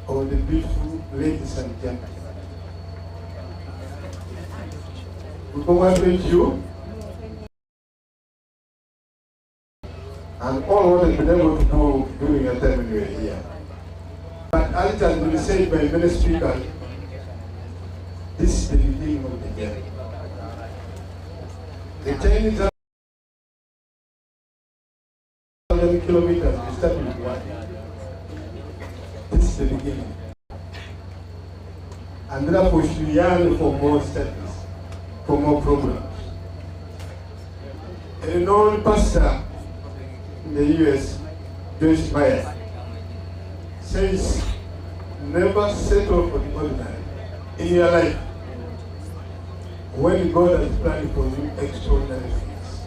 of the beautiful ladies and gentlemen. We congratulate you and all what you've been able to do during your time when you were here. But as it has been said by many speakers, this is the beginning of the journey. The Chinese are 1,000 kilometers, we started with one. This is the beginning. And therefore we should yearn for more studies, for more programs. A renowned pastor in the US, Joyce Meyer, says, never settle for the ordinary in your life when God has planned for you extraordinary things.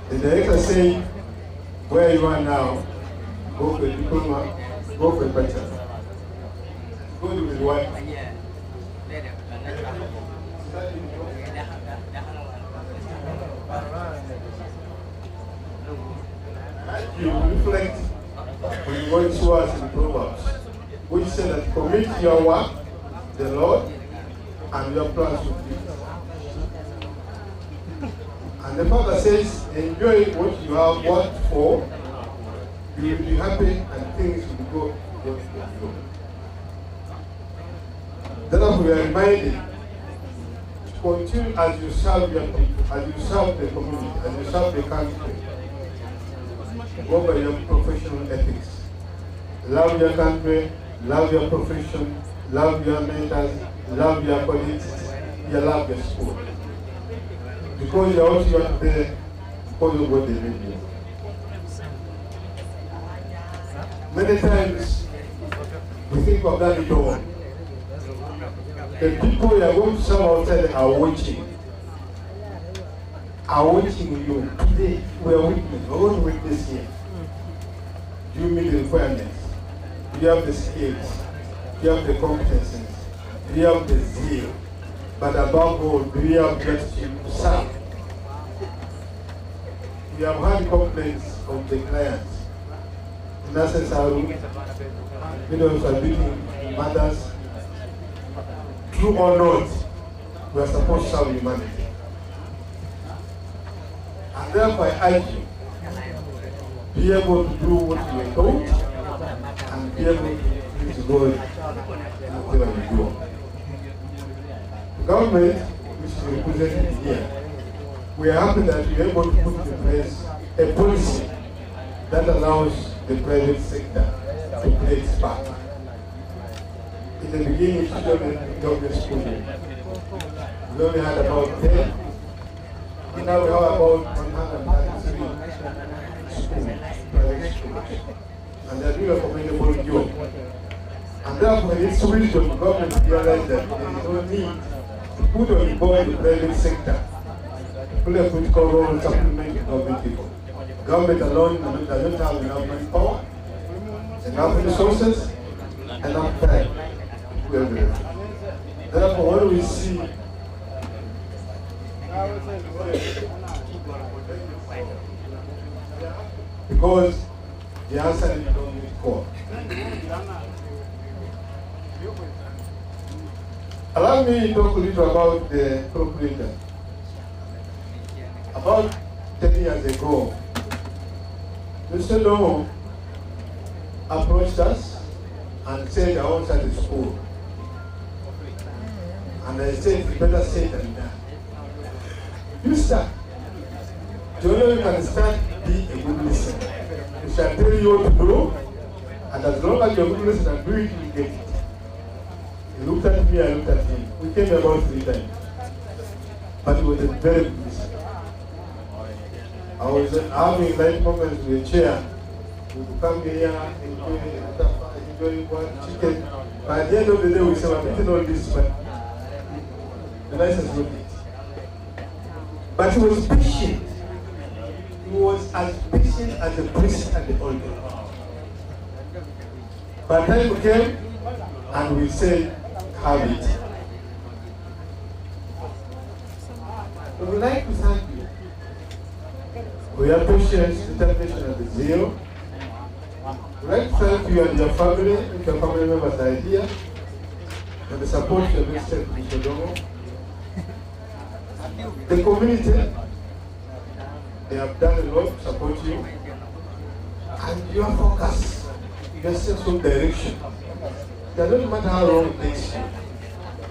The director said, where you are now, go for a diploma, go for a bachelor. God will reward you. You reflect on what it was in Proverbs, which said that commit your work to the Lord and your plans will be. And the Father says, enjoy what you have worked for, you will be happy and things will go good for you. Therefore, we are reminded to continue as you serve your people, as you serve the community, as you serve the country. Go by your professional ethics. Love your country, love your profession, love your mentors, love your colleagues, you love your school. Because you're also there because of what they made you. Many times we think of that at all. The people you are going to serve outside are watching. are watching you today. We are witness. We're going to witness here. Do you meet the requirements? Do you have the skills? Do you have the competencies? Do you have the zeal? But above all, do you have gratitude to serve? We have had complaints of the clients. Nurses are rude. Widows are beating mothers. True or not, we are supposed to serve humanity. And therefore I urge you, be able to do what you are told and be able to use God in whatever you do. The government, which is represented here, we are happy that we are able to put in place a policy that allows the private sector to play its part. In the beginning, of government school, we only had about 10. Now we have about 133 schools, private schools. And they are doing a commendable job. And therefore, it's wisdom the government realized that there is no need to put on board the private sector to play a critical role in supplementing government people. Government alone does not have enough manpower, enough resources, enough time to do everything. Therefore, when we see because the answer is not call. Allow me to talk a little about the procurator. About 10 years ago, Mr. Lomo approached us and said, I want to start a school. And I said, it's better said than done. You start. You know you can start, be a good listener. We shall tell you what to do, and as long as you're a good listener and do it, you get it. He looked at me, I looked at him. We came about 3 times. But it was a very good listener. I was having light moments with the chair. We would come here, enjoy one chicken. But at the end of the day, we said, I'm eating all this, but the license not it. But he was patient. He was as patient as the priest at the altar. But time came, and we said, have it. We would like to thank you for your patience, determination, and the zeal. We would like to thank you and your family, if your family members are here, for the support you have extended to Mr. Domo. The community, they have done a lot to support you. And your focus, your sense of direction. It doesn't matter how long it takes you.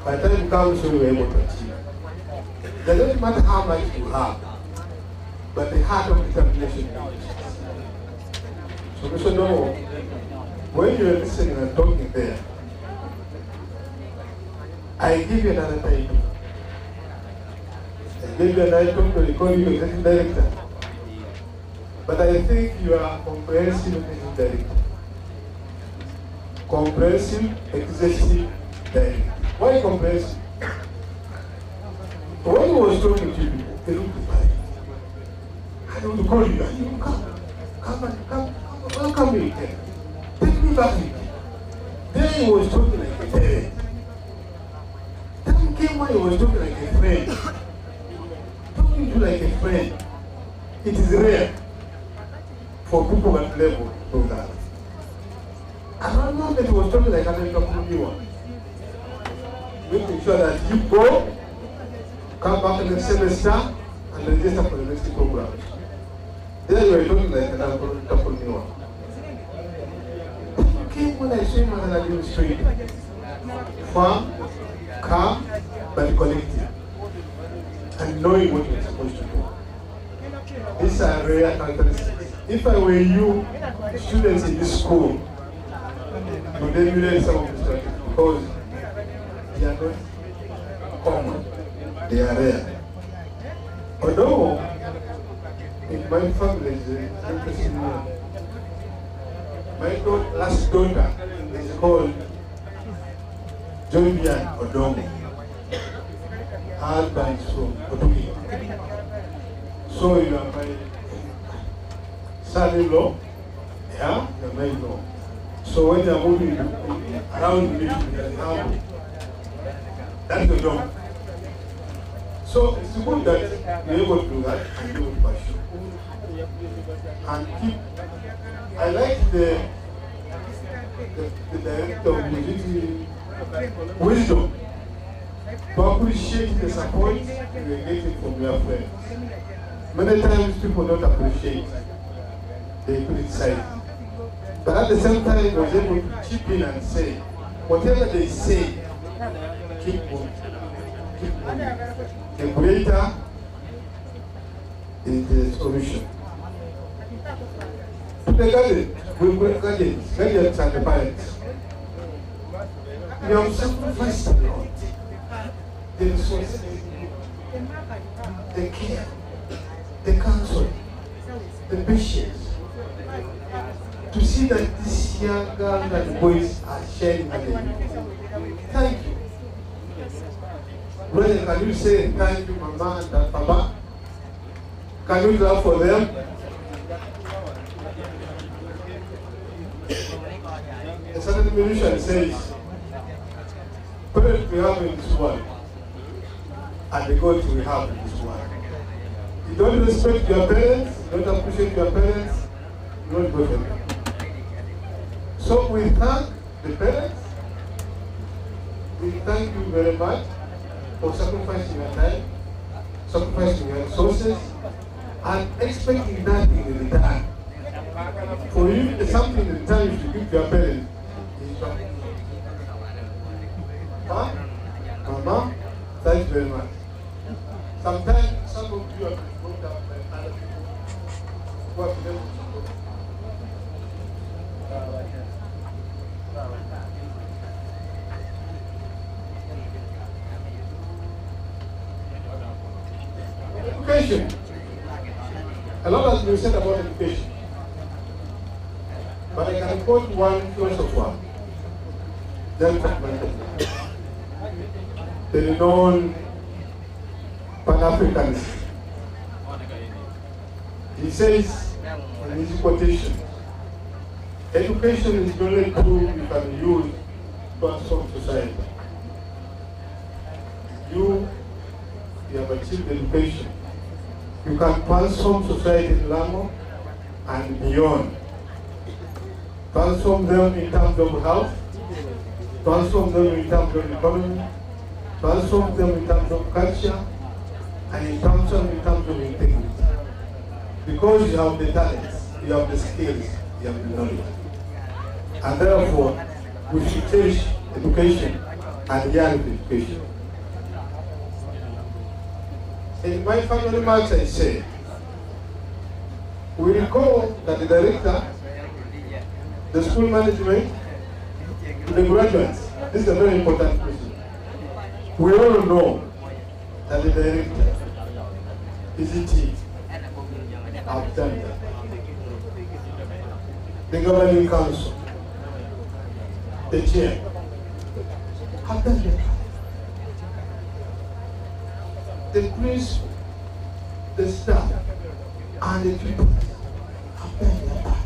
By the time you come, so you're able to achieve. It doesn't matter how much you have, but the heart of determination is. So, Mr. Domo, when you're listening and talking there, I give you another title. I gave you another title to call you executive director. But I think you are comprehensive executive director. Comprehensive executive director. Why comprehensive? When he was talking to you, he looked at me. I don't call you, and you come, welcome me again. Take me back again. Then he was talking like a parent. Then came when he was talking like a friend. Talking to you like a friend. It is rare for people at level to do that. And I know that he was talking like an entrepreneur. Making sure that you go, come back in the semester, and register for the next programs. There you are talking like an entrepreneur. Okay, when I say man, I do straight. Firm, calm, but collective. And knowing what you're supposed to do. These are rare characteristics. If I were you, students in this school, would emulate some of the strategies because they are not common, they are rare. Although, in my family is interesting, my last daughter is called Jovian Odomo. Her husband is from Oduki. So you are my son-in-law, yeah, you are my in-law. So when you are moving around me, that's the job. So it's good that you're able to do that and do it pursue. And keep, I like the director of Midwifery wisdom to appreciate the support you are getting from your friends. Many times people don't appreciate, they criticize. But at the same time, I was able to chip in and say, whatever they say, keep on, keep on. The greater is the solution. To the guardians and the parents, you have sacrificed a lot. The resources, the care, the counsel, the patience, to see that these young girls and boys are sharing at the youth. Thank you. Brother, can you say thank you, Mama and Papa? Can you clap for them? A certain musician says, parents we have in this world, and the gods we have in this world. You don't respect your parents, you don't appreciate your parents, you don't go for them. So we thank the parents, we thank you very much for sacrificing your time, sacrificing your resources, and expecting nothing in return. For you, there's something in return you should give to your parents. Mama, thank you very much. Sometimes some of you have been brought up by other people who have been able to support you. Education. A lot has been said about education. But I can quote one philosopher, the renowned Pan-Africanist. He says in his quotation, education is the only tool you can use to transform society. You have achieved education. You can transform society in Lamu and beyond. Transform them in terms of health, transform them in terms of economy, transform them in terms of culture, and in terms of integrity. Because you have the talents, you have the skills, you have the knowledge. And therefore, we should cherish education and young education. In my final remarks, I say, we recall that the director, the school management, the graduates, this is a very important question. We all know that the director, ECT, have done that. The governing council, the chair, have done that. The principal, the staff, and the people have done their part.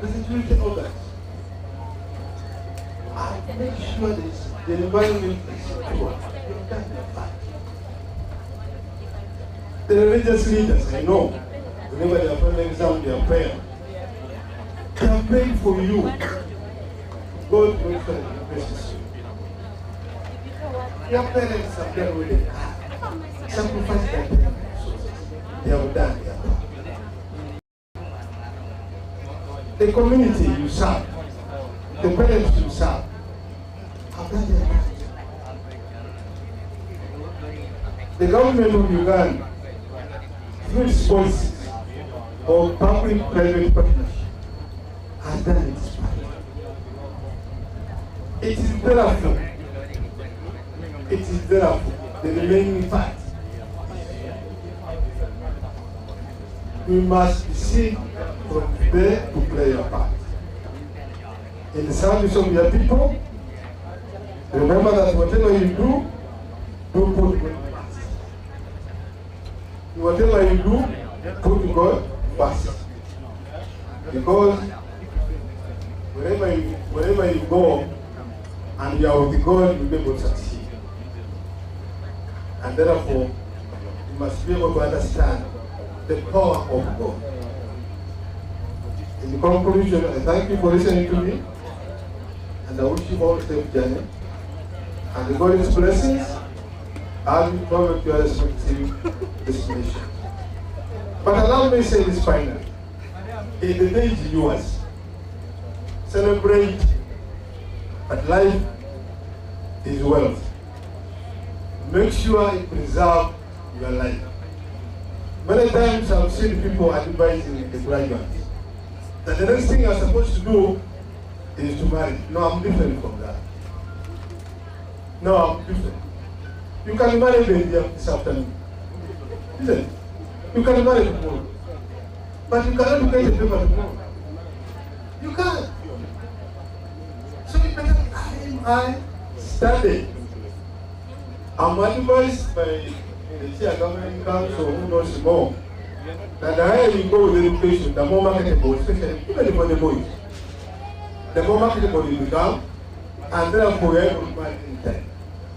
The security orders and make sure the environment is secure. You've done their part. The religious leaders, I know, whenever they are praying exam, they are praying. They are praying for you. God will try to bless you. Your parents have done what they can. Sacrifice their resources. They have done their part. The community you serve, the parents you serve, have done their part. The government of Uganda, through its policies of public-private partnership, has done its part. It is therefore the remaining part. We must decide from today to play a part. In the service of your people, remember that whatever you do, do put God first. Whatever you do, put God first. Because wherever you go and you are with God, you'll be able to succeed. And therefore, you must be able to understand the power of God. In conclusion, I thank you for listening to me, and I wish you all a safe journey. And God's blessings as you travel to your respective destinations. But allow me to say this finally. In the day is yours. Celebrate, but life is wealth. Make sure you preserve your life. Many times I've seen people advising the graduates that the next thing you're supposed to do is to marry. No, I'm different from that. No, I'm different. You can marry this afternoon. Listen, you can marry tomorrow. But you cannot get a paper tomorrow. You can't. So you better I study. I'm advised by the chair government council who knows more that the higher you go with education, the more marketable, especially even for the boys, the more marketable you become, and therefore you're able to marry in time.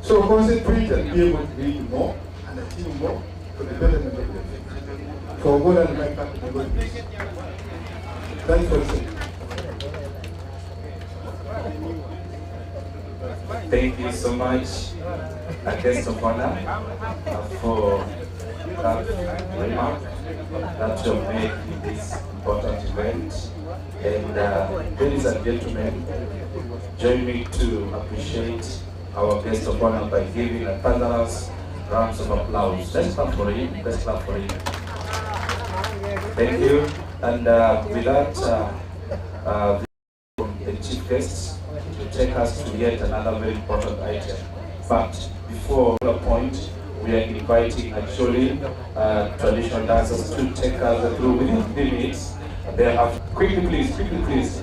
So concentrate and be able to read more and achieve more for the betterment of the future. For God and my country, God bless. Thanks for listening. Thank you so much, a guest of honor, for that remark that you made in this important event. And ladies and gentlemen, join me to appreciate our guest of honor by giving a thunderous round of applause. Let's clap for him. Let's clap for him. Thank you. And with that, the chief guests to take us to yet another very important item. But before that point, we are inviting actually traditional dancers to take us through within 3 minutes. They have quickly please.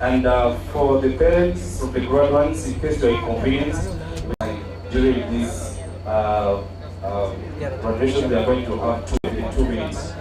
And for the parents of the graduands, in case you are inconvenienced during this graduation, we are going to have 2 minutes.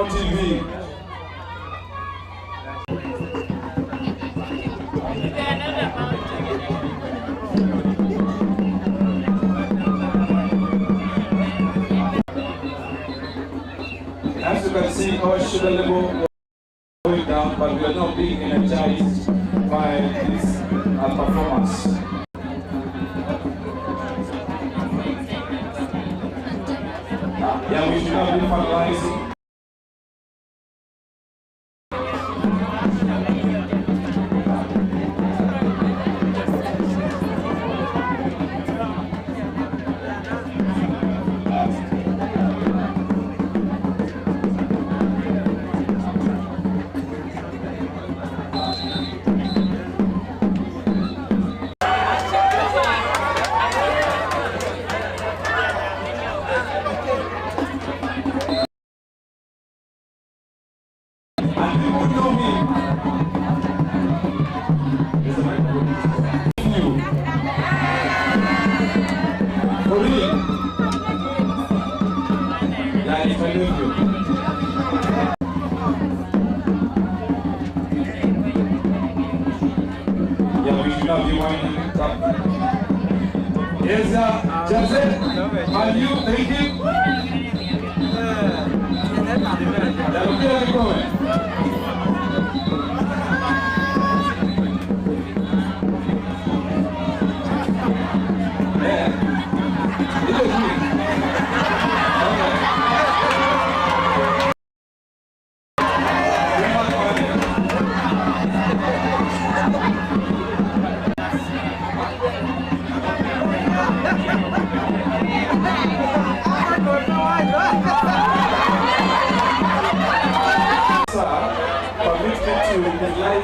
TV. As you can see, our sugar level is going down, but we are not being energized by this performance. Yeah, we should not be finalizing.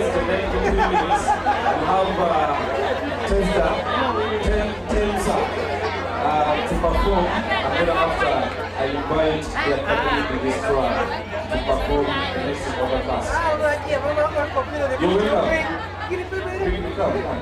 minutes, the next 3 minutes, we have Tester, to perform, and then after I invite the accompanying registrar to perform the next other task. You're welcome. Come.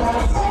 Thank you.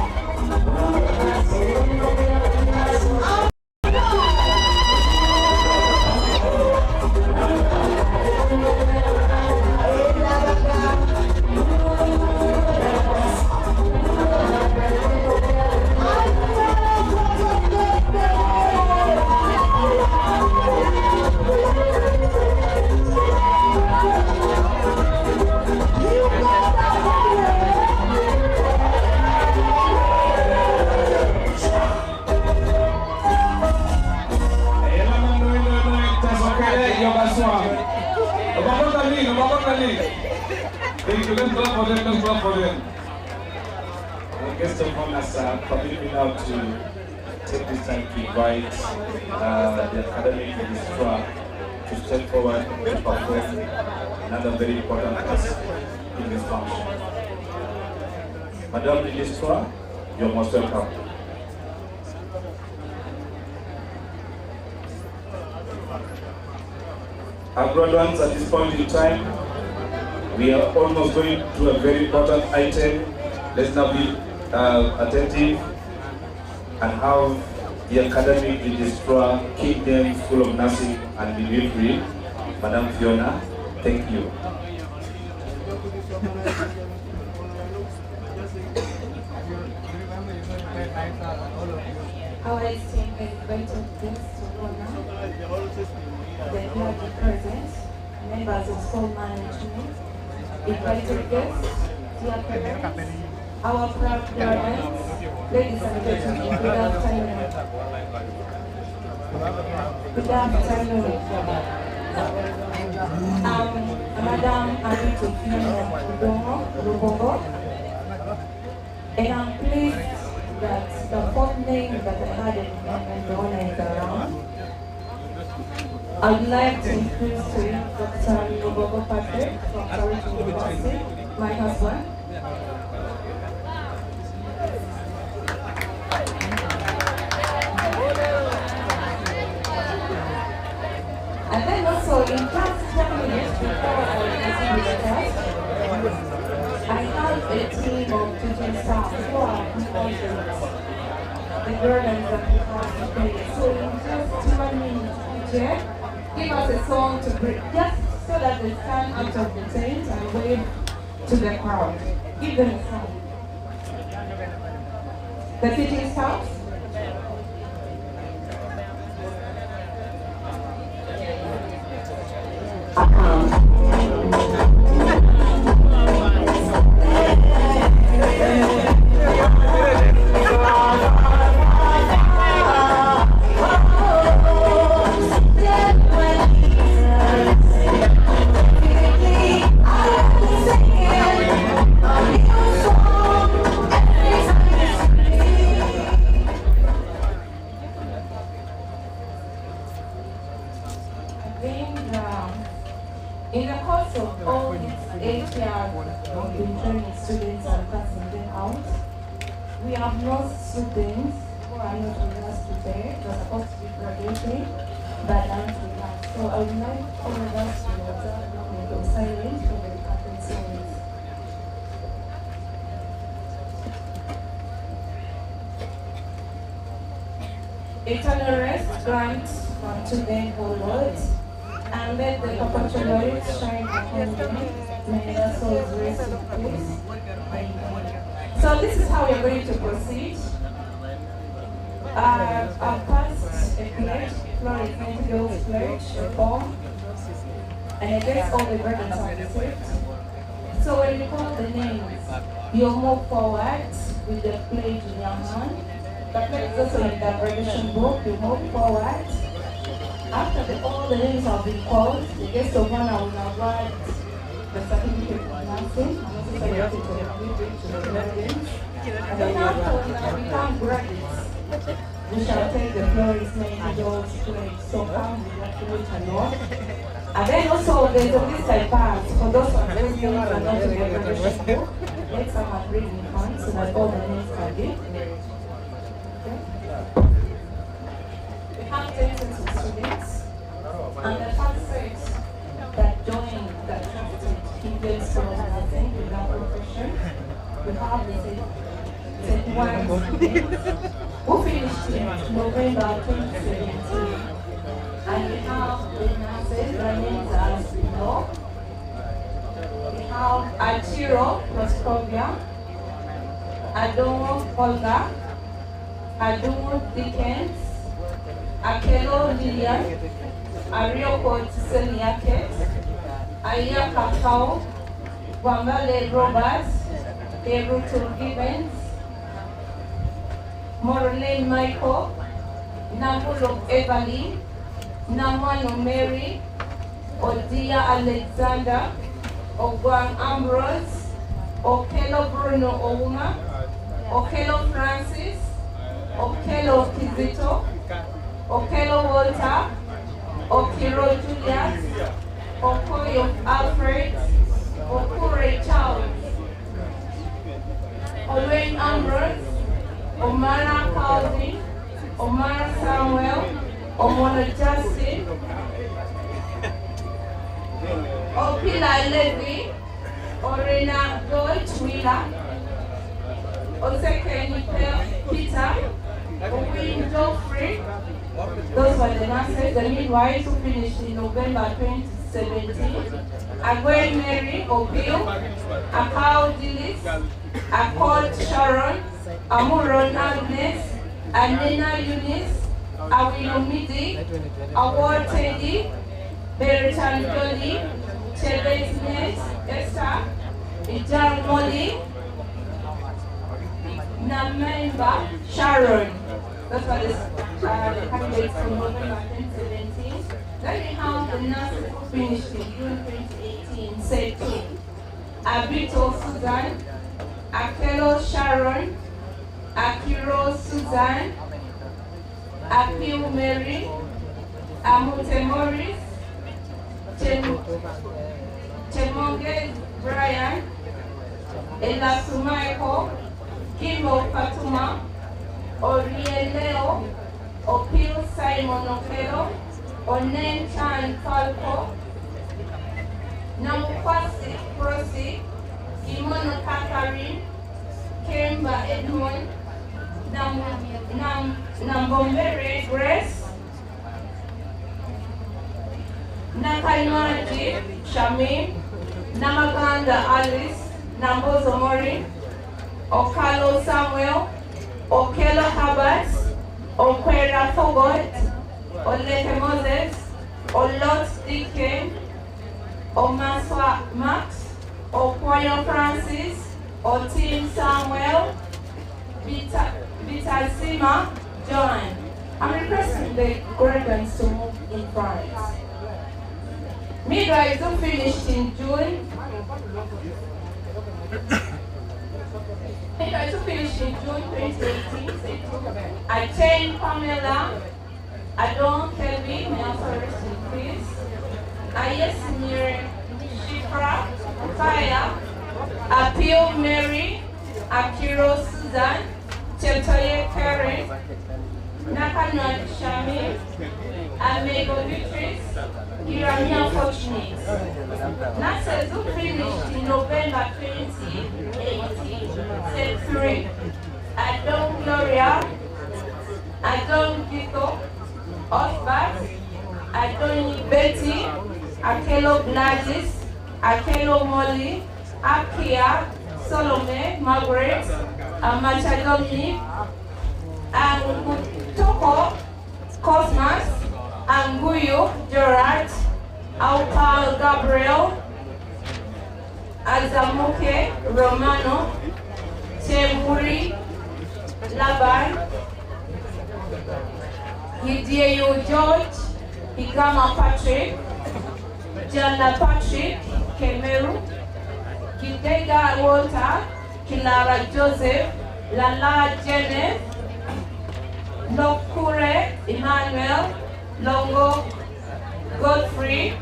Let's clap for them. Let's clap for them. Our guest of honor, sir, permit me now to take this time to invite the academic registrar to step forward to perform another very important task in this function. Madam Registrar, you're most welcome. Our graduates, at this point in time, we are almost going to a very important item. Let's now be attentive and have the academic registrar, Keynote School of Nursing and Midwifery, Madam Fiona. Thank you. Our esteemed invited guests to honor, the clergy present, members of school management, invited guests, dear parents, our proud graduates, ladies and gentlemen, good afternoon. Good afternoon. Madam Anita Lubongo, and I'm pleased that the fourth name that I had in the honor is around. I'd like to introduce to you Dr. Lubongo Patrick from Florence University, my husband. And then also in just 10 minutes before I begin the test, I have a team of teaching staff who are consulting the burdens that we have today. So in just 2 minutes, teacher, give us a song to bring, just so that they stand out of the tent and wave to the crowd. Give them a song. The teaching staff. In the course of all these 8 years of been training students and passing them out, we have lost students who are not with us today. They're supposed to be graduating, but aren't with us. So I would like all of us to observe a moment of silence for the department souls. Eternal rest grant unto them, O Lord, and let the perpetual light shine upon them. May their souls rest in peace. Amen. So this is how we are going to proceed. I've passed a pledge, Florence Nightingale's pledge, a form, and I guess all the burdens are received. So when you call the names, you'll move forward with the pledge in your hand. The pledge is also in the graduation book. You move forward. After all the names have been called, the guest of honor will award the certificate of nursing and also certificate of midwifery to the graduates. And then after we become graduates, we shall take the Florence Nightingale's pledge. So come with your pledge and all. And then also there's a list I passed for those who are names are not in the graduation book. Let someone bring in front so that all the names can be. We have 10 sets of students. And the first set that joined the trusted Keynote School of Nursing with our profession, we have the who finished in November 2017. And we have the nurses, their names as below. We have Achiro Proscovia, Adomo Olga, Adomo Dickens, Akelo Lilian, Arioko Tseliaket, Aya Kakao, Wambale Roberts, Eruto Gibbons, Morlane Michael, Namulo Evelyn, Namano Mary, Odia Alexander, Ogwang Ambrose, Okelo Bruno Ouma, Okelo Francis, Okelo Kizito, Okelo Walter, Okiro Julius, Okoyo Alfred, Okure Charles, Olwayne Ambrose, Omara Calvin, Omara Samuel, Omono Justin, Opila Levy, Orena Deutsch Wheeler, Oseke Peter, Owen Geoffrey. Those were the nurses, the midwives who finished in November 2017. Agwen Mary Obil, Akao Dillis, Accord Sharon, Amuron Agnes, Anena Eunice, Awilomidi, Award Teddy, Beritan Dolly, Chebet Ness, Esther, Ijar Molly, Namemba Sharon. Those were the candidates from November 2017. Then we have the nurses who finished in June 2018, Setu, Abito Susan, Akelo Sharon, Akiro Susan, Apiu Mary, Amute Morris, Chemonge Brian, Elasu Michael, Kimo Fatuma, Orieleo, Opil Simon Okelo, Onen Chan Falco, Namukwasi Prosi, Imono Kakarin, Kemba Edmund, Nambombere Grace, Nakaimaji Shamim, Namaganda Alice, Nambozo Mori, Okalo Samuel, Okelo Habas, Okwera Fogot, Olete Moses, Olot Dike, Omaswa Max, Okwayo Francis, Otim Samuel, Vitasima John. I'm requesting the graduands to move in front. Midwives who finished in June. Midwives who finished in June 2018. Achain Pamela, Adon Kelby, may also rest in peace. Ayesmir Shifra, Fire, Appeal Mary, Akiro Susan, Cheptoye Karen, Nakanot Shami, Amego Beatrice, Iramia Fortunate. Nurses who finished in November 2018, set 3. Adon Gloria, Adon Gito, Osbert, Adoni Betty, Akelo Gladys, Akelo Molly, Akia, Solome, Margaret, Amachadomi, Angutoko, Cosmas, Anguyo, Gerard, Aupal Gabriel, Azamuke, Romano, Chemuri, Laban, Hidieyo George, Higama Patrick, Jana Patrick, Kemeru, Kidega Walter, Kilara Joseph, Lala Janet, Lokure Emmanuel, Longo Godfrey,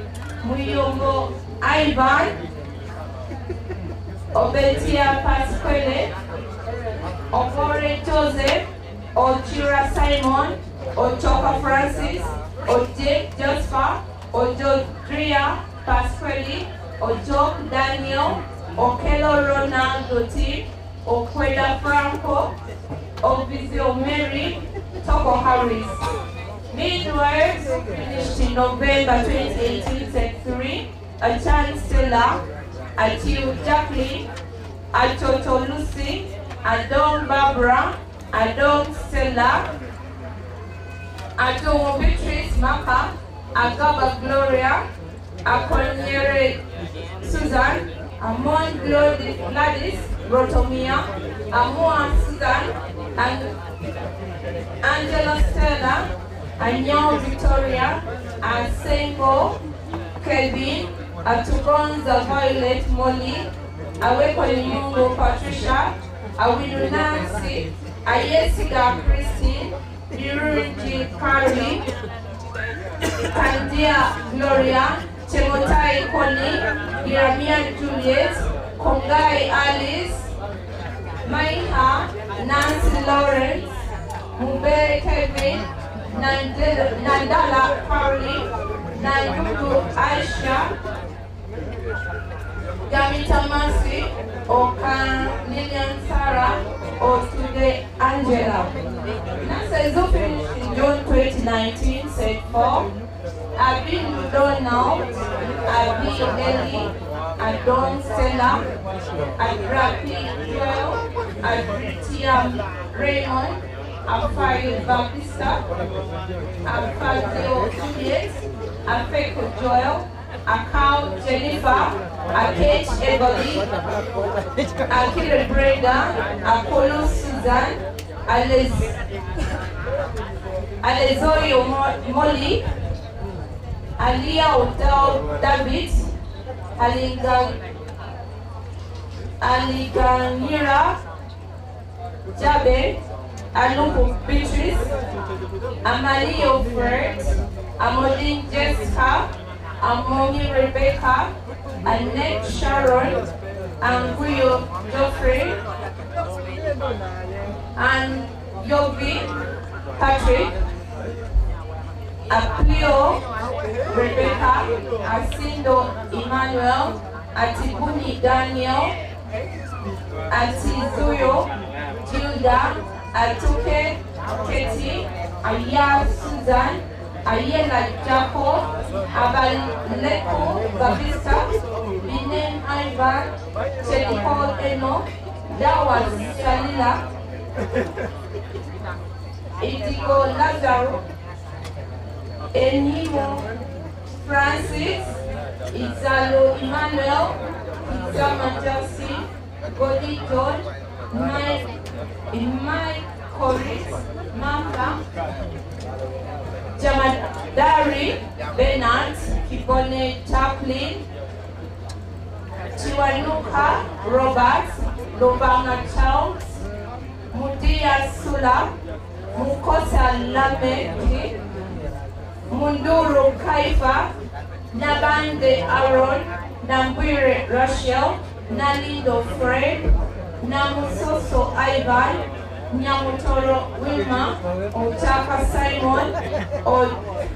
Muyongo Ivan, Obetia Pasquale, Okore Joseph, Ochira Simon, Ochoka Francis, Ojek Josepha, Ojo Dria Pasquale, Ojok Daniel, Okelo Ronald Doti, Okweda Franco, Obvizio Mary, Togo Harris. Midwives finished in November 2018, set 3, Achan Stella, Atiu Jacqueline, Atoto Lucy, Adon Barbara, Adon Stella, Adon Beatrice Maka, Agaba Gloria, Akonyere Susan, Amon Gladys Rotomia, Amon Susan, and Angela Stella, Anyon Victoria, Asengo Kelvin, Atugonza Violet Molly, Awekoni Mungo Patricia, Awidu Nancy, Ayesiga Christine, Birunji Carly, Kandia Gloria, Chemotai Connie, Iramian Juliet, Kongai Alice, Maiha, Nancy Lawrence, Mube Kevin, Nandala Carly, Nandudu Aisha, Gamita Mercy, Okan Lillian Sarah, or today Angela. NASA is finished in June 2019, set 4. Abin Donald, Abin Ellie, Adon Stella, Adrapi Joel, Adritia Raymond, Afai Baptista, Afazio Juliet, Afeko Joel, Akau Jennifer, Akech Ebony, Akira Brenda, Apollo Susan, Alezoyo Molly, Alia Odell David, Aliganira Jabe, Alupo Beatrice, Amalio Fred, Amodine Jessica, Amoni Rebecca, Annette Sharon, Anguyo Geoffrey, and Yogi Patrick, Aplio Rebecca, Asindo Emmanuel, Atibuni Daniel, Atizuyo Gilda, Atuke Katie, Aya Susan, Ayela Jacob, Abaleko Babista, Binen Ivan, Chelikol Eno, Dawas Salila, Itigo Lazaro, Enimo Francis, Izalo Emmanuel, Izama Josie, Godi George, Mike Corris, Mamba, Jamadari Bernard, Kibone Chaplin, Chiwanuka Robert, Lobanga Charles, Mudia Sula, Mukosa Lameki, Munduru Kaifa, Nabande Aaron, Nambire Rachel, Nalindo Fred, Namusoso Ivan, Nyamutoro Wilma, Otaka Simon,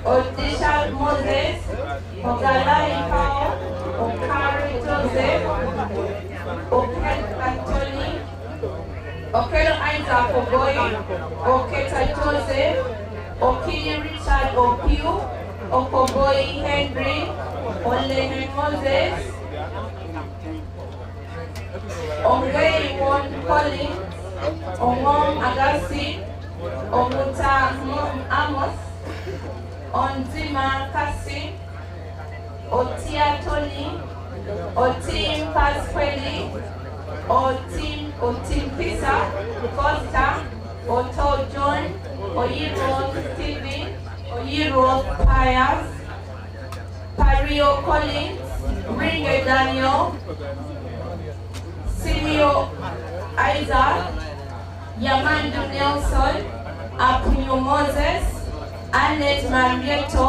Odisha Moses, Ogalai Pao, Okari Joseph, Okel Anthony, Okel Isaac Ogoy, Oketa Joseph, Okili Richard Opiu, Okoboy Henry, Olene Moses, Ongei Won Collins, Omom Agassi, Omuta Amos, Onzima Kasi, Otia Tony, Otim Pasqueli, Otim Pisa, Costa, Oto John, Oyiro Stephen, Oyiro Pius, Pario Collins, Ringe Daniel, Simio Isaac, Yamandu Nelson, Apunyo Moses, Annette Marieto,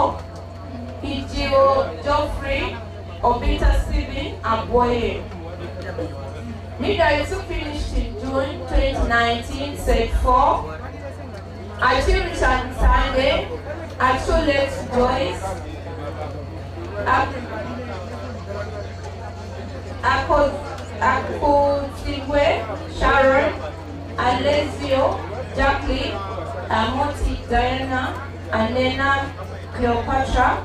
Pijio Geoffrey, Obita Stephen, and Boye. Midwives finished in June 2019, set 4. Achieve Richard Sunday, Acholet Joyce, Akutigwe, Sharon, Alessio, Jacqueline, Amoti Diana, Anena Cleopatra,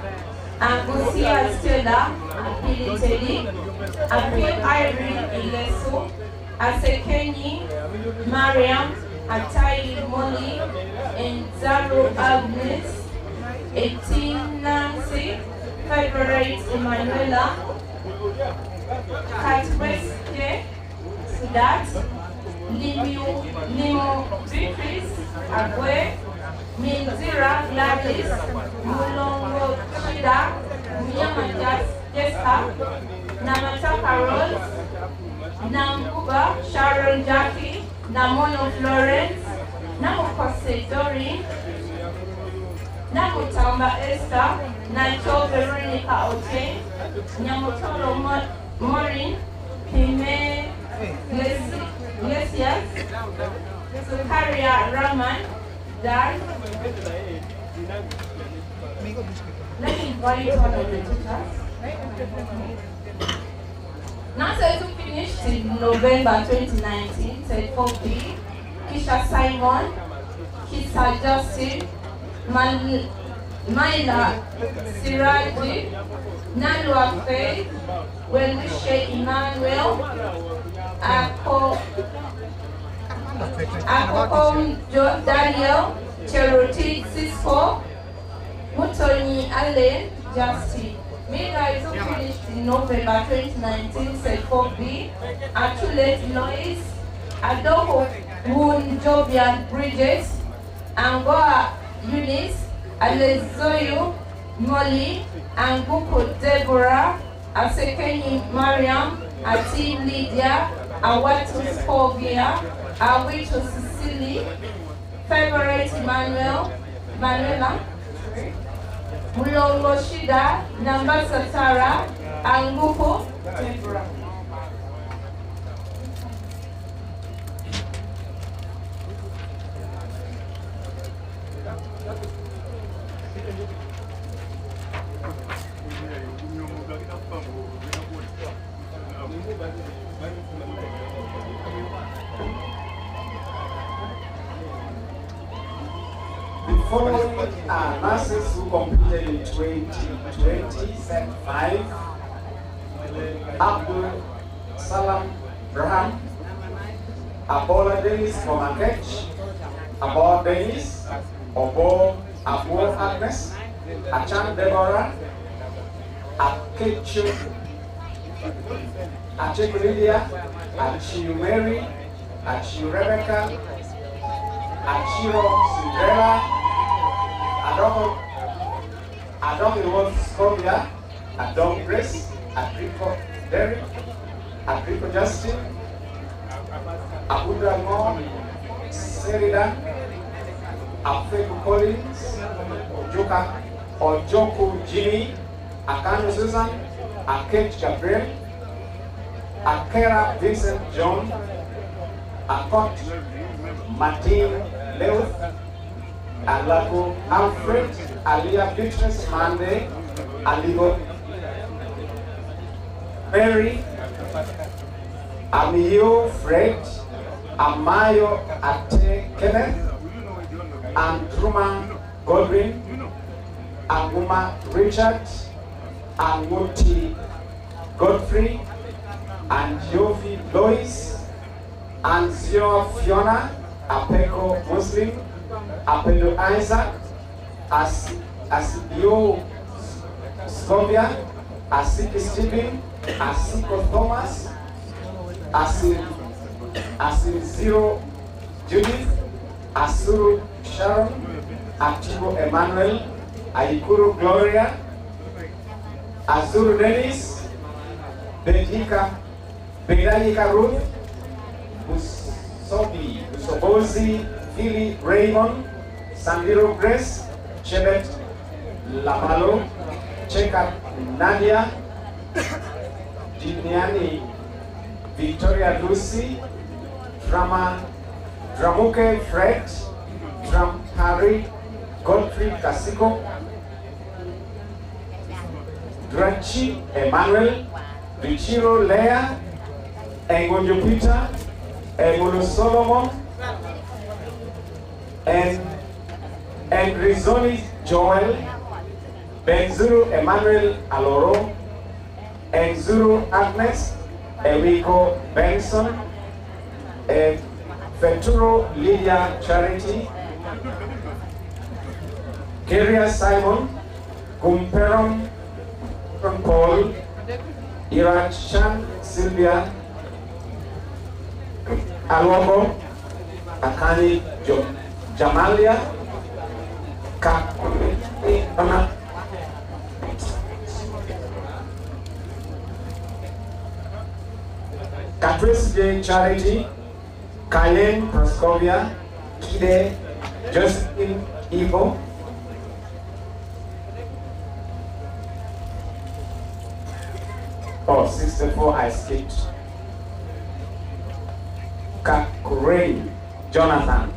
Angusia Stella, Apili Teddy, Apil Irene Ileso, Asekeni, Mariam, Atai Molly, and Zaro Agnes, 18 Nancy, February Emanuela, Katweske, Sudat, Limo Beatrice, Agwe, Minzira Gladys, Mulongo Shida, Miyama Jessica, Namata Carol, Nambuba Sharon Jackie, Namono Florence, Namukose Doreen, Namutamba Esther, Nacho Veronica Oche, Nyamutolo Maureen, Pime Glaciers, Sukaria Raman, Dan. Let me invite one of the teachers. Now, so to finish in November 2019, said Poppy, Kisha Simon, Kisa Justin, Maila Siraji, Nalua Faith, Wenwishe Emmanuel, Akoko Daniel, Cheroti Cisco, Mutoni Allen, Justin. Mega is finished in November 2019, said 4B, Achulette Lois, Adoko Woon Jovian Bridges, Angoa Eunice, Alezoyu Molly, Anguko Deborah, Asekeni Mariam, Ati Lydia, Awatu Scovia, Awitu Cecily, Favorite Manuela, Mulongo Shida, Nambasa Tara, Anguko Deborah. The following are nurses who completed in 2020, set 5, Abdul Salam Braham, Abola Dennis Komakech, Abo Dennis, Obo Abo Agnes, Achan Deborah, Akechu, Acheku Lydia, Achiu Mary, Achiu Rebecca, Achiro Cinderella, Adom Rose Scovia, Adom Grace, Adrico Derek, Adrico Justin, Abuda Mo, Seridan, Afeku Collins, Ojoku Jimmy, Akano Susan, Akech Gabriel, Akera Vincent John, Akot Martin Lewis, Alago Alfred, Alia Beatrice Mande, Aligo Mary, Amio Fred, Amayo Ate Kenneth, Andruma Godwin, Aguma Richard, Anguti Godfrey, and Jovi Lois, Anzio Fiona, Apeko Muslim, Apelo Isaac, Asibio Scovia, Asiki Stephen, Asiko Thomas, Asil Zero Judith, Asuru Sharon, Atibo Emmanuel, Aikuru Gloria, Azuru Dennis, Bedalika Ruth, Usobozi Philly Raymond, Sandiro Grace, Chebet Lamalo, Cheka Nadia, Diniani Victoria Lucy, Dramuke Fred, Harry Godfrey Casiko, Drachi Emmanuel, Vichiro Lea, Engonjo Peter, Egolo Solomon, and Rizoni Joel, Benzuru Emmanuel Aloro, Enzuru Agnes, Enrico Benson, and Feturo Lydia Charity, Keria Simon, Gumperon Paul, Irachan Sylvia, Alwoko, Akani Jamalia, Catrice J. Charity, Cayenne Proscovia, Kide, Justin Evo, oh, 64, I skipped. Kakurei Jonathan.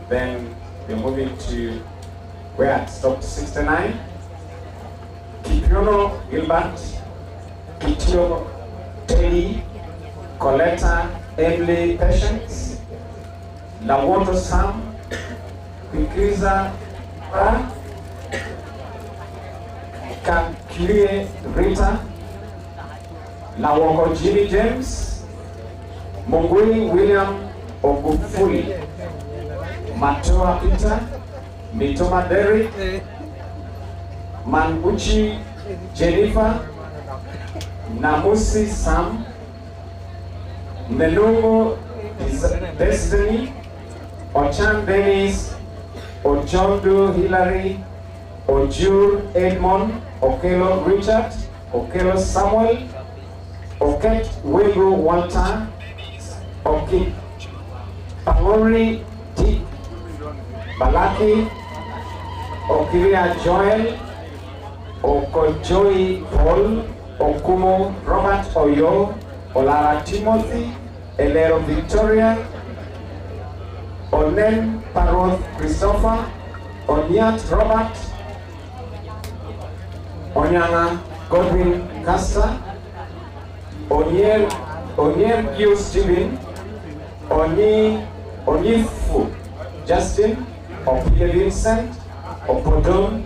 Then we're moving to where I stopped, 69. Kipiono Gilbert, Kitio Teddy, Coletta Emily Patience, Lawoto Sam, Pikiza Ra, Kakirie Rita, Lawoko Jimmy James, Mongui William Ogufuli, Matoa Peter, Mitoma Derrick, Manguchi Jennifer, Namusi Sam, Melungo Destiny, Ochan Dennis, Ojondu Hillary, Ojur Edmond, Okelo Richard, Okelo Samuel, Oket Wego Walter, Okip Pangori T. Balaki, Okiria Joel, Okojoi Paul, Okumo Robert Oyo, Olara Timothy, Elero Victoria, Onen Paroth Christopher, Onyat Robert, Onyanga Godwin Casta, Onier Q Stephen, Onifu Justin, Opia Vincent, Opodon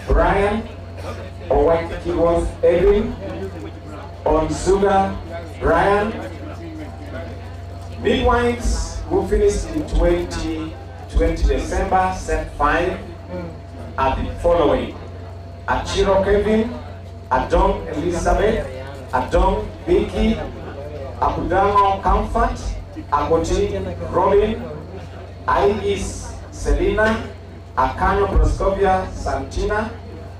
Brian, Owakiworth Edwin, Onsuga Brian. Midwives who finished in 2020 December, set 5 are the following: Achiro Kevin, Adong Elizabeth, Adong Vicky, Abudamo Comfort, Akoti Robin, Iris Selina, Akano Proscopia Santina,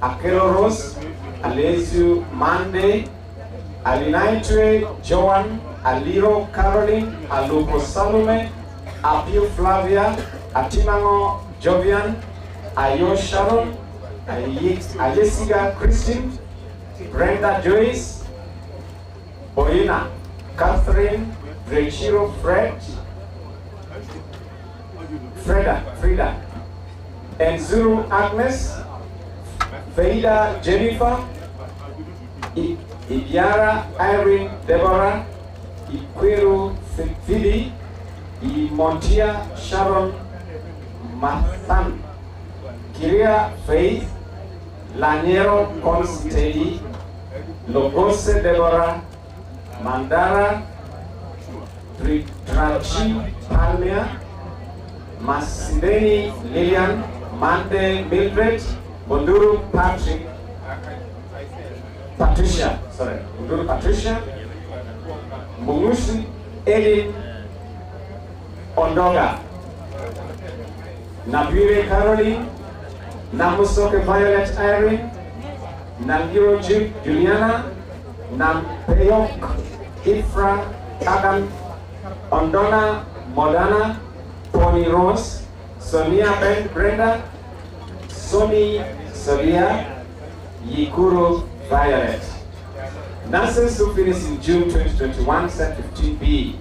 Akelo Rose, Alesio Mande, Alinaitwe Joan, Aliro Caroline, Aluko Salome, Apio Flavia, Atimango Jovian, Ayo Sharon, Ayesiga Christine, Brenda Joyce, Boina, Catherine, Brechiro Fred, Frida, Enzuru Agnes, Feida Jennifer, Ibiara Irene Deborah, Ikweru Fili, Montia Sharon Mathan, Kiria Faith, Laniero Consteli, Logose Deborah, Mandara, Trachi Palmia, Masideni Lilian, Mande Mildred, Bonduru Patricia, Bonduru Patricia, Mungusi Edin Ondoga, Nabire Caroline, Namusoke Violet Irene, Nangiro Juliana, Nampeyok Ifra Adam, Ondona Modana, Pony Rose, Sonia Ben Brenda, Somi Solia, Yikuru Violet. Nurses who finished in June 2021, set 15B.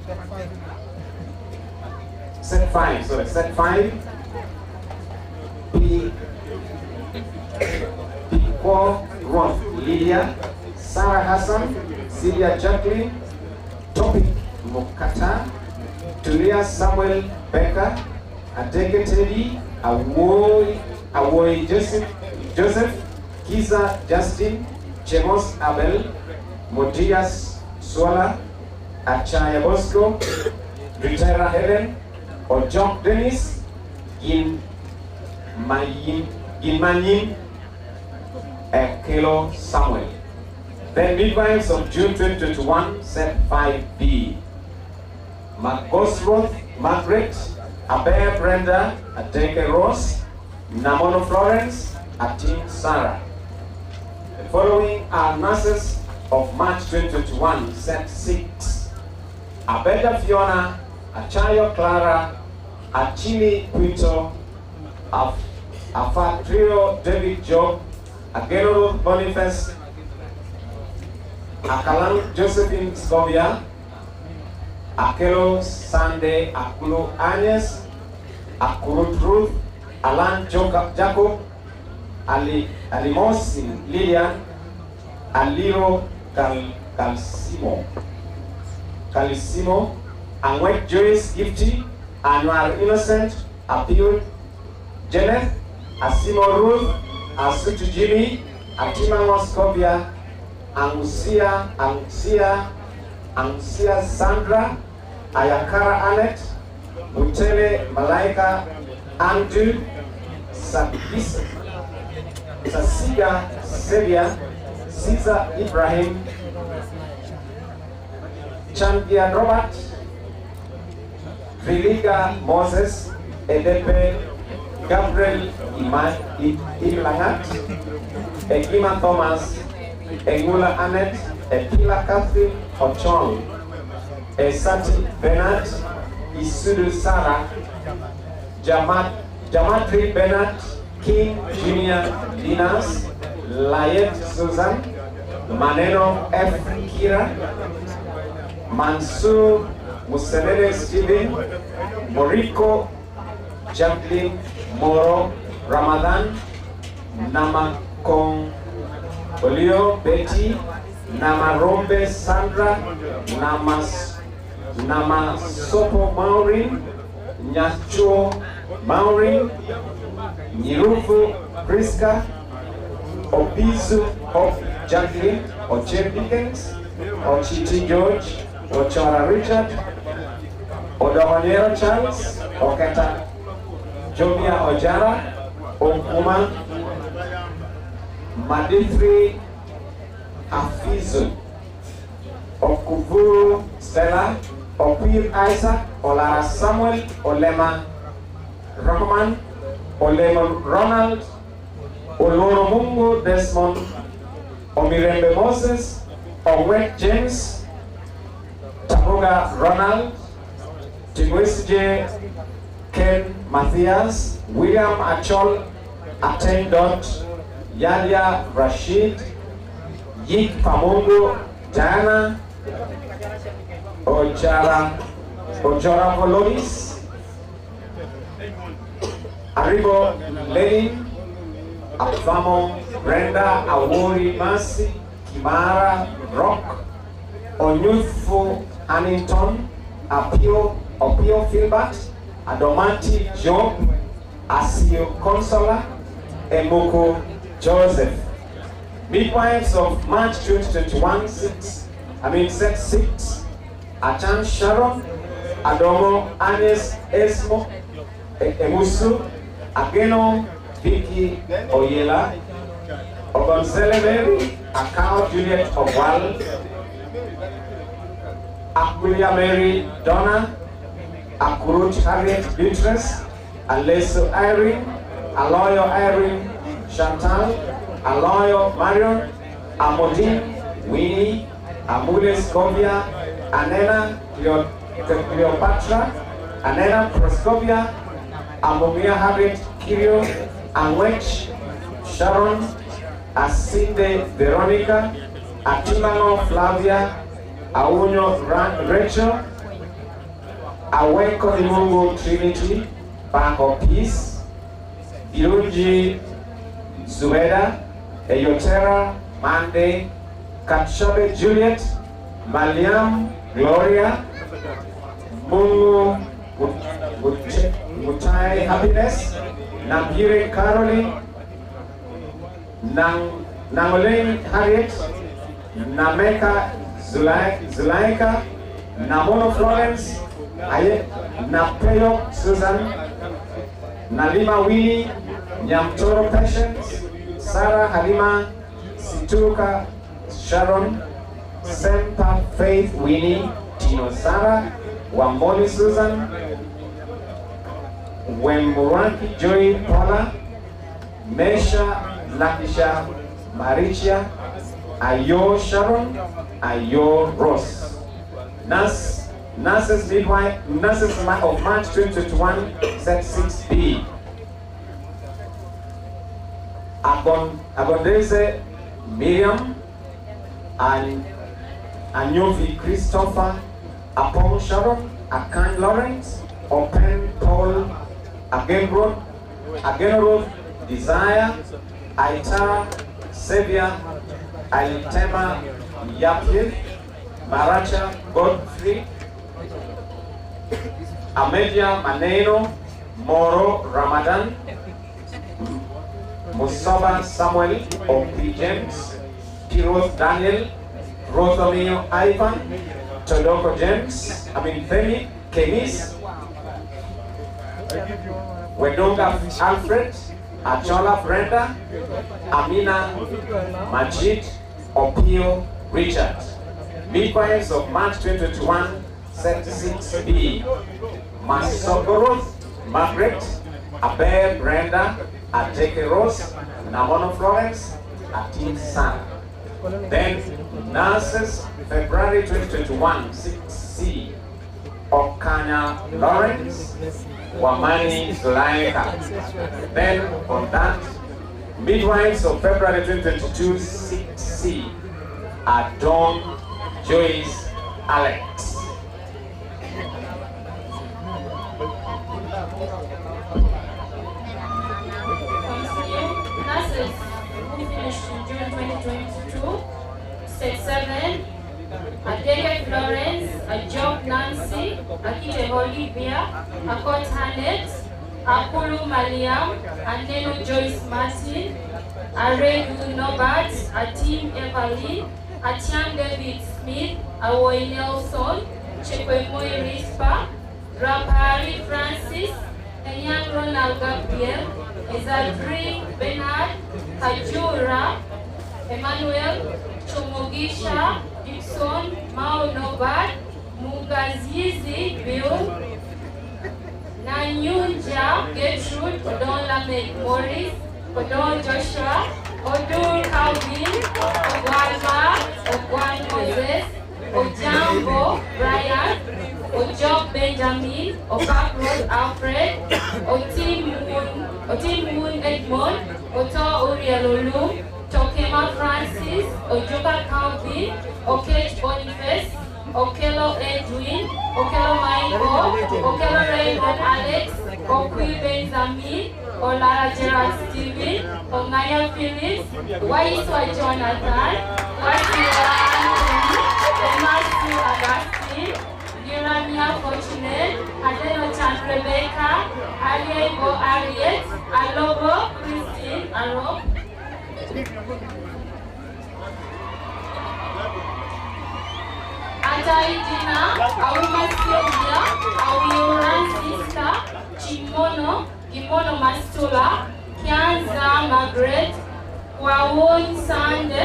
Set 5, P4 Roth Lydia, Sarah Hassan, Celia Jacqueline, Topic Mokata, Tulia Samuel Becker, Adeke Teddy, Awoy Joseph, Kiza Justin, Chemos Abel, Modias Swala, Achaya Bosco, Ritera Helen, Ojok Dennis, Ginmanyin, Kelo Samuel. Then midwives of June 2021, set 5B. Gosworth Margaret, Aber Brenda, Adeke Rose, Namono Florence, Atim Sarah. The following are nurses of March 2021, set 6. Abeda Fiona, Achayo Clara, Achili Quinto, Afatrio David Job, Agenoro Boniface, Akalan Josephine Scovia, Akelo Sunday, Akulu Agnes, Akurut Ruth, Alan Jacob, Alimosin Lilian, Aliro Calissimo, Anwet Joyce Gifty, Anwar Innocent, Appeal, Janet, Asimo Ruth, Asutu Jimmy, Atima Moscovia, Ansia Sandra, Ayakara Annette, Mutele Malaika, Andrew, Sasiga Sevia, Caesar Ibrahim, Champion Robert, Filiga Moses, Edepe, Gabriel Iblangat, Egima Thomas, Engula Annette, Epila Catherine Ochon, Esati Bernard, Isudu Sarah, Jamatri Bernard, King Junior Dinas, Layet Susan, Maneno F. Kira, Mansur Museveni Stephen, Moriko Jacqueline Moro Ramadan, Namakong Olio Betty, Namarombe Sandra, Namasopo Maureen, Nyacho Maureen, Nyirufu Priska, Obizu Hope Jacqueline, Oche Pickens, Ochiti George, Ochora Richard, Odohoniero Charles, Oketa Jomia Ojara, Okuma, Madifri Afizu, Okuvuru Stella, Opir Isaac, Olara Samuel, Olema Rahman, Olema Ronald, Oloro Mungu Desmond, Omirembe Moses, Owet James, Tabuga Ronald, Timwesije Ken Matthias, William Achol, Attendant, Yadia Rashid, Yik Pamungu, Diana, Ojora Volonis, Aribo Lenin, Afamo Brenda Awori Masi, Kimara Rock, Onyufu Annington, Apio Filbert, Adomanti Job, Asio Consola, Emoko Joseph. Midwives of March 2021, set 6, Achan Sharon, Adomo Agnes Esmo, Emusu, Ageno Vicky Oyela, Ogonzele Mary, Akao Juliet Obwal, Akulia Mary Donna, Akurut Harriet Beatrice, Aleso Irene, Aloyo Irene Chantal, Aloyo Marion, Amodin, Winnie, Amule Scovia, Anena Cleopatra, Anena Proscovia, Amomia Harriet Kirio, Anwech Sharon, Asinde Veronica, Atimano Flavia, Aunyo Rachel, Aweko Limungu Trinity, Bank of Peace, Irunji Zueda, Eyotera Mande, Katshobe Juliet, Maliam Gloria, Mungu Mutai Happiness, Nambire Caroline, Nangolene Harriet, Nameka Zulaika, Namono Florence, Napeyo Susan, Nalima Winnie, Nyamtoro Patience, Sarah Halima, Situka Sharon, Sempa Faith Winnie, Tino Sarah, Wamboni Susan, Wemburanki Joy Paula, Mesha Lakisha Maricia, Ayo Sharon, Ayo Ross. Nurses Midwife, Nurses of March 2021, set 6B. Agondeze Miriam, and Anyovi Christopher, Apong Sharon, Akan Lawrence, Open Paul, Agenro, Desire, Aita, Sevia, Alitema Yapir, Maracha Godfrey, Amedia Maneno, Moro Ramadan, Musaba Samuel, Opie James, Kiros Daniel, Rosamio Ivan, Todoko James, Femi, Kenis, Wedonga Alfred, Achola Brenda, Amina Majid, Opio Richard. Midwives of March 2021, set 6B. Masogoroth, Margaret, Aber Brenda, Ateke Rose, Namono Florence, Atin San. Then Nurses, February 2021, 6C. Okanya Lawrence, Wamani Zulaika. Then on that, Midwives of February 2022, 6C. Adon Joyce Alex. Nurses who finished in June 2022, set 7, Adele Florence, Ajob Nancy, Akite Olivia, Akot Hanet, Akulu Maliam, Aneno Joyce Martin, Aregu Nobat, Atim Evaline, Atiam David Smith, Awoy Nelson, Chekwemoy Rispa, Rapari Francis, Enyang Ronald Gabriel, Ezadri Bernard, Kajura, Emmanuel, Chomogisha, Dixon, Mao Nobat, Mugazizi Bill, Nanyunja, Gertrude, Odon Lamed Morris, Odon Joshua, Odur Calvin, Ogwalma, Ogwan Moses, Ojambo Brian, Ojob Benjamin, Obakrod Alfred, Otim Moon Edmond, Oto Uriel Olu, Tokema Francis, Ojuka Calvin, Okech Boniface, Okelo Edwin, Okelo Michael, Okelo Raymond Alex, Okui Benjamin, Olara Gerard Steven, Ongaya Phillips, Waiswa Jonathan, Waiswa Anthony, Matthew Augustine, Giramia Fortunate, Adeno Chan Rebecca, Ariego Ariet, Alobo Christine Arop, Ataidina, Auma Sylvia, Auyuran Sister, Chimono, Gimono Mastula, Kianza Margaret, Wawon Sande,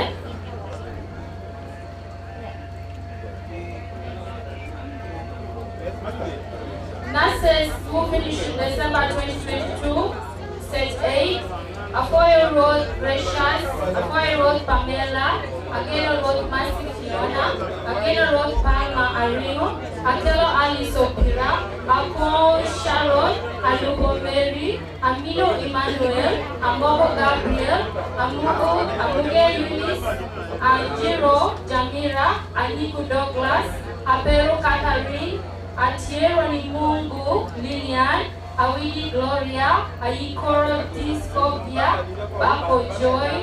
Nurses who finished in December 2022, set 8, Afoy Road Precious, Afoy Road Pamela, Ageno Road Mercy Fiona, Ageno Road Palma Arino, Akelo Alice Opira, Akon Sharon, Aluko Mary, Amino Emmanuel, Amobo Gabriel, Amuge Eunice, Anjiro Jamira, Aniku Douglas, Apero Catherine, Atiero Mungu, Lilian, Awidi Gloria, Ayikoro Tiscopia, Bako Joy,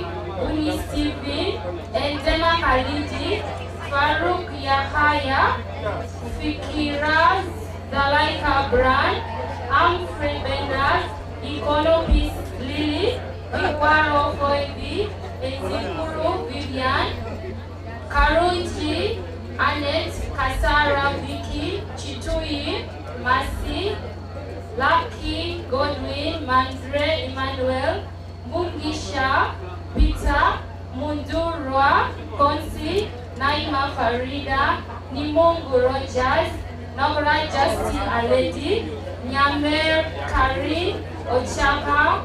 Uni Stephen, Endema Kalidi, Faruk Yahaya, Fikira Zalaika Brand, Humphrey Bernard, Economist Lily, Iwaro Foibi, Ezikuru Vivian, Karunji, Annette, Kasara Vicky, Chitui, Masi, Lucky, Godwin, Mandre, Emmanuel, Mungisha, Peter, Mundurwa, Konsi, Naima Farida, Nimungu Rogers, Nobra Justin Aledi, Nyamer Kari, Ochaka,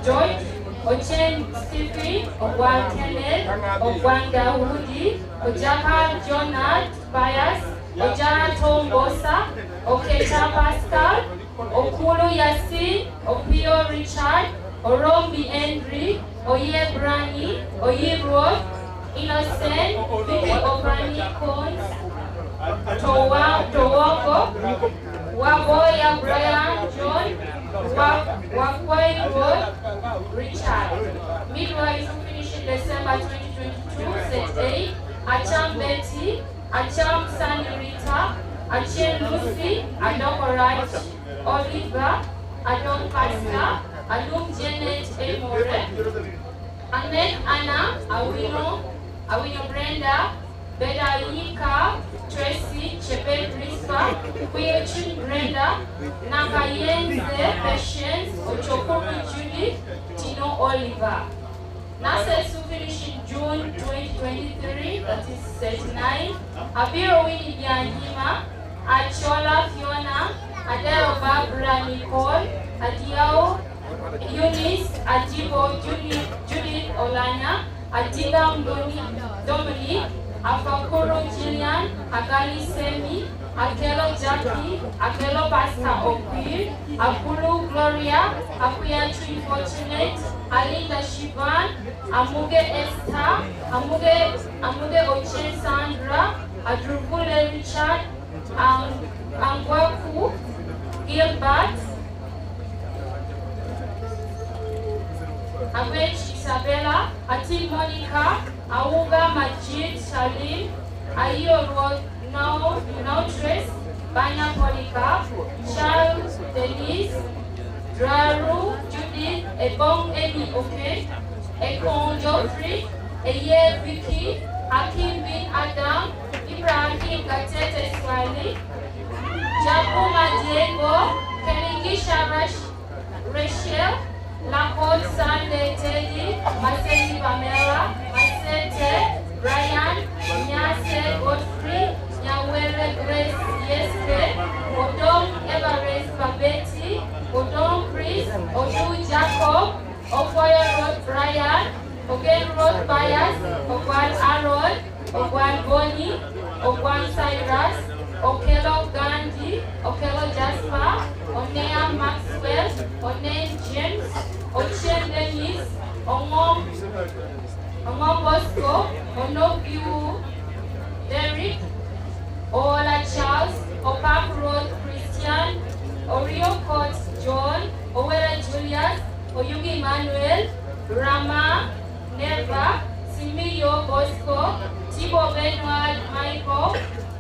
George, Ochen Stephen, Ogwan Kenneth, Ogwan Dawudi, Ojaka Jonah Bias, Ojara Tombosa, Okecha Pascal, Okulu Yasin, Opio Richard, Orombi Henry, Oye Brani, Oye Road, Innocent, Vicky Obrani Cones, Towako, Waboya Brian John, Wakwai Road, Richard. Midwives who finished in December 2022, set 8, Acham Betty, Acham Sandy Rita, Achim Lucy, Adokoraj, Oliver, Adon Pastor, Adum Janet Amore, Annette Anna, Awino Brenda, Beda Yika, Tracy, Chebet Rispa, Kuyochin Brenda, Nakayenze, Patience, Ochokuru Judy, Tino Oliver. Nurses who finished in June 2023, that is 39, Abiro Winnie Bianjima, Achola Fiona, Adele Barbara Nicole, Adiao, Eunice, Adibo, Judith Olanya, Adiga Dominique, Afakuro Jillian, Agali Semi, Akelo Jackie, Akelo Pastor Okwir, Akulu Gloria, Akuya Tree Fortunate, Alinda Shivan, Amuge Esther, Amuge Ochen Sandra, Adrubule Richard, Angwaku, Gilbert, Awech Isabella, Ati Monica, Auga Majid Salim, Ayo Nautres, Banya Polycarp, Charles Denise, Draru Judith, Ebong Emi Oke, Ekon Geoffrey, Eye Vicky, Hakim bin Adam, Ibrahim Gatete Swali, Jakuma Diego, Kelingisha Rachel, Lakot Sunday Teddy, Maseni Pamela, Masete, Brian, Nyase Godfrey, Nyawere Grace Yeske, Odom Everest Babeti, Odom Chris, Odu Jacob, Ofoyo Road Brian, Ogen Road Bias, Ogwan Aaron, Ogwan Bonnie, Ogwan Cyrus, Okelo Gandhi, Okelo Jasper, Onea Maxwell, Onea James, Ochen Dennis, Omom Bosco, Onobiu Derek, Ola Charles, Opak Road Christian, Orio Court John, Owera Julius, Oyugi Manuel, Rama, Neva, Simio Bosco, Tibo Benoit Michael,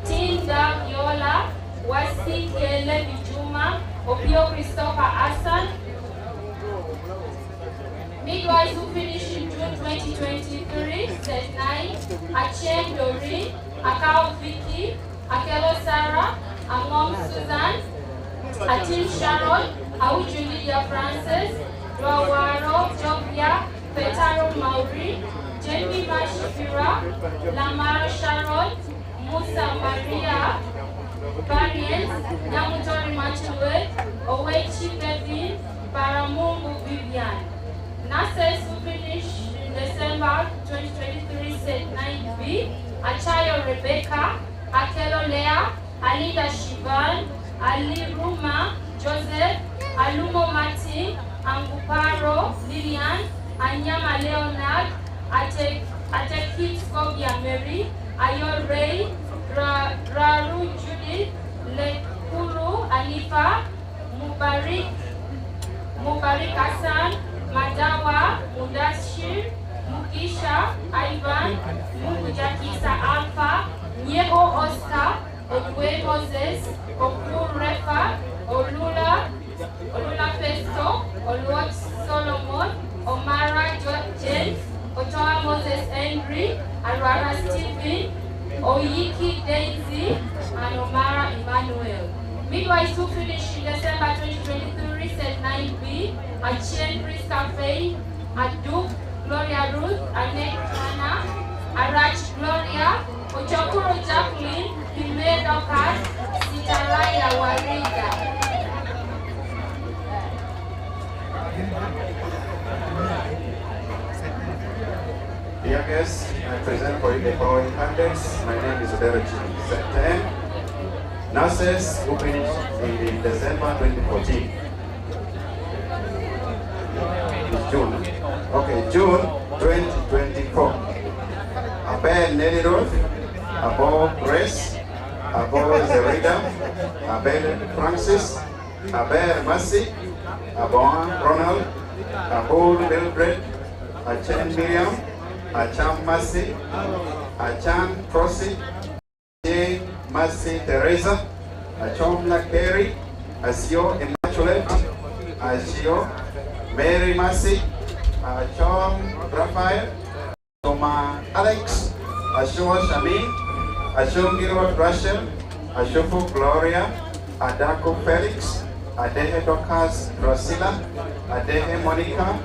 Tinda Yola, Wasi Kele Bijuma, Opio Christopher Hassan. Midwives who finished in June 2023, set 9, Achen Dori, Akao Vicky, Akelo Sarah, Amom Susan, Atin Sharon, Auju Lydia Francis, Dwawaro Jovia, Petaro Mauri, Jenny Mashifira, Lamar Sharon, Musa Maria, Variant, Yamutori Machilwe, Owechi Bevin, Paramungu Vivian. Nurses who finished in December 2023, set 9B, Achayo Rebecca, Akelo Lea, Alida Shivan, Ali Ruma, Joseph, Alumo Martin, Anguparo, Lillian, Anyama Leonard, Atekit Skobia Mary, Ayo Ray, Raru Judith, Lekuru Anifa, Mubarik Hassan, Madawa, Mudashir, Kisha, Ivan, Mukujakisa Alpha, Nyego Oscar, Odwe Moses, Okun Refa, Olula Festo, Oluot Solomon, Omara James, Otoa Moses Henry, Alwara Stephen, Oyiki Daisy, and Omara Emmanuel. Midwives who finished in December 2023 set 9B, Achien Priska Faye, Aduk, Gloria Ruth, Anek Hannah, Arach Gloria, Ochokuro Jacqueline, Hime Dokas, Sitaraya Wariga. Dear guests, I present for you the following candidates. My name is Derek Septem. Nurses who finished in December 2014. It's June. Okay, June 2024. Abel Nelly Roth, Abel Grace, Abel Zerida, Abel Francis, Abel Mercy, Abel Ronald, Abel Mildred, Achen Miriam, Acham Mercy, Achan Prosy, Jane Mercy Teresa, Achomla Kerry, Asio Immaculate, Asio Mary Mercy, Achom Raphael, Toma Alex, Ashua Shami, Ashum Girot Rachel, Ashufu Gloria, Adako Felix, Adehe Dokas Drusilla, Adehe Monica,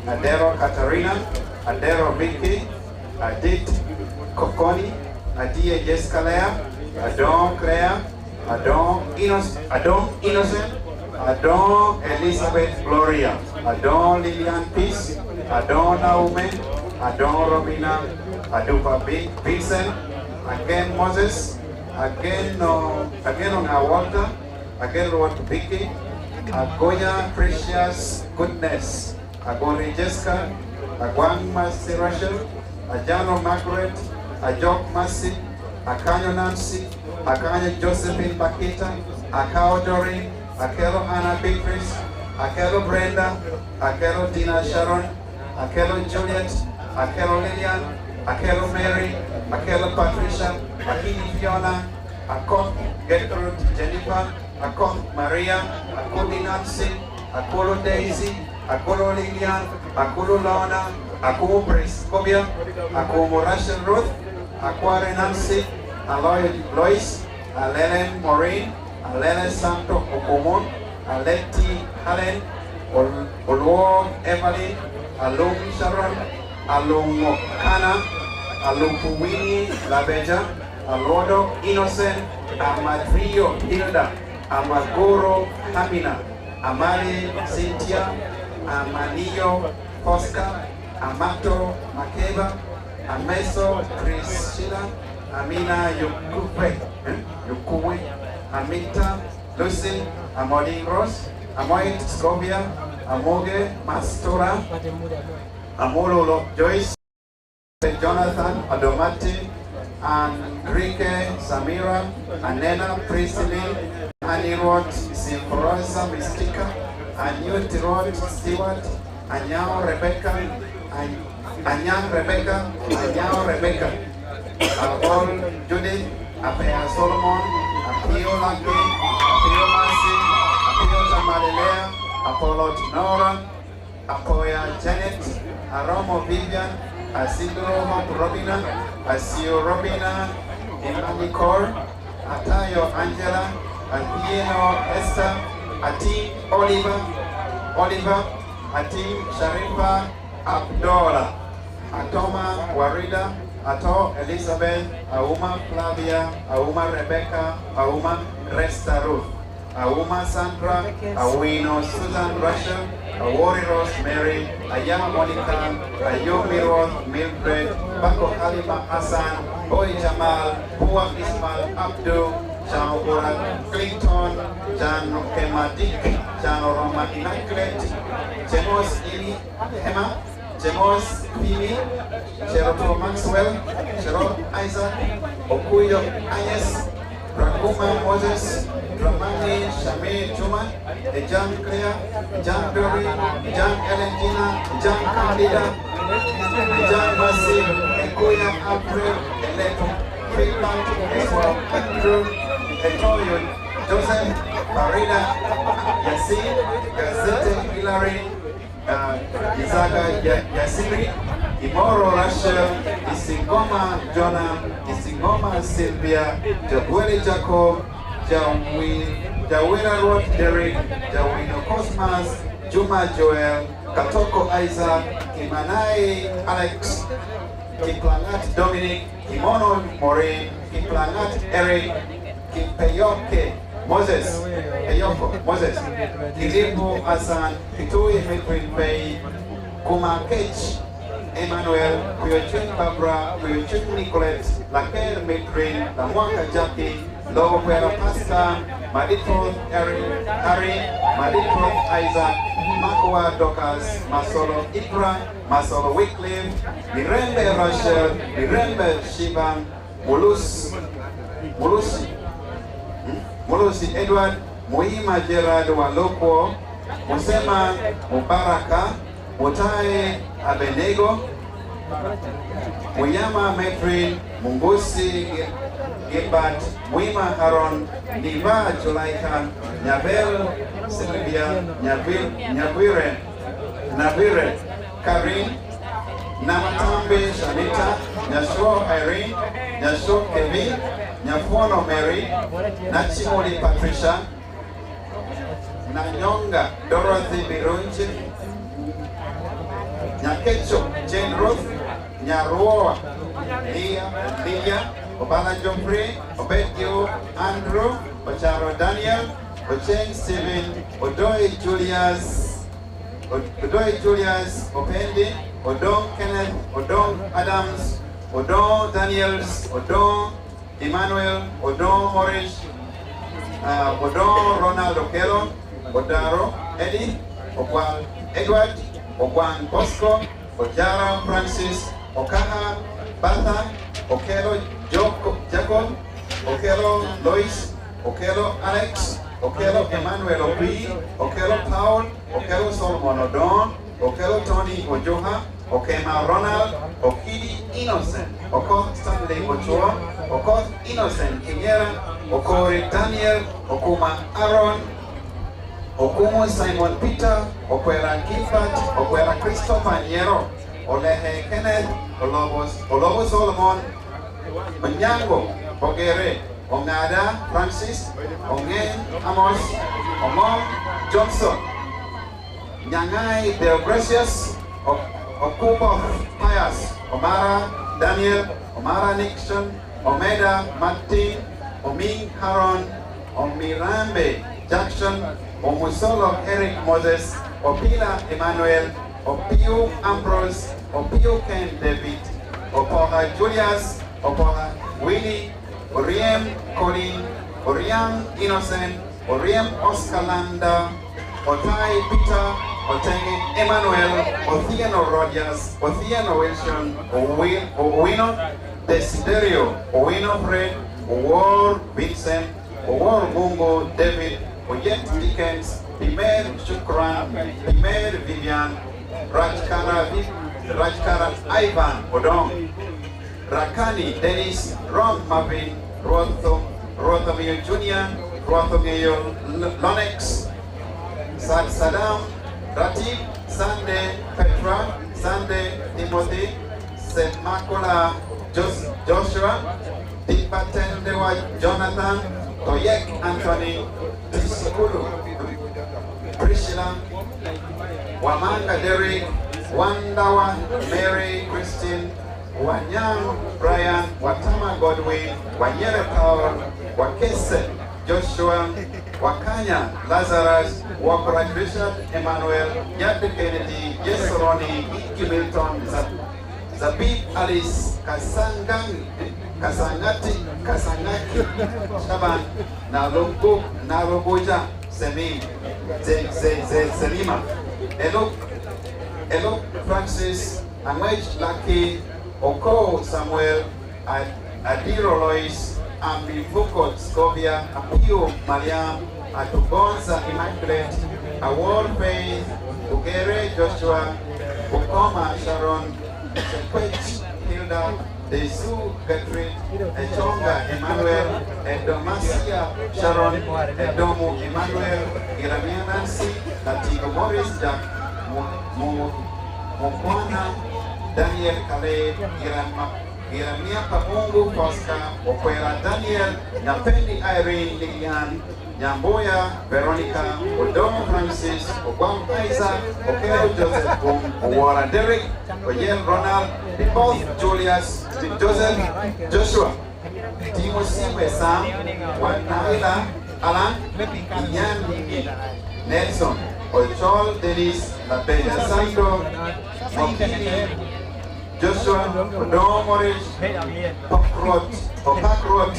Adero Katarina, Adero Vicky, Adit Kokoni, Adia Jessica Lea, Adon Claire, Adon Innocent, Adon Elizabeth Gloria, Adon Lilian Peace, Adon Naume, Adon Robina, Adupa Vincent, again Moses, again on Walter, again Lord Vicky, Agoya Precious Goodness, Agori Jessica, Agwang Mercy Rachel, Ajano Margaret, Ajok Mercy, Akanyo Nancy, Akanyo Josephine Bakita, Akao Doreen, Akelo Anna Beatrice, Akelo Brenda, Akelo Dina Sharon, Akelo Juliet, Akelo Lillian, Akelo Mary, Akelo Patricia, Akini Fiona, Akot Gertrude Jennifer, Akot Maria, Akuli Nancy, Akolo Daisy, Akolo Lillian, Akolo Lona, Akumu Prescobia, Akumu Rachel Ruth, Aquare Nancy, Aloy Lois, Alelen Maureen, Alele Santo Okomon, Aleti Helen, Oluo Evelyn, Alum Sharon, Alum Okana, Alum Puwini Labeja, Alodo Innocent, Amadrio Hilda, Amagoro Hamina, Amari Cynthia, Amanio Oscar, Amato Makeba, Ameso Priscilla, Amina Yukuwe, Amita Lucy, Amodin Ross, Amoit Scobia, Amoge Mastora, Amolo Joyce, Jonathan Adomati, and Grike Samira, Anena Priscilla, Anirot Simforosa Mystica, Anyut Rod Stewart, Anyao Rebecca, Anyang Rebecca, Anyao Rebecca, Apol Judith, Apea Solomon, Apio Lucky, Apio Mercy, Apio Tamalelea, Apollo Nora, Apoya Janet, Aromo Vivian, Asidro Robina, Asio Robina, Imani Cor, Atayo Angela, Atieno Esther, Ati Oliver, Ati Sharifa Abdullah, Atoma Warida, Ato Elizabeth, Auma Flavia, Auma Rebecca, Auma Resta Ruth, Auma Sandra, Awino Susan Rachel, Awori Rosemary, Ayam Monica, Ayomi Roth, Mildred, Bako Halima Hassan, Boy Jamal, Huwa Ismail Abdul, Jano Borat Clinton, Jano Kemadik, Jano Roma Immaculate, Jemos Ili Hema, Jemos Pimi, Cheroto Maxwell, Cherot Isaac, Okuyo Agnes, Rakuma Moses, Ramani Shami Juma, Jan Clea, Jan Berry, Jan Elentina, Jan Candida, John Massive, Ekoya April, Eleto, Philbert, Eswell, Andrew, Etoyo, Joseph, Farida, Yasin, Gazette, Hillary, Izaga Yasiri, Imoro Rachel, Isingoma Jonah, Isingoma Sylvia, Jabueli Jacob, Jawira Roth Derek, Jawino Cosmas, Juma Joel, Katoko Isaac, Kimanai Alex, Kiplangat Dominic, Kimono Maureen, Kiplangat Eric, Kipeyoke Moses, Moses, Kiribu Hassan, Kitui Midwifery Bay, Kumakech, Emmanuel, Kuyochin Barbara, Kuyochin Nicolette, Laker Midwifery, Lamwaka Jackie, Lowera Pasta, Madito Harry, Madito Isaac, Makwa Dokas, Masolo Ibra, Masolo Wycliffe, Mirembe Rachel, Mirembe Shiban, Mulusi Edward, Muhima Gerard Waloko, Musema Mubaraka, Mutae Abenego, Muyama Metrin, Mungusi Gilbert, Muima Haron, Niva Julaika, Nyabel Sylvia, Nabire, Karin, Namatambe Shanita, Nyasho Irene, Nyasho Kevin, Nyafono Mary, Nachimoli Patricia, Nanyonga Dorothy Birunchi, Nyakecho Jane Ruth, Nyaruoa Lia, Obala Joffrey, Obedyo Andrew, Ocharo Daniel, Ocheng Stephen, Odoi Julius, Opendi, Odong Kenneth, Odong Adams, Odong Daniels, Odong Emmanuel, Odong Morish, Odong Ronald Okelo, Odaro Eddie, Ogwan Edward, Ogwan Bosco, Ojara Francis, Okaha Batha, Okelo Jacob, Okelo Lois, Okelo Alex, Okelo Emmanuel Opi, Okelo Paul, Okelo Solomon Odon, Okelo Tony Ojoha, Okema Ronald, Okidi Innocent, Okoth Stanley Ochoa, Okoth Innocent Kinyera, Okori Daniel, Okuma Aaron, Okumu Simon Peter, Okwera Gilbert, Okwera Christopher Nyero, Olehe Kenneth, Olobo Solomon, Onyango, Ogere, Ongada Francis, Ongen Amos, Omong Johnson, Nyangai Del Gracious, Okubo Pius, Omara Daniel, Omara Nixon, Omeda Martin, Oming Haron, Omirambe Jackson, Omusolo Eric Moses, Opila Emmanuel, Opiu Ambrose, Opiu Ken David, Opoha Julius, Opoha Willie, Oriem Colin, Oriam Innocent, Oriem Oscar Landa, Otai Peter, Oteng Emmanuel, Othiano Rogers, Othiano Wilson, Owino Desiderio, Owino Fred, Owor Vincent, Owor Mungo David, Oyet Dickens, Pimer Shukran, Pimer Vivian, Rajkara Ivan Odong, Rakani Dennis, Ron Marvin, Rothomio Jr., Rothomio Lonex, Saddam, Ratib, Sunday Petra, Sunday Timothy, St. Makula Joshua, Tipatendewa Jonathan, Toyek Anthony, Tisikulu, Priscilla, Wamanga Derek, Wandawa Mary Christine, Wanyang Brian, Watama Godwin, Wanyere Power, Wakese Joshua, Wakanya Lazarus, Wakora Richard Emmanuel, Yadde Kennedy, Yesoroni, Iki Milton, Zabib Alice, Kasangati, Shaban, Naroboja, Selima, Elo Francis, Amwech Lucky, Oko Samuel, Adiro Lois, Ambivuko Scovia, Apio Mariam, Atugonza Immaculate, Award Faith, Ugere Joshua, Ukoma Sharon, Sequech Hilda, Desu Gertrude, Echonga Emmanuel, Edomasia Sharon, Edomu Emmanuel, Iramia Nancy, Latigo Morris Jack, Mukwana, Daniel Caleb, Iramia Pamungu Pasca, Okwera Daniel, Napendi Irene Lilian, Nyamboya Veronica, Odomo Francis, Obam Isaac, Okero Joseph, Owara Derek, Oyel Ronald, Paul Julius, Joseph Joshua, Timothy Sam, Wanaila Alan, Inyan Nelson, Ochol Delis, La Bella Santo, Mokini, Joshua, Odomo Morris, Opakrot,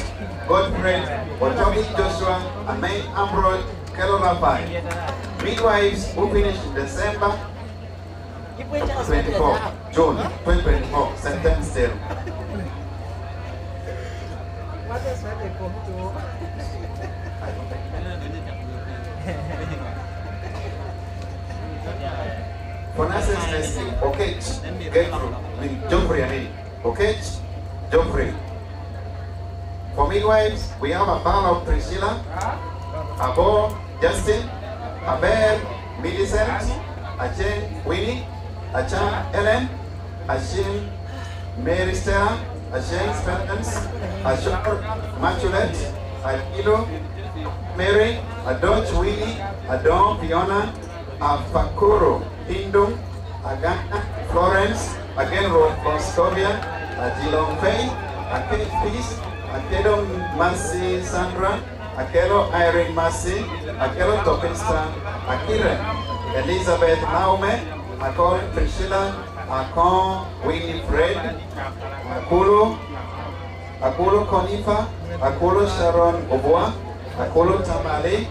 Godfrey, Otomi Joshua, Amen Ambrose, Kelo Rapai. Midwives who finished in December 24, June 2024, sentence still. For nurses testing, okay, get through. Geoffrey, okay, Geoffrey. For midwives, we have a bar of Priscilla, Abo, Justin, Abel, Millicent, Achen, Winnie, Achan, Ellen, Ashin, Mary Stella, Ashen, Spendence, Ashur, Machulet, Akilo, Mary, Adonch, Winnie, Adon, Fiona, Afakuro, Hindum, Agana, Florence, Agenro, Proscovia, Adilon Faye, Akate Peace, Akelo Mercy Sandra, Akelo Irene Mercy, Akelo Topinsta, Akira, Elizabeth Naume, Akol Priscilla, Akon Winifred, Akulu Konifa, Akulu Sharon Oboa, Akulu Tamale,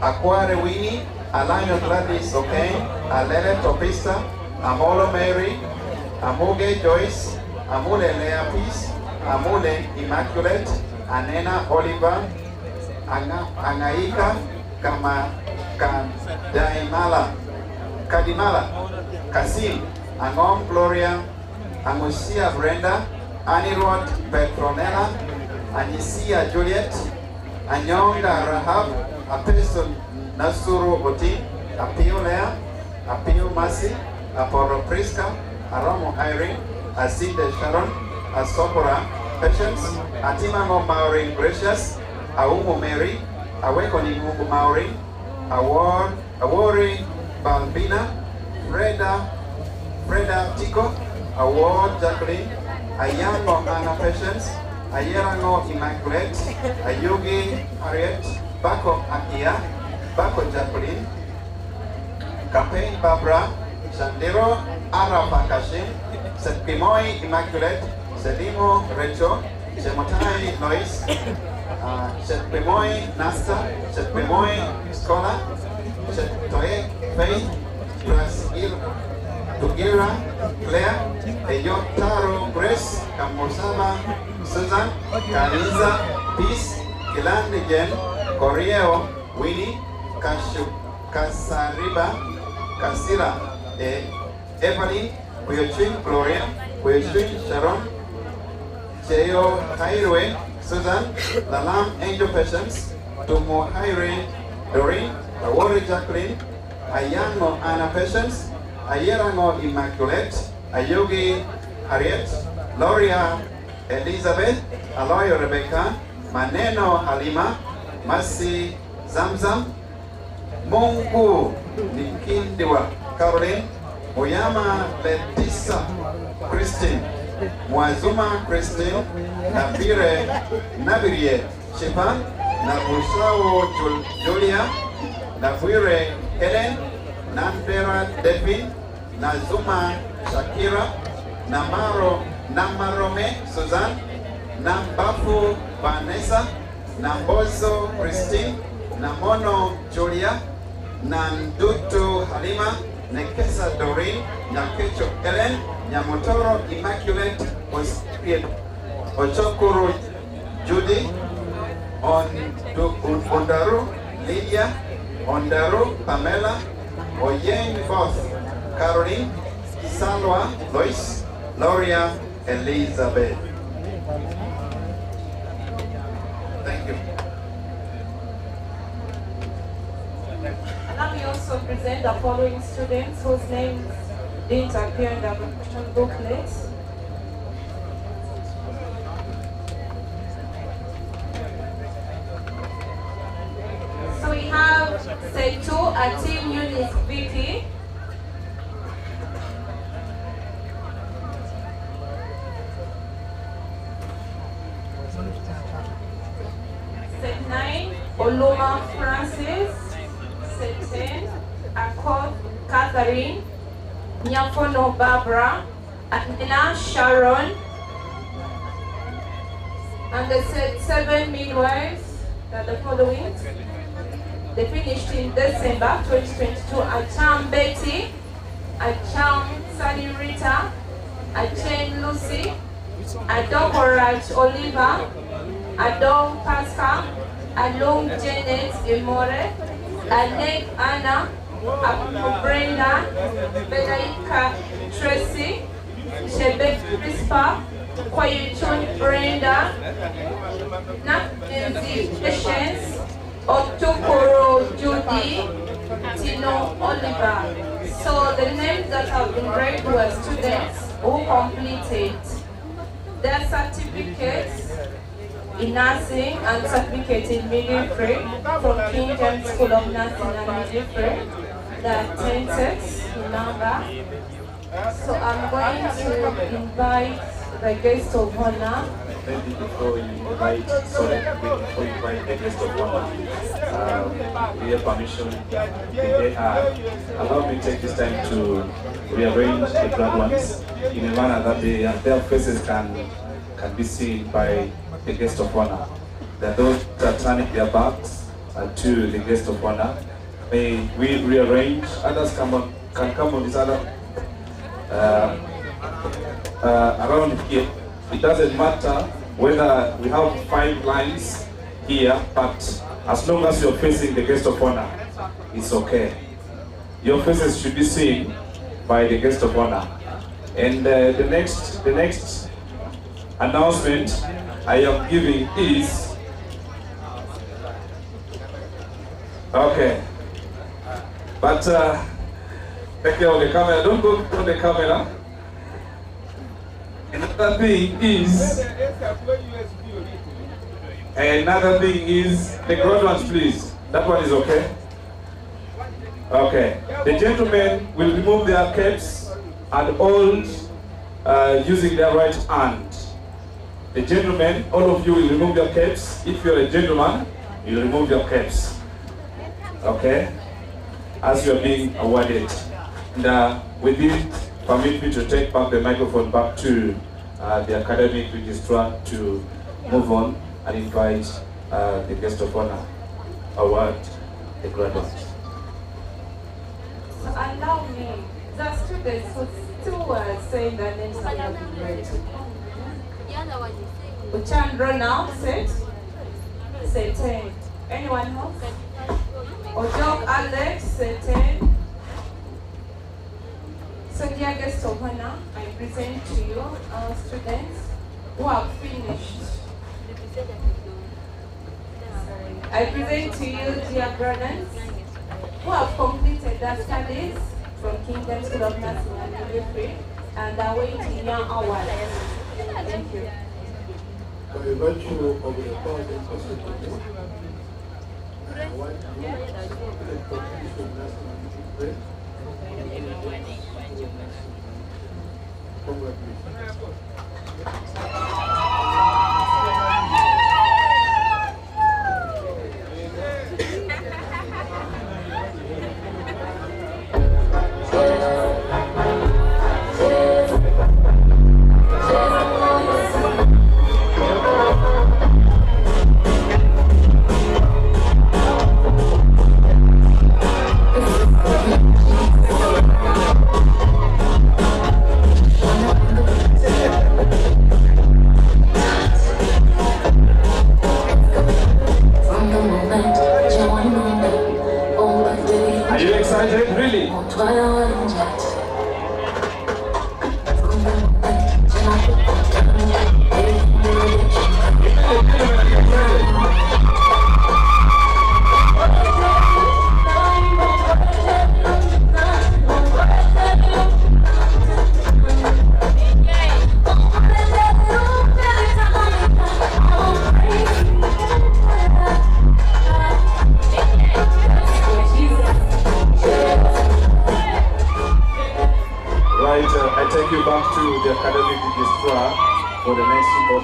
Akware Winnie, Alano Gladys O'Kane, Alele Topista, Amolo Mary, Amuge Joyce, Amule Lea Peace, Amule Immaculate, Anena Oliver, Angaika, Kadimala, Kasim, Angom Gloria, Angusia Brenda, Anirod Petronella, Anisia Juliet, Anyonga Rahab, Apeson Nasuru Oti, Apio Lea, Apio Masi, Aporo Priska, Aromo Irene, Aside Sharon, Asopora, Patience, Atimamo Maureen Gracious, Aumo Mary, Awekoni Mungu Maureen, Awori Balbina, Freda Tico, Award Jacqueline, Ayango Anna Patience, Ayerango Immaculate, Ayugi Harriet, Bako Akia, Bako Jacqueline, Campaign Barbara, Sandero Arapakashin, Sepimoi Immaculate, Selimo Recho, Semotai Lois, Sepimoi Nasta, Sepimoi Scholar, Setoe Faith, Tugira, Claire, Eyotaro Grace, Kamosama, Susan, Kaliza, Peace, Kilandigen, Corrieo, Winnie, Kasariba, Kasira, Evelyn, Kuyochin Gloria, Kuyochin Sharon, Cheo Highway, Susan, Lalam Angel Patience, Tumo Highway, Doreen, Awori Jacqueline, Ayango Anna Patience, Ayerango Immaculate, Ayogi Harriet, Loria Elizabeth, Aloyo Rebecca, Maneno Halima, Masi Zamzam, Mungu Nikindiwa Caroline, Oyama Letisa Christine, Mwazuma Christine, Nabirie Shipan, Nabushawo Julia, Nabwire Helen, Nambera Devin, Nazuma Shakira, Namarome Suzanne, Nambafu Vanessa, Nambozo Christine, Namono Julia, Nandutu Halima, Nekesa Doreen, Nyakecho Ellen, Nyamotoro Immaculate, Ochokuru Judy, Ondaru Lydia, Ondaru Pamela, Oyeng Both, Caroline, Salwa Lois, Gloria Elizabeth. Thank you. Let me also present the following students whose names didn't appear in the application booklet. So we have set 2 at Team Unit VP. Set 9, Oluma Francis. Set 10, Akot Catherine, Nyafono Barbara, Adina Sharon, and the set 7 midwives are the following. They finished in December 2022. Acham Betty, Acham Sally Rita, Achen Lucy, Adokoraj Oliver, Adom Pascal, Along Janet Emore, Alec Anna, Brenda, Bedaika Tracy, Shebek Crispa, Kwayuchon Brenda, Nakenzi Patience, Otokoro Judy, Tino Oliver. So the names that have been read were students who completed their certificates in nursing and certificate in midwifery from King James School of Nursing and Midwifery. There are 10 sets in number. So I'm going to invite the guest of honor. Maybe before you invite the guest of honor, we have permission. Allow me to take this time to rearrange the graduands in a manner that their faces can be seen by the guest of honor. There are those that are turning their backs to the guest of honor. May we rearrange? Others can come on this other around here. It doesn't matter whether we have 5 lines here, but as long as you're facing the guest of honor, it's okay. Your faces should be seen by the guest of honor. And the next announcement I am giving is, okay, but take care of the camera, don't go to the camera. Another thing is the graduates, please. That one is okay? Okay. The gentlemen will remove their caps and hold using their right hand. The gentlemen, all of you will remove your caps. If you're a gentleman, you'll remove your caps. Okay? As you're being awarded. And with this, permit me to take back the microphone back to the academic registrar to move on and invite the guest of honor, award the graduates. So allow me, the students who still were saying their names are not being read. Uchandro now, set 10. Anyone else? Ojok Alex, set 10. So dear guest of honor, I present to you our students who have finished. I present to you dear graduates who have completed their studies from King James School of Nursing and Midwifery and are waiting your award. Thank you. By virtue of the powers and possibilities, I want to the competition of nursing and midwifery. Congratulations.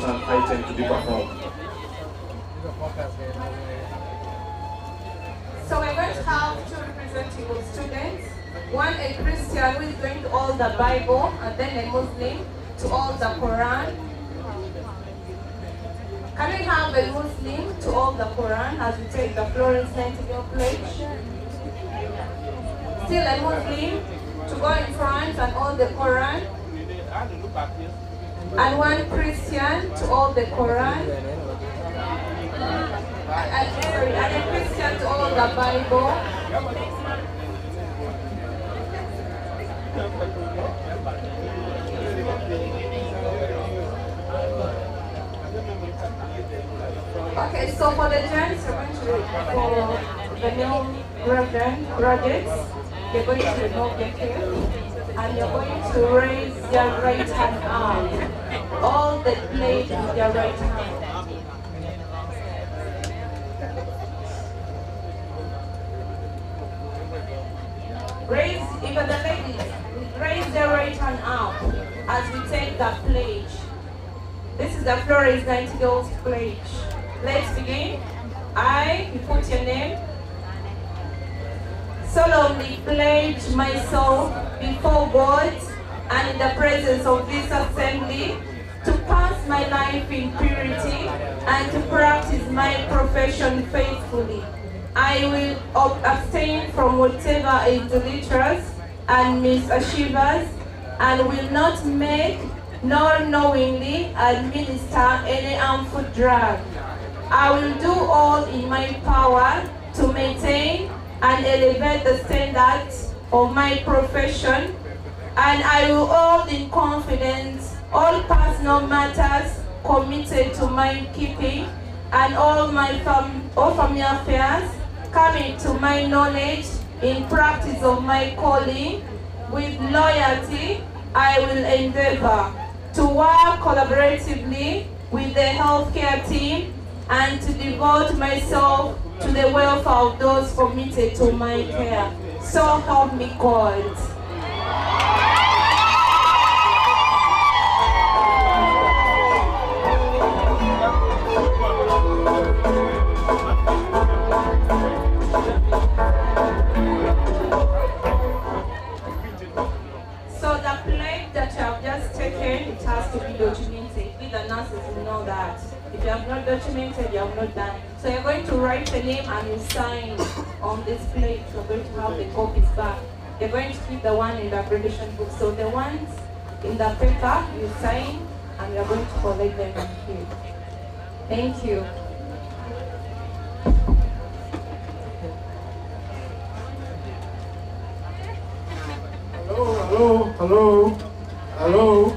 devotional item to be performed. So we're going to have two representative students. One a Christian who is going to hold the Bible, and then a Muslim to hold the Quran. Can we have a Muslim to hold the Quran as we take the Florence Nightingale pledge? Still a Muslim to go in front and hold the Quran. And one Christian to hold the Quran. And a Christian to hold the Bible. Okay, so for the gents, we're going to, for the new graduates, you're going to remove your cap and you're going to raise your right hand up. All the plate with your right hand. Raise, even the ladies, raise their right hand up as we take that pledge. This is the Florence Nightingale's pledge. Let's begin. I, you put your name, solemnly pledge myself before God and in the presence of this assembly to pass my life in purity and to practice my profession faithfully. I will abstain from whatever idolatrous and misachievers and will not make nor knowingly administer any harmful drug. I will do all in my power to maintain and elevate the standards of my profession, and I will hold in confidence all personal matters committed to my keeping and all family affairs coming to my knowledge in practice of my calling. With loyalty, I will endeavor to work collaboratively with the healthcare team and to devote myself to the welfare of those committed to my care. So help me God. So the pledge that you have just taken, it has to be documented. We the nurses will know that. If you have not documented, you have not done. So you're going to write the name and you sign on this plate. You're going to have the copies back. You're going to keep the one in the graduation book. So the ones in the paper, you sign and you're going to collect them here. Thank you. Hello.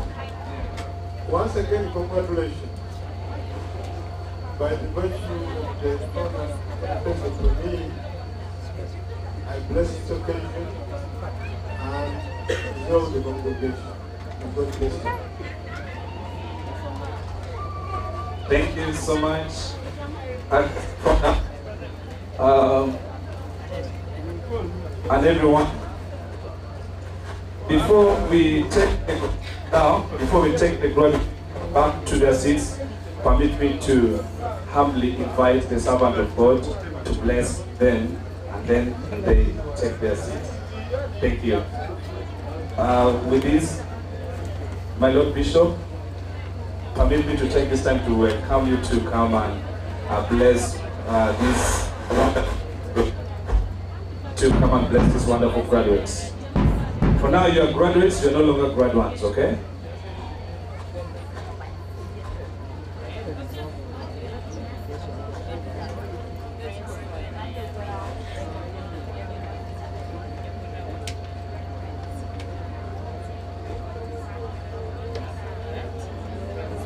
Once again, congratulations. By the virtue of the honor present to me, I bless this occasion and resolve the congregation. And God bless you. Thank you so much. And everyone, before we take the graduates back to their seats, permit me to humbly invite the servant of God to bless them, and then they take their seats. Thank you. With this, my Lord Bishop, permit me to take this time to welcome you to come and bless this wonderful graduates. For now, you are graduates, you're no longer graduands, okay?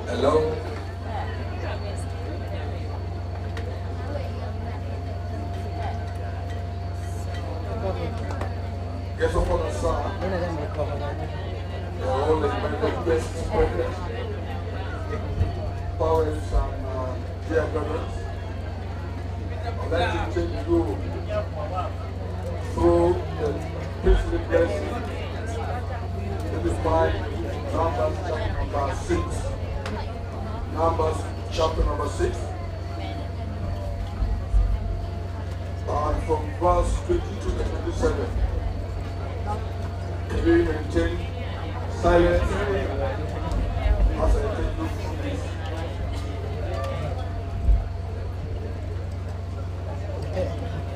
Hello. Guess up on the side. All the medical guests present. Parents and dear brothers. I'd like to take you through the priestly blessing to define Numbers chapter number 6. Numbers chapter number 6. And from verse 22 to 27. Can we maintain silence as I take you through this?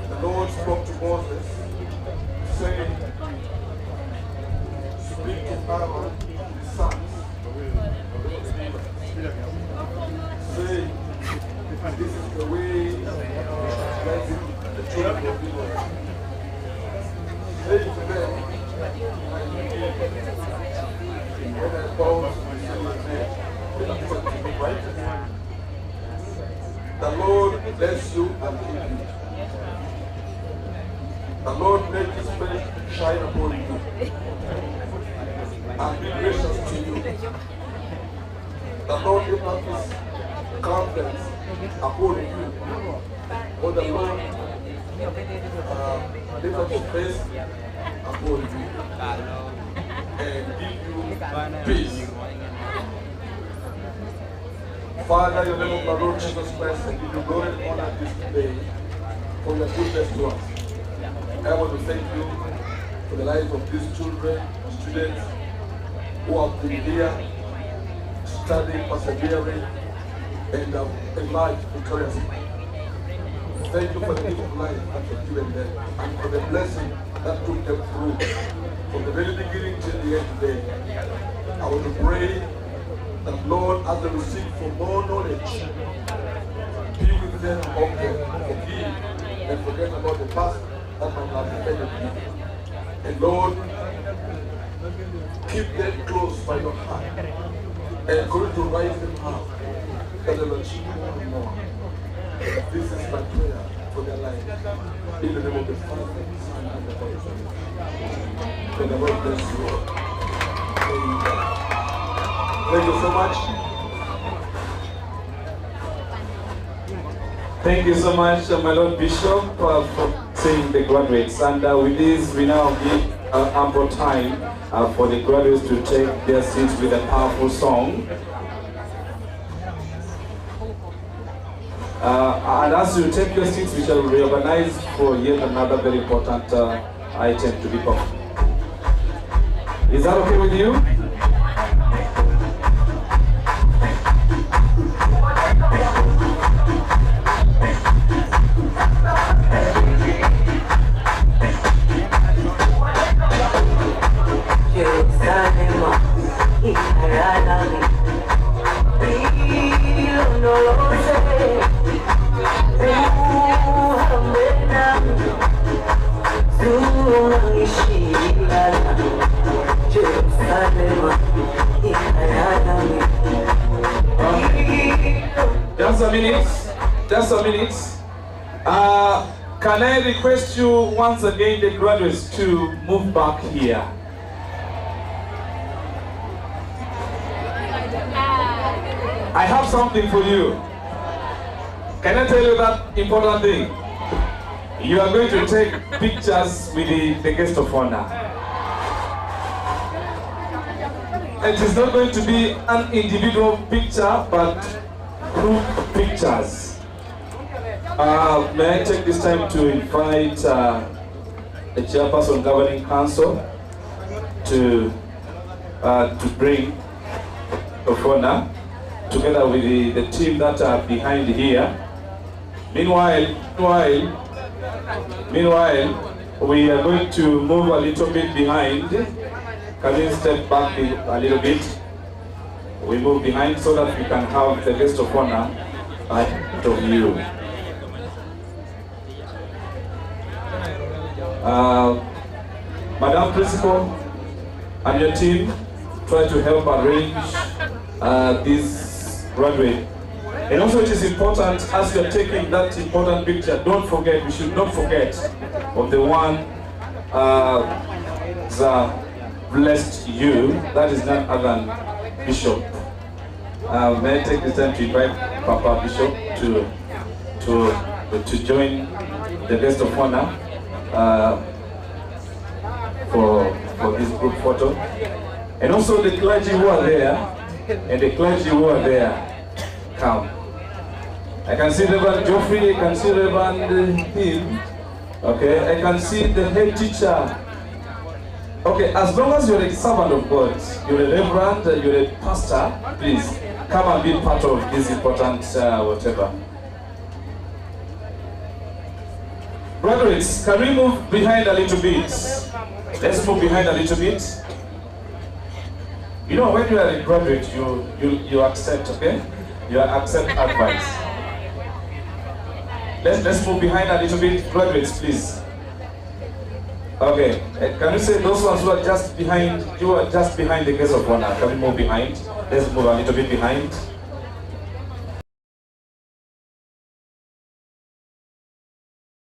The Lord spoke to Moses, saying, speak to Aaron, his sons, saying, this is the way you shall bless the children of Israel. Say to them, when I bow to the name, will accept to be right. The Lord bless you and keep you. The Lord make his face shine upon you and be gracious to you. The Lord lift up his countenance upon you. For the Lord lift up his face upon you and give you peace. Father, in the name of the Lord Jesus Christ, I give you glory and honor this day for your goodness to us. I want to thank you for the life of these children and students who have been here, studying, persevering, and emerged victoriously. Thank you for the gift of life that you have given them and for the blessing that took them through from the very beginning till the end today. I want to pray that, Lord, as they receive for more knowledge, be with them, help them, forgive, and forget about the past that might have offended you. And Lord, keep them close by your heart and continue to rise them up that they will achieve more and more. This is my prayer for their life. In the name of the Father, the Son, and the Holy Spirit. May the Lord bless you. Amen. Thank you so much. Thank you so much, my Lord Bishop, for saying the graduates. And with this, we now give ample time for the graduates to take their seats with a powerful song. And as you take your seats, we shall reorganize for yet another very important item to be performed. Is that okay with you? Just a minute. Can I request you once again, the graduates, to move back here? I have something for you. Can I tell you that important thing? You are going to take pictures with the guest of honor. It is not going to be an individual picture, but group pictures. May I take this time to invite the chairperson governing council to bring of honor together with the team that are behind here. Meanwhile, we are going to move a little bit behind. Can you step back a little bit? We move behind so that we can have the guest of honor ahead of you. Madam Principal and your team try to help arrange this graduate. And also it is important, as you are taking that important picture, don't forget, we should not forget of the one that blessed you, that is none other than Bishop. May I take this time to invite Papa Bishop to join the guest of honor for this group photo. And also the clergy who are there, come. I can see Reverend Geoffrey, I can see Reverend Hill. Okay, I can see the head teacher. Okay, as long as you're a servant of God, you're a reverend, you're a pastor, please come and be part of this important whatever. Graduates, can we move behind a little bit? Let's move behind a little bit. You know, when you are a graduate, you accept, okay? You accept advice. Let's move behind a little bit. Graduates, please. Okay, can you say those ones who are just behind, you are just behind the guest of honor, can we move behind? Let's move a little bit behind.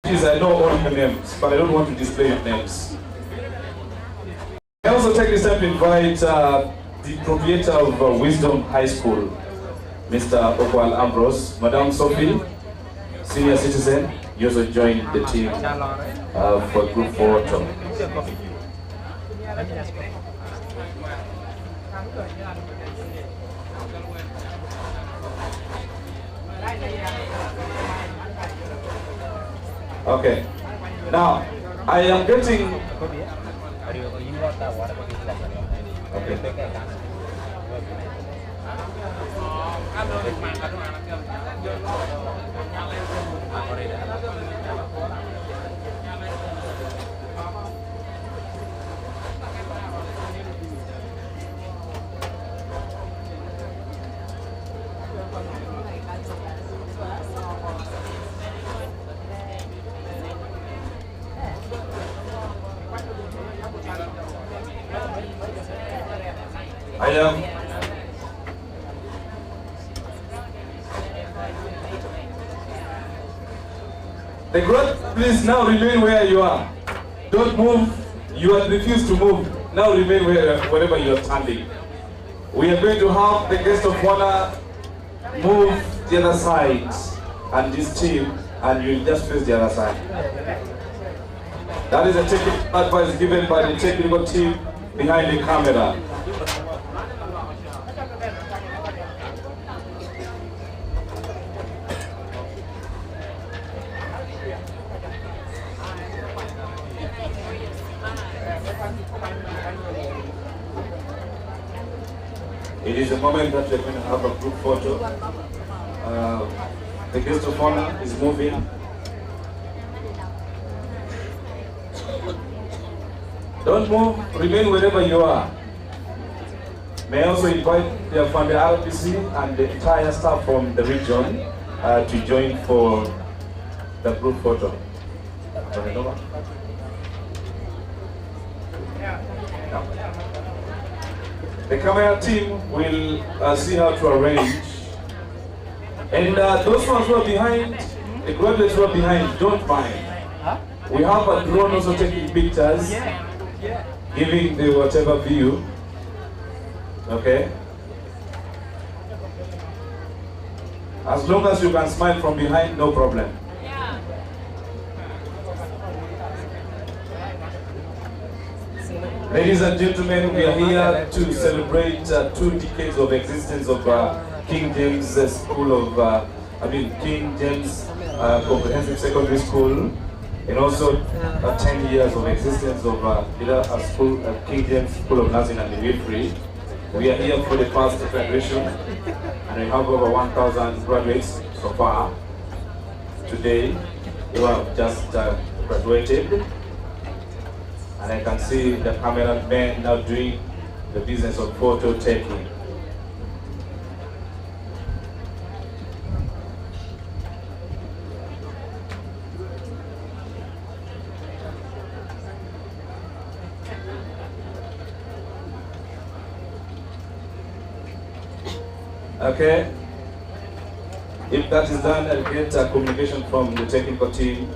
Please, I know all your names, but I don't want to display your names. I also take this time to invite the proprietor of Wisdom High School, Mr. Okwal Ambrose, Madam Sophie, senior citizen. You also joined the team for group photo. Okay. Now, I am getting. Okay. I am. The group, please now remain where you are. Don't move. You have refused to move. Now remain wherever you are standing. We are going to have the guest of honor move the other side and this team, and you just face the other side. That is a technical advice given by the technical team behind the camera. It is a moment that we're going to have a group photo. The guest of honor is moving. Don't move, remain wherever you are. May I also invite from the RPC and the entire staff from the region to join for the group photo. The camera team will see how to arrange. And those ones who are behind, the graduates who are behind, don't mind. We have a drone also taking pictures, giving the whatever view. Okay? As long as you can smile from behind, no problem. Ladies and gentlemen, we are here to celebrate 2 decades of existence of King James School of, King James Comprehensive Secondary School, and also 10 years of existence of King James School of Nursing and Midwifery. We are here for the first graduation, and we have over 1,000 graduates so far today who have just graduated. And I can see the cameraman now doing the business of photo taking. Okay. If that is done, I'll get a communication from the technical team.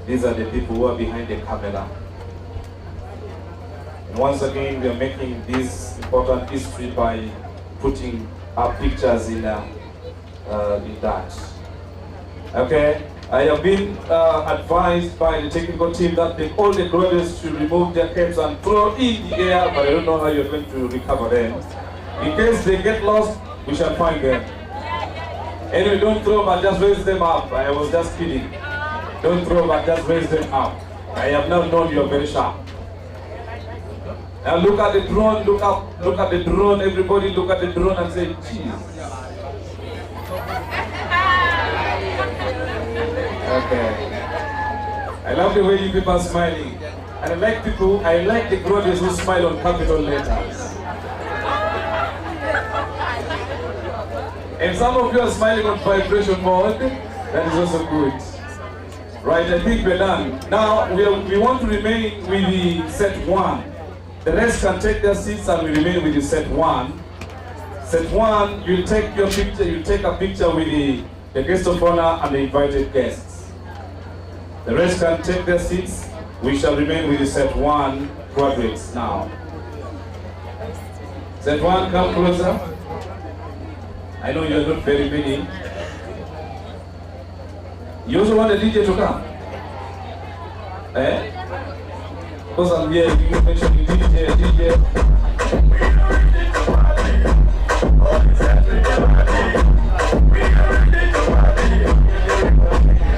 These are the people who are behind the camera. Once again, we are making this important history by putting our pictures in that. Okay, I have been advised by the technical team that all the graduates should remove their caps and throw in the air, but I don't know how you're going to recover them. In case they get lost, we shall find them. Anyway, don't throw, but just raise them up. I was just kidding. Don't throw, but just raise them up. I have now known you are very sharp. Now look at the drone, look at the drone, everybody look at the drone and say, cheese. Okay. I love the way you people are smiling. And I like the graduates who smile on capital letters. And some of you are smiling on vibration mode, that is also good. Right, I think we're done. Now, we want to remain with the set 1. The rest can take their seats and we remain with the set 1. Set 1, you'll take your picture, you'll take a picture with the guest of honor and the invited guests. The rest can take their seats. We shall remain with the set 1 graduates now. Set 1, come closer. I know you're not very many. You also want the DJ to come? Eh? Because I'm here, you mentioned the DJ.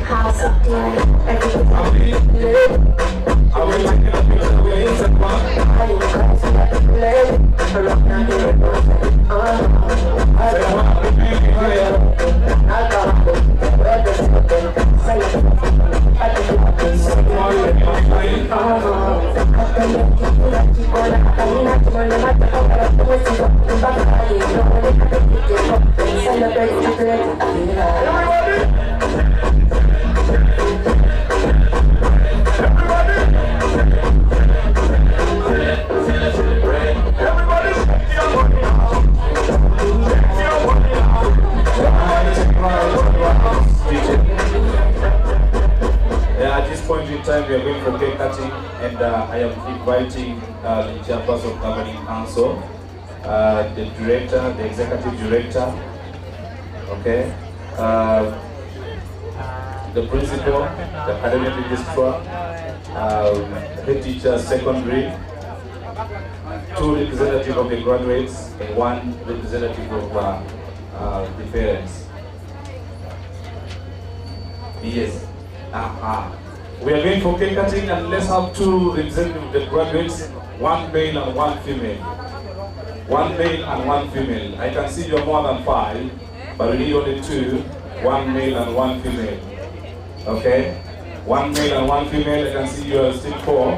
How's it doing? Everything are we taking a picture? We're in set 1. At this point in time, we are going for cake cutting, and I am inviting the chairperson of governing council, the director, the executive director, okay, the principal, the academic registrar, head teacher, secondary, 2 representatives of the graduates, and 1 representative of the parents. Yes. We are going for cake cutting, and let's have 2 representatives of the graduates, 1 male and 1 female. 1 male and 1 female. I can see you're more than 5, but we need only 2, 1 male and 1 female. Okay? 1 male and 1 female. I can see you are still 4. I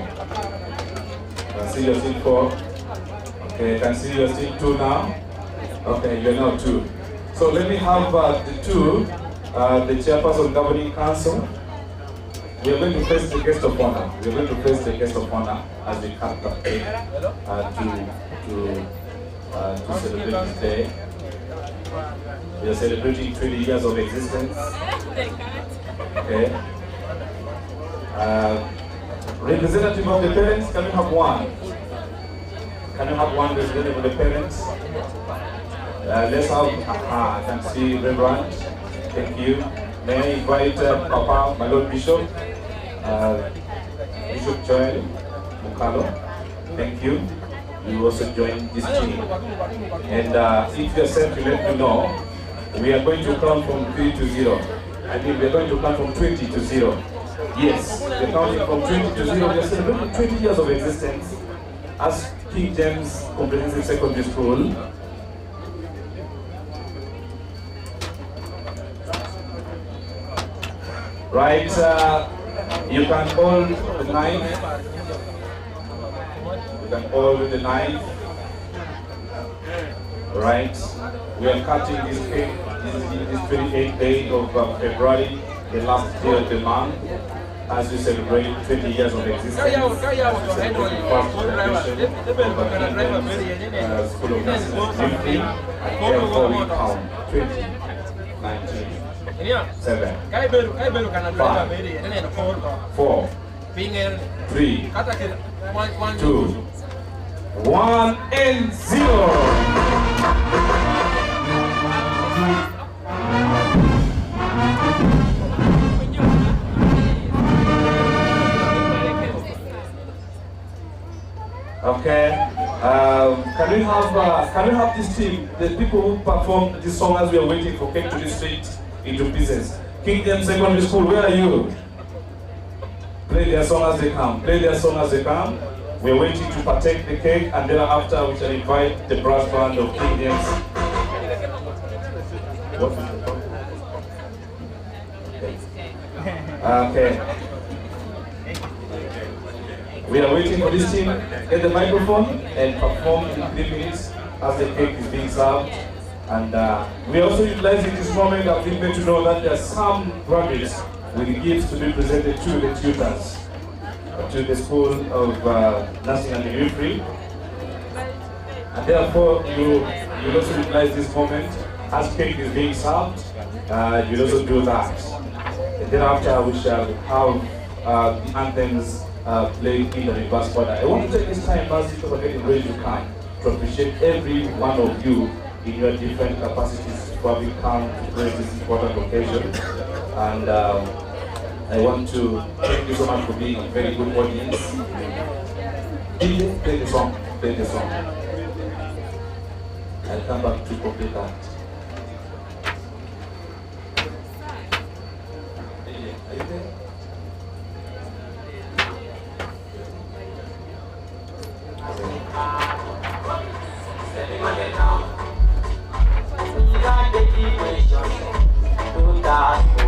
can see you're still 4. Okay, I can see you're still 2 now. Okay, you're now 2. So let me have the 2, the chairperson of governing council. We are going to face the guest of honor. We are going to face the guest of honor as we cut the cake to celebrate this day. We are celebrating 20 years of existence. Okay. Representative of the parents, can we have 1? Can we have 1 representative of the parents? Let's have, I can see Reverend. Thank you. May I invite Papa, my Lord Bishop, Bishop Joel Mukalo. Thank you. You also join this team. And if you're set to let me know, we are going to count from 3 to 0. I mean, we are going to count from 20 to 0. Yes, we're counting from 20 to 0. We are celebrating 20 years of existence as King James Comprehensive Secondary School. Right, you can hold the knife. You can hold the knife. Right, we are cutting this cake. This is this 28th day of February, the last day of the month, as we celebrate 20 years of existence. As we celebrate the first graduation of School of Nursing and Midwifery, and therefore we count 2019. 7, 5, 4, 3, 2, 1, and 0. Okay. Can we have this team, the people who perform this song as we are waiting for cake to be straight into pieces? Kingdom Secondary School, where are you? Play their song as they come. Play their song as they come. We're waiting to partake the cake, and then after we shall invite the brass band of Kingdoms. Okay. We are waiting for this team to get the microphone and perform in 3 minutes as the cake is being served. And we are also utilizing this moment of being made to know that there are some graduates with gifts to be presented to the tutors, to the School of Nursing and Midwifery. And therefore, you will also utilize this moment as cake is being served. You'll also do that. And thereafter, we shall have the anthems played in the reverse order. I want to take this time, as you are getting ready to come, to appreciate every one of you in your different capacities who have come to grace this important occasion. And I want to thank you so much for being a very good audience. DJ, play the song. Play the song. I'll come back to complete that. DJ, are you there?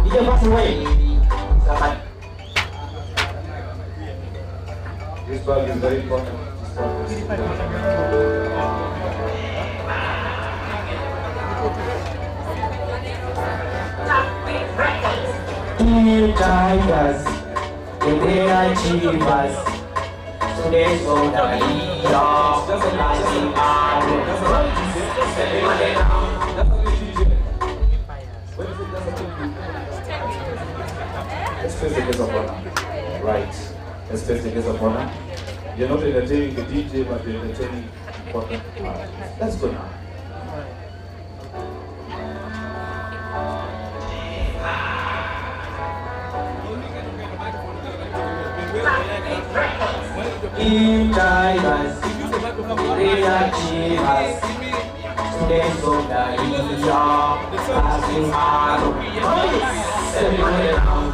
DJ, pass away. This bag is very important. New tigers, they are achievers. Today's on the leader, rising Let's face the case of honor. Right. Let's face the case of honor. You're not entertaining the DJ, but you're entertaining important. Let's go now. In tigers, they are achievers. Today's on the leader, rising everybody around.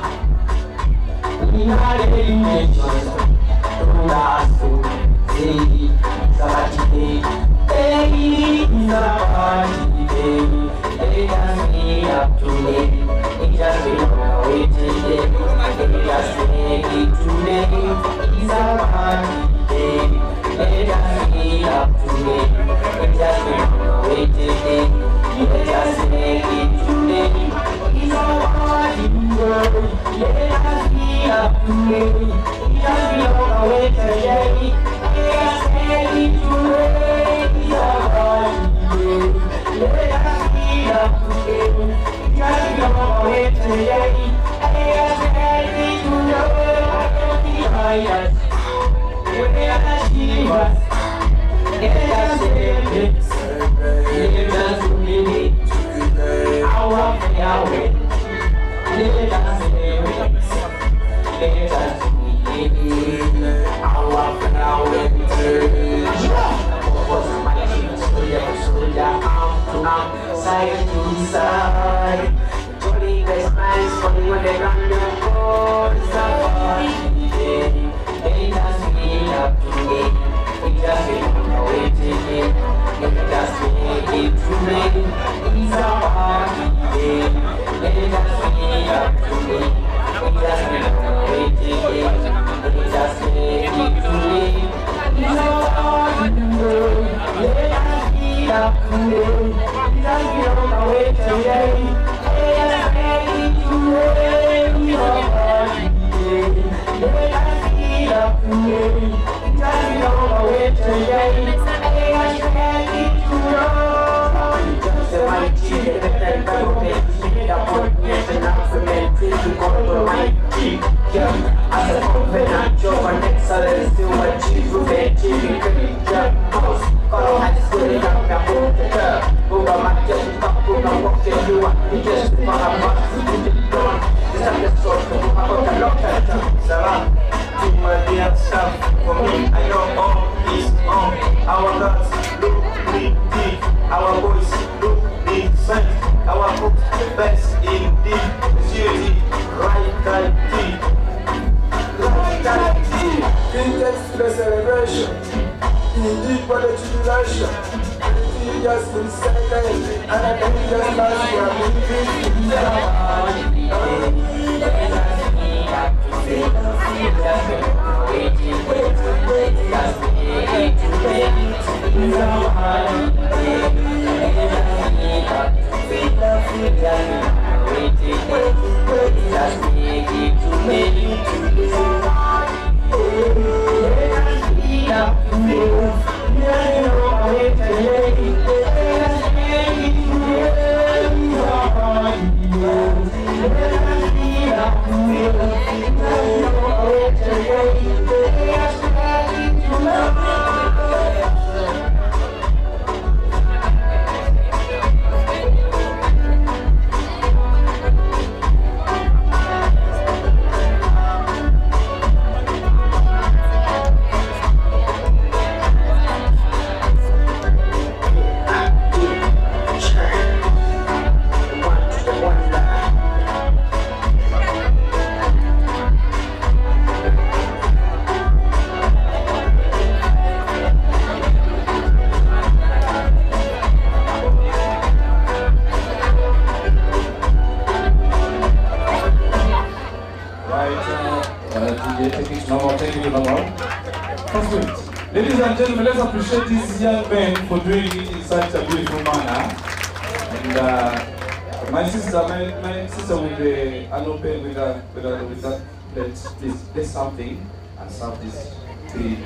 We are the nations, to last to say, Sabati, baby, is a party, baby. They just need up to me. They just need to wait today. They just make it today. It's a party, baby. They just need up to me. They just need to wait today. They just make it today. It's a party, baby. They just need up to me. They just need to wait today. They just make it today. It's a party, baby. They just need up to me. They just need to wait today. They just make it today. I don't be tired. They are achievers. They just make it. They just make it. Our Yahweh. They just make it. They just make it. Our Yahweh. Was my king, soldier, arm to arm, side to side. Jolly guys, nice, funny when they run their course. They just need up to me. They just need away to me. They just make it to me. It's a party day. They just need up to me. They just need away to me. They just make it to me. It's a party day. They just need up to me. They just need away to me. They just make it to me. It's a party day. attends to the celebration. Indeed, what a tribulation. Everything just been second, and I think just last year, Ladies and gentlemen, let's appreciate these young men for doing it in such a beautiful manner. And my sister with the alope with that please play something and serve these three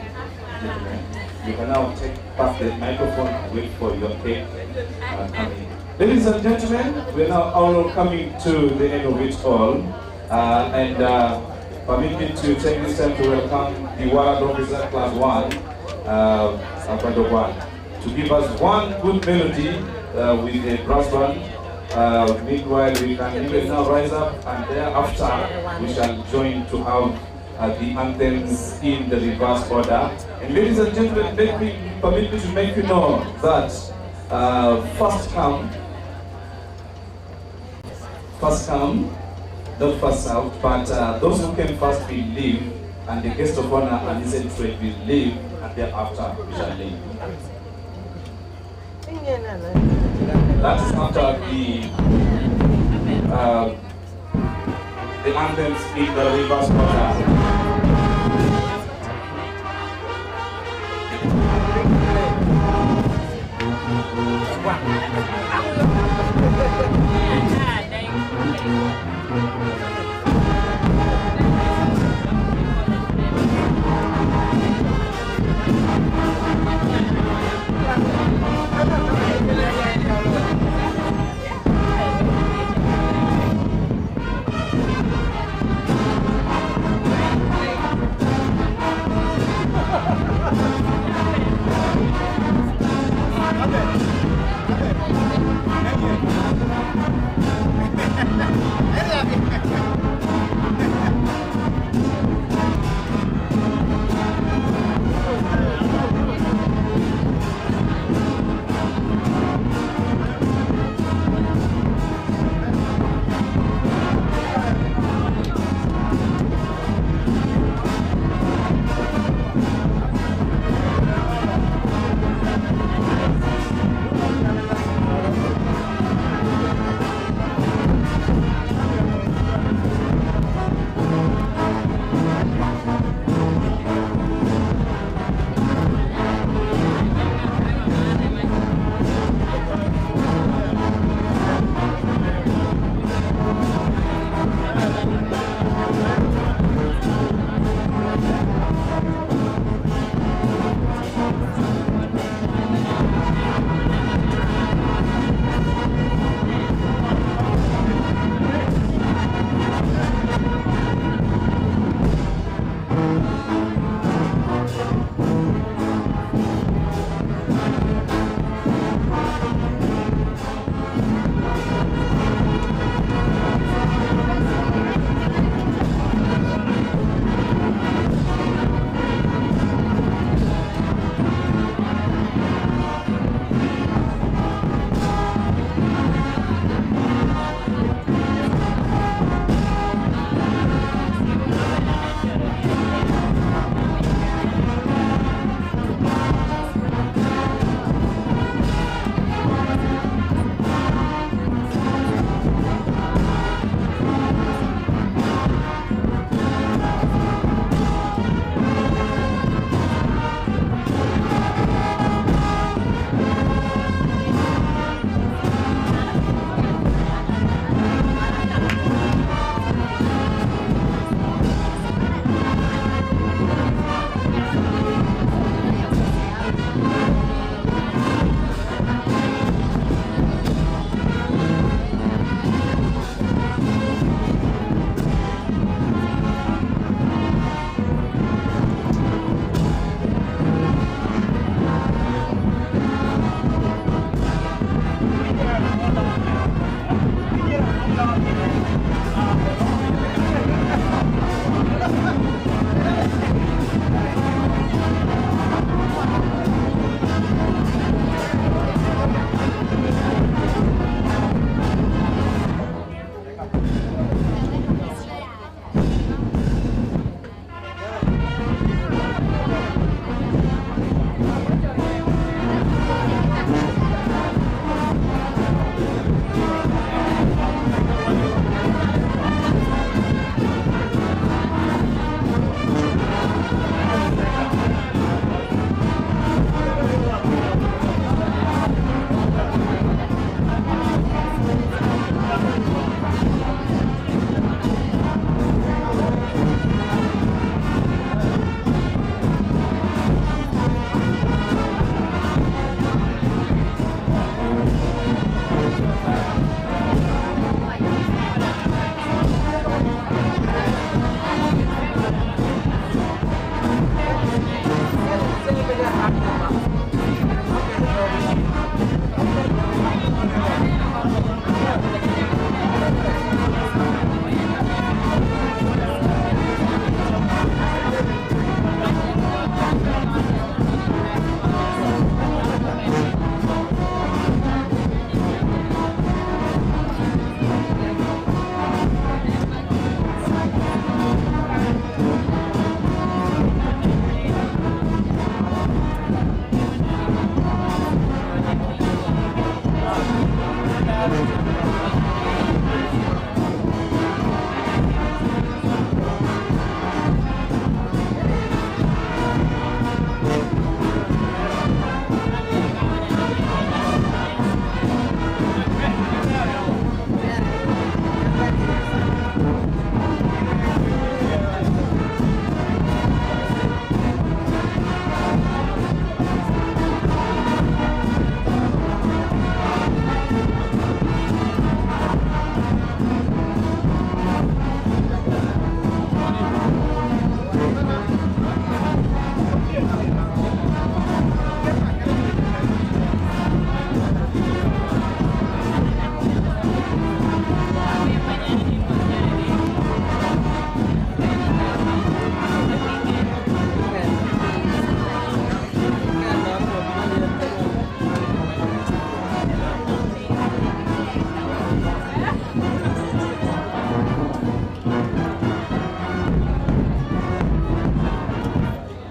gentlemen. You can now take back the microphone and wait for your cake coming. Ladies and gentlemen, we're now all coming to the end of it all. Permit me to take this time to welcome the Warrant Officer Class 1, to give us one good melody with the brass band. Meanwhile, we can even now rise up, and thereafter we shall join to have the anthems in the reverse order. And ladies and gentlemen, permit me to make you know that first come, not first out, but those who came first will leave, and the guest of honor and his entrance will leave, and thereafter we shall leave. That is after the anthems in the reverse order.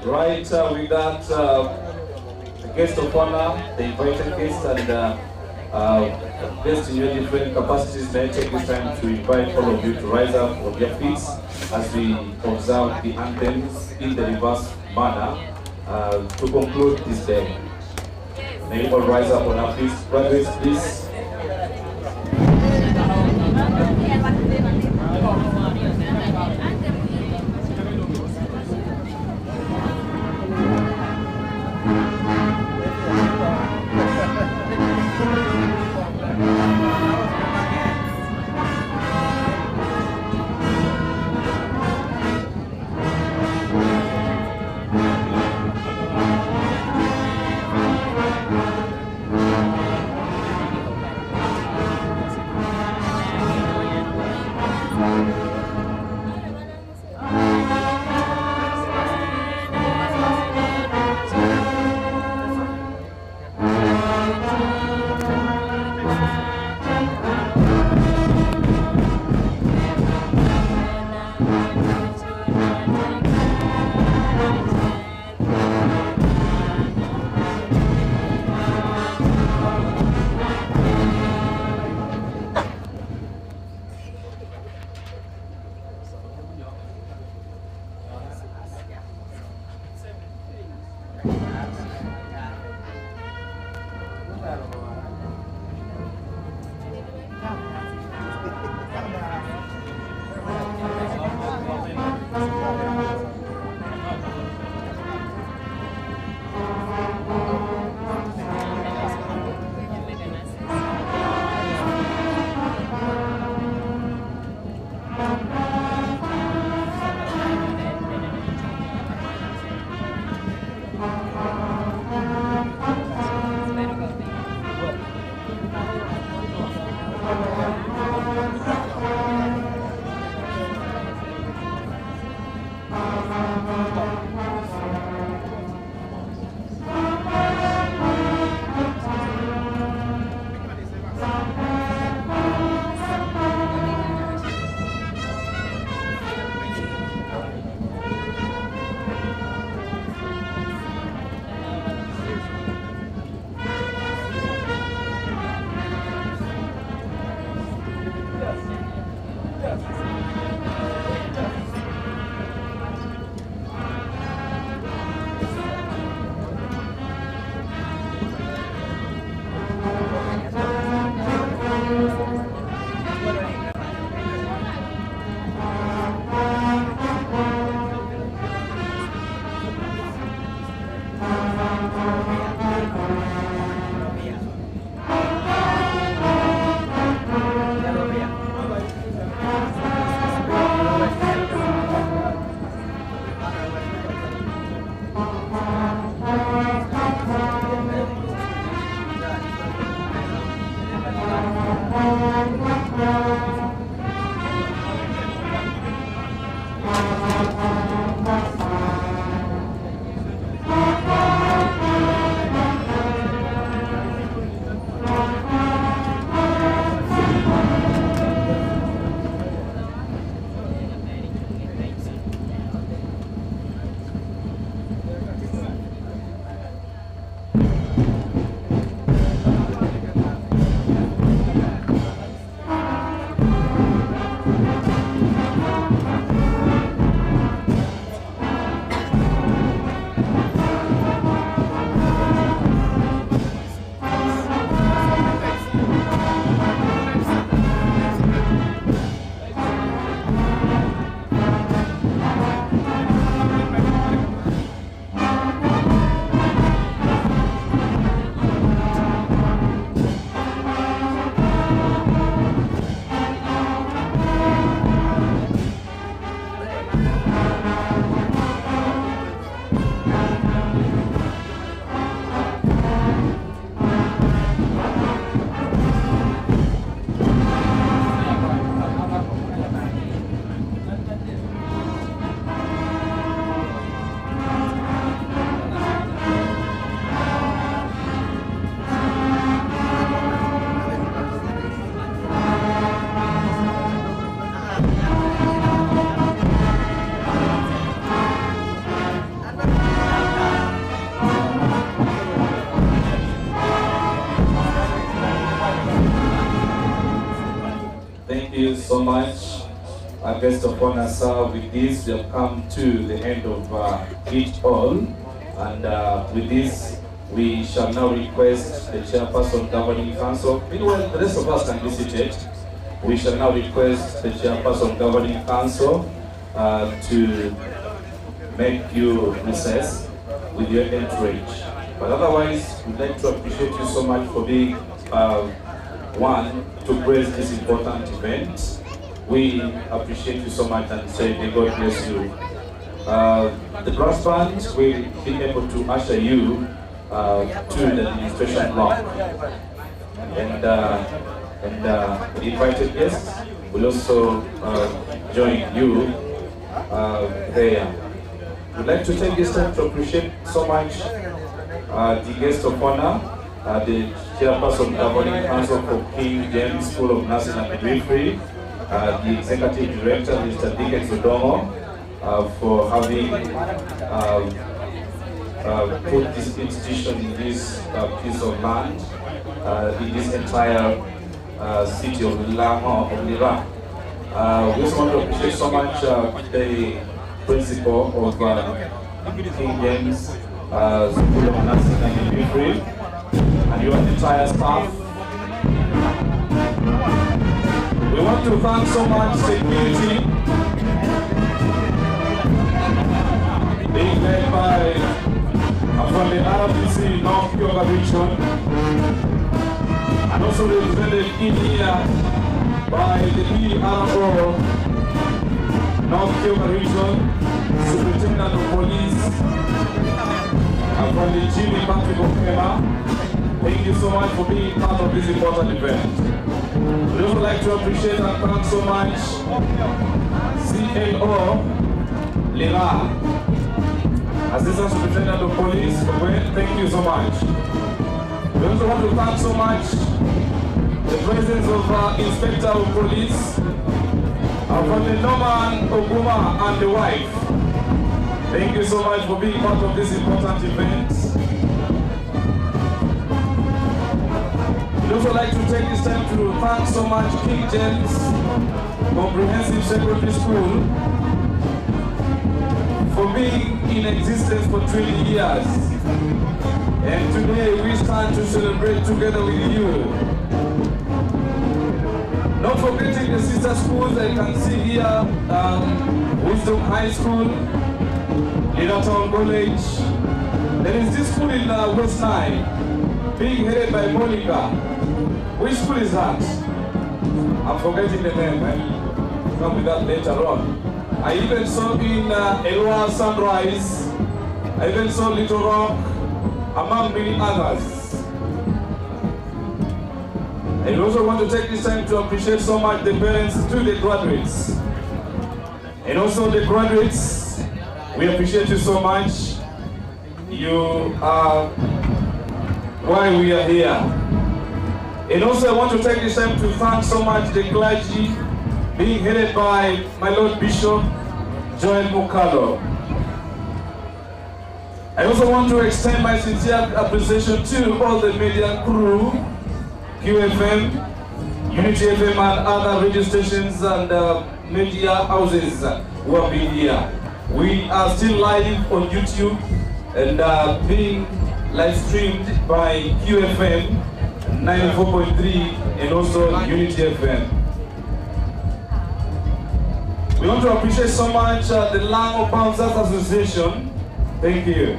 Right, with that, the guest of honor, the invited guests, and guests in your different capacities, may I take this time to invite all of you to rise up on your feet as we observe the anthems in the reverse manner to conclude this day. May you all rise up on our feet. Graduates, please. so much. Our guest of honor, sir, with this, we have come to the end of it all. And with this, we shall now request the chairperson governing council. Meanwhile, the rest of us can be seated. We shall now request the chairperson governing council to make you recess with your entourage. But otherwise, we'd like to appreciate you so much for being one to grace this important event. We appreciate you so much and say, may God bless you. The brass band will be able to usher you to the administration block. And the invited guests will also join you there. We'd like to take this time to appreciate so much the guest of honor, the chairperson governing council for King James School of Nursing and Midwifery, the executive director, Mr. Dickens Odomo, for having put this institution in this piece of land, in this entire city of Lama, of Lira. We also want to appreciate so much the principal of King James School of Nursing and Midwifery, and your entire staff. We want to thank so much security, being led by from the RPC North Kyoga region, and also represented in here by the PRO North Kyoga region, Superintendent of Police, and from the Jimmy Patrick of Kema. Thank you so much for being part of this important event. We'd also like to appreciate and thank so much CAO Lira, Assistant Superintendent of Police. Thank you so much. We also want to thank so much the presence of Inspector of Police from the Norman Oguma and the wife. Thank you so much for being part of this important event. We'd also like to take this time to thank so much King James Comprehensive Secondary School for being in existence for 20 years. And today we stand to celebrate together with you. Not forgetting the sister schools I can see here, Wisdom High School, Town College. There is this school in West Nile, being headed by Monica. Which school is that? I'm forgetting the name, I'll come with that later on. I even saw in Elwa Sunrise, I even saw Little Rock, among many others. I also want to take this time to appreciate so much the parents to the graduates. And also the graduates, we appreciate you so much. You are why we are here. And also I want to take this time to thank so much the clergy being headed by my Lord Bishop Joel Mukalo. I also want to extend my sincere appreciation to all the media crew, QFM, Unity FM and other radio stations and media houses who have been here. We are still live on YouTube and being live streamed by QFM 94.3 and also Unity FM. We want to appreciate so much the Lango Bouncers Association. Thank you.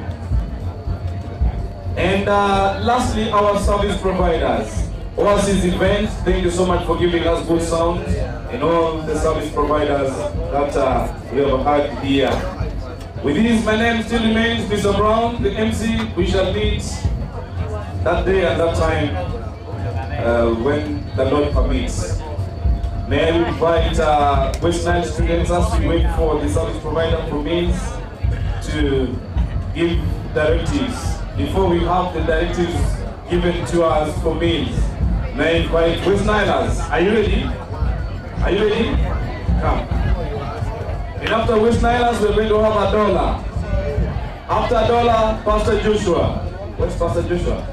And lastly, our service providers. Overseas Events, thank you so much for giving us good sound, and all the service providers that we have had here. With this, my name still remains Mr. Brown, the MC. We shall meet that day and that time when the Lord permits. May I invite West Nile students as we wait for the service provider for means to give directives. Before we have the directives given to us for meals, may I invite West Nilers. Are you ready? Are you ready? Come. And after West Nilers, we're going to have a dollar. After a dollar, Pastor Joshua. Where's Pastor Joshua?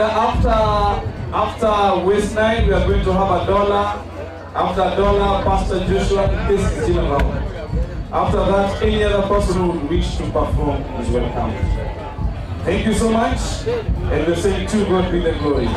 And after West 9, we are going to have a dollar. After a dollar, Pastor Joshua is still around. After that, any other person who would wish to perform is welcome. Thank you so much. And we're saying to God be the glory.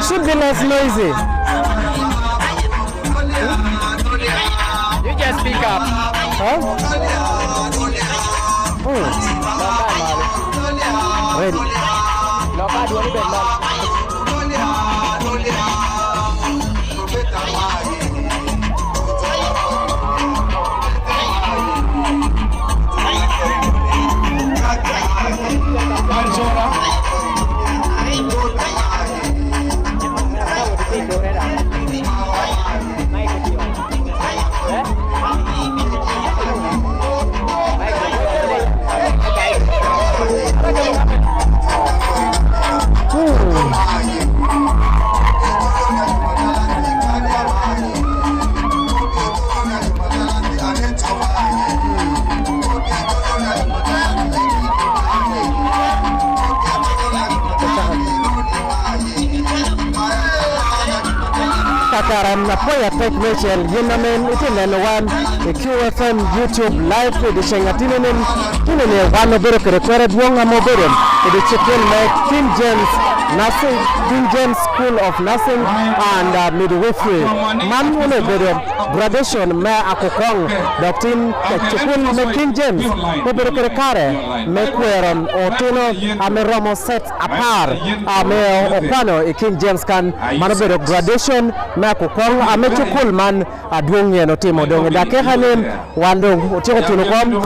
Should be less noisy. You just speak up. Huh? Ready. Ooh. karam na poya tek Michel yinamen itinen wan QFM YouTube live de shengatinen tinene wan bero kere kwere duonga mobere de chicken me King James Nursing, King James School of Nursing and Midwifery. Man wone bero graduation me akokong doctin chukul me King James bero kere kare me kweron otino ame romo set apart ame okwano King James kan man bero graduation me akokong ame chukul man aduongye no timo donge dake hanen wando otiko tunukom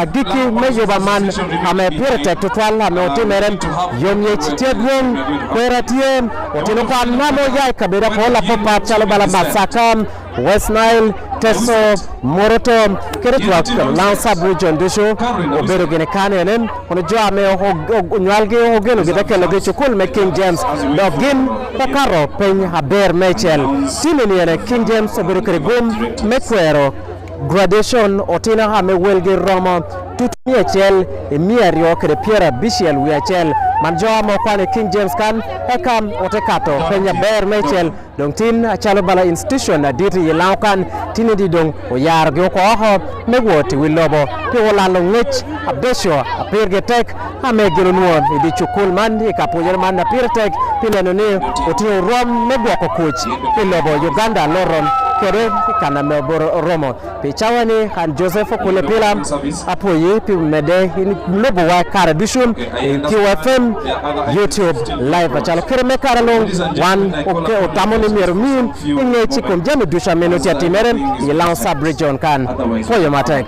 agiki me yoba man ame pirete tutwala ame otimeren yomye chitedwong kweratie otino kwa namo yai kabira pola popa chalo bala masakam West Nile Teso Moroto keretwa lansa bujon disho obero gene kanenen ono jame onyalge ogeno gidakelo ge chukul me King James login pakaro pen haber Michel tineni ene King James obero keregum mekwero graduation otina ame welge Roma tutni echel emierio kere Pierre Bichel wiachel manjoa mo kwane King James kan ekam otekato penya ber Michel dong tin achalo bala institution na diti yelaukan tini di dong oyar ge ko ho megwoti wilobo pi wolalo ngech abesho apirge tek ame gero nuon idi chukul man ikapuyer man na pirtek pineno ne otino rom megwoko kuch pilobo Uganda loron kere kana mebor Romo pichawani han Joseph Kulepila apoyi pi mede lobo wa kara dushun QFM YouTube live achalo kere me kara long wan oke otamoni mermin inge chikom jame dusha menoti atimeren ilansa bridge on kan poyo matek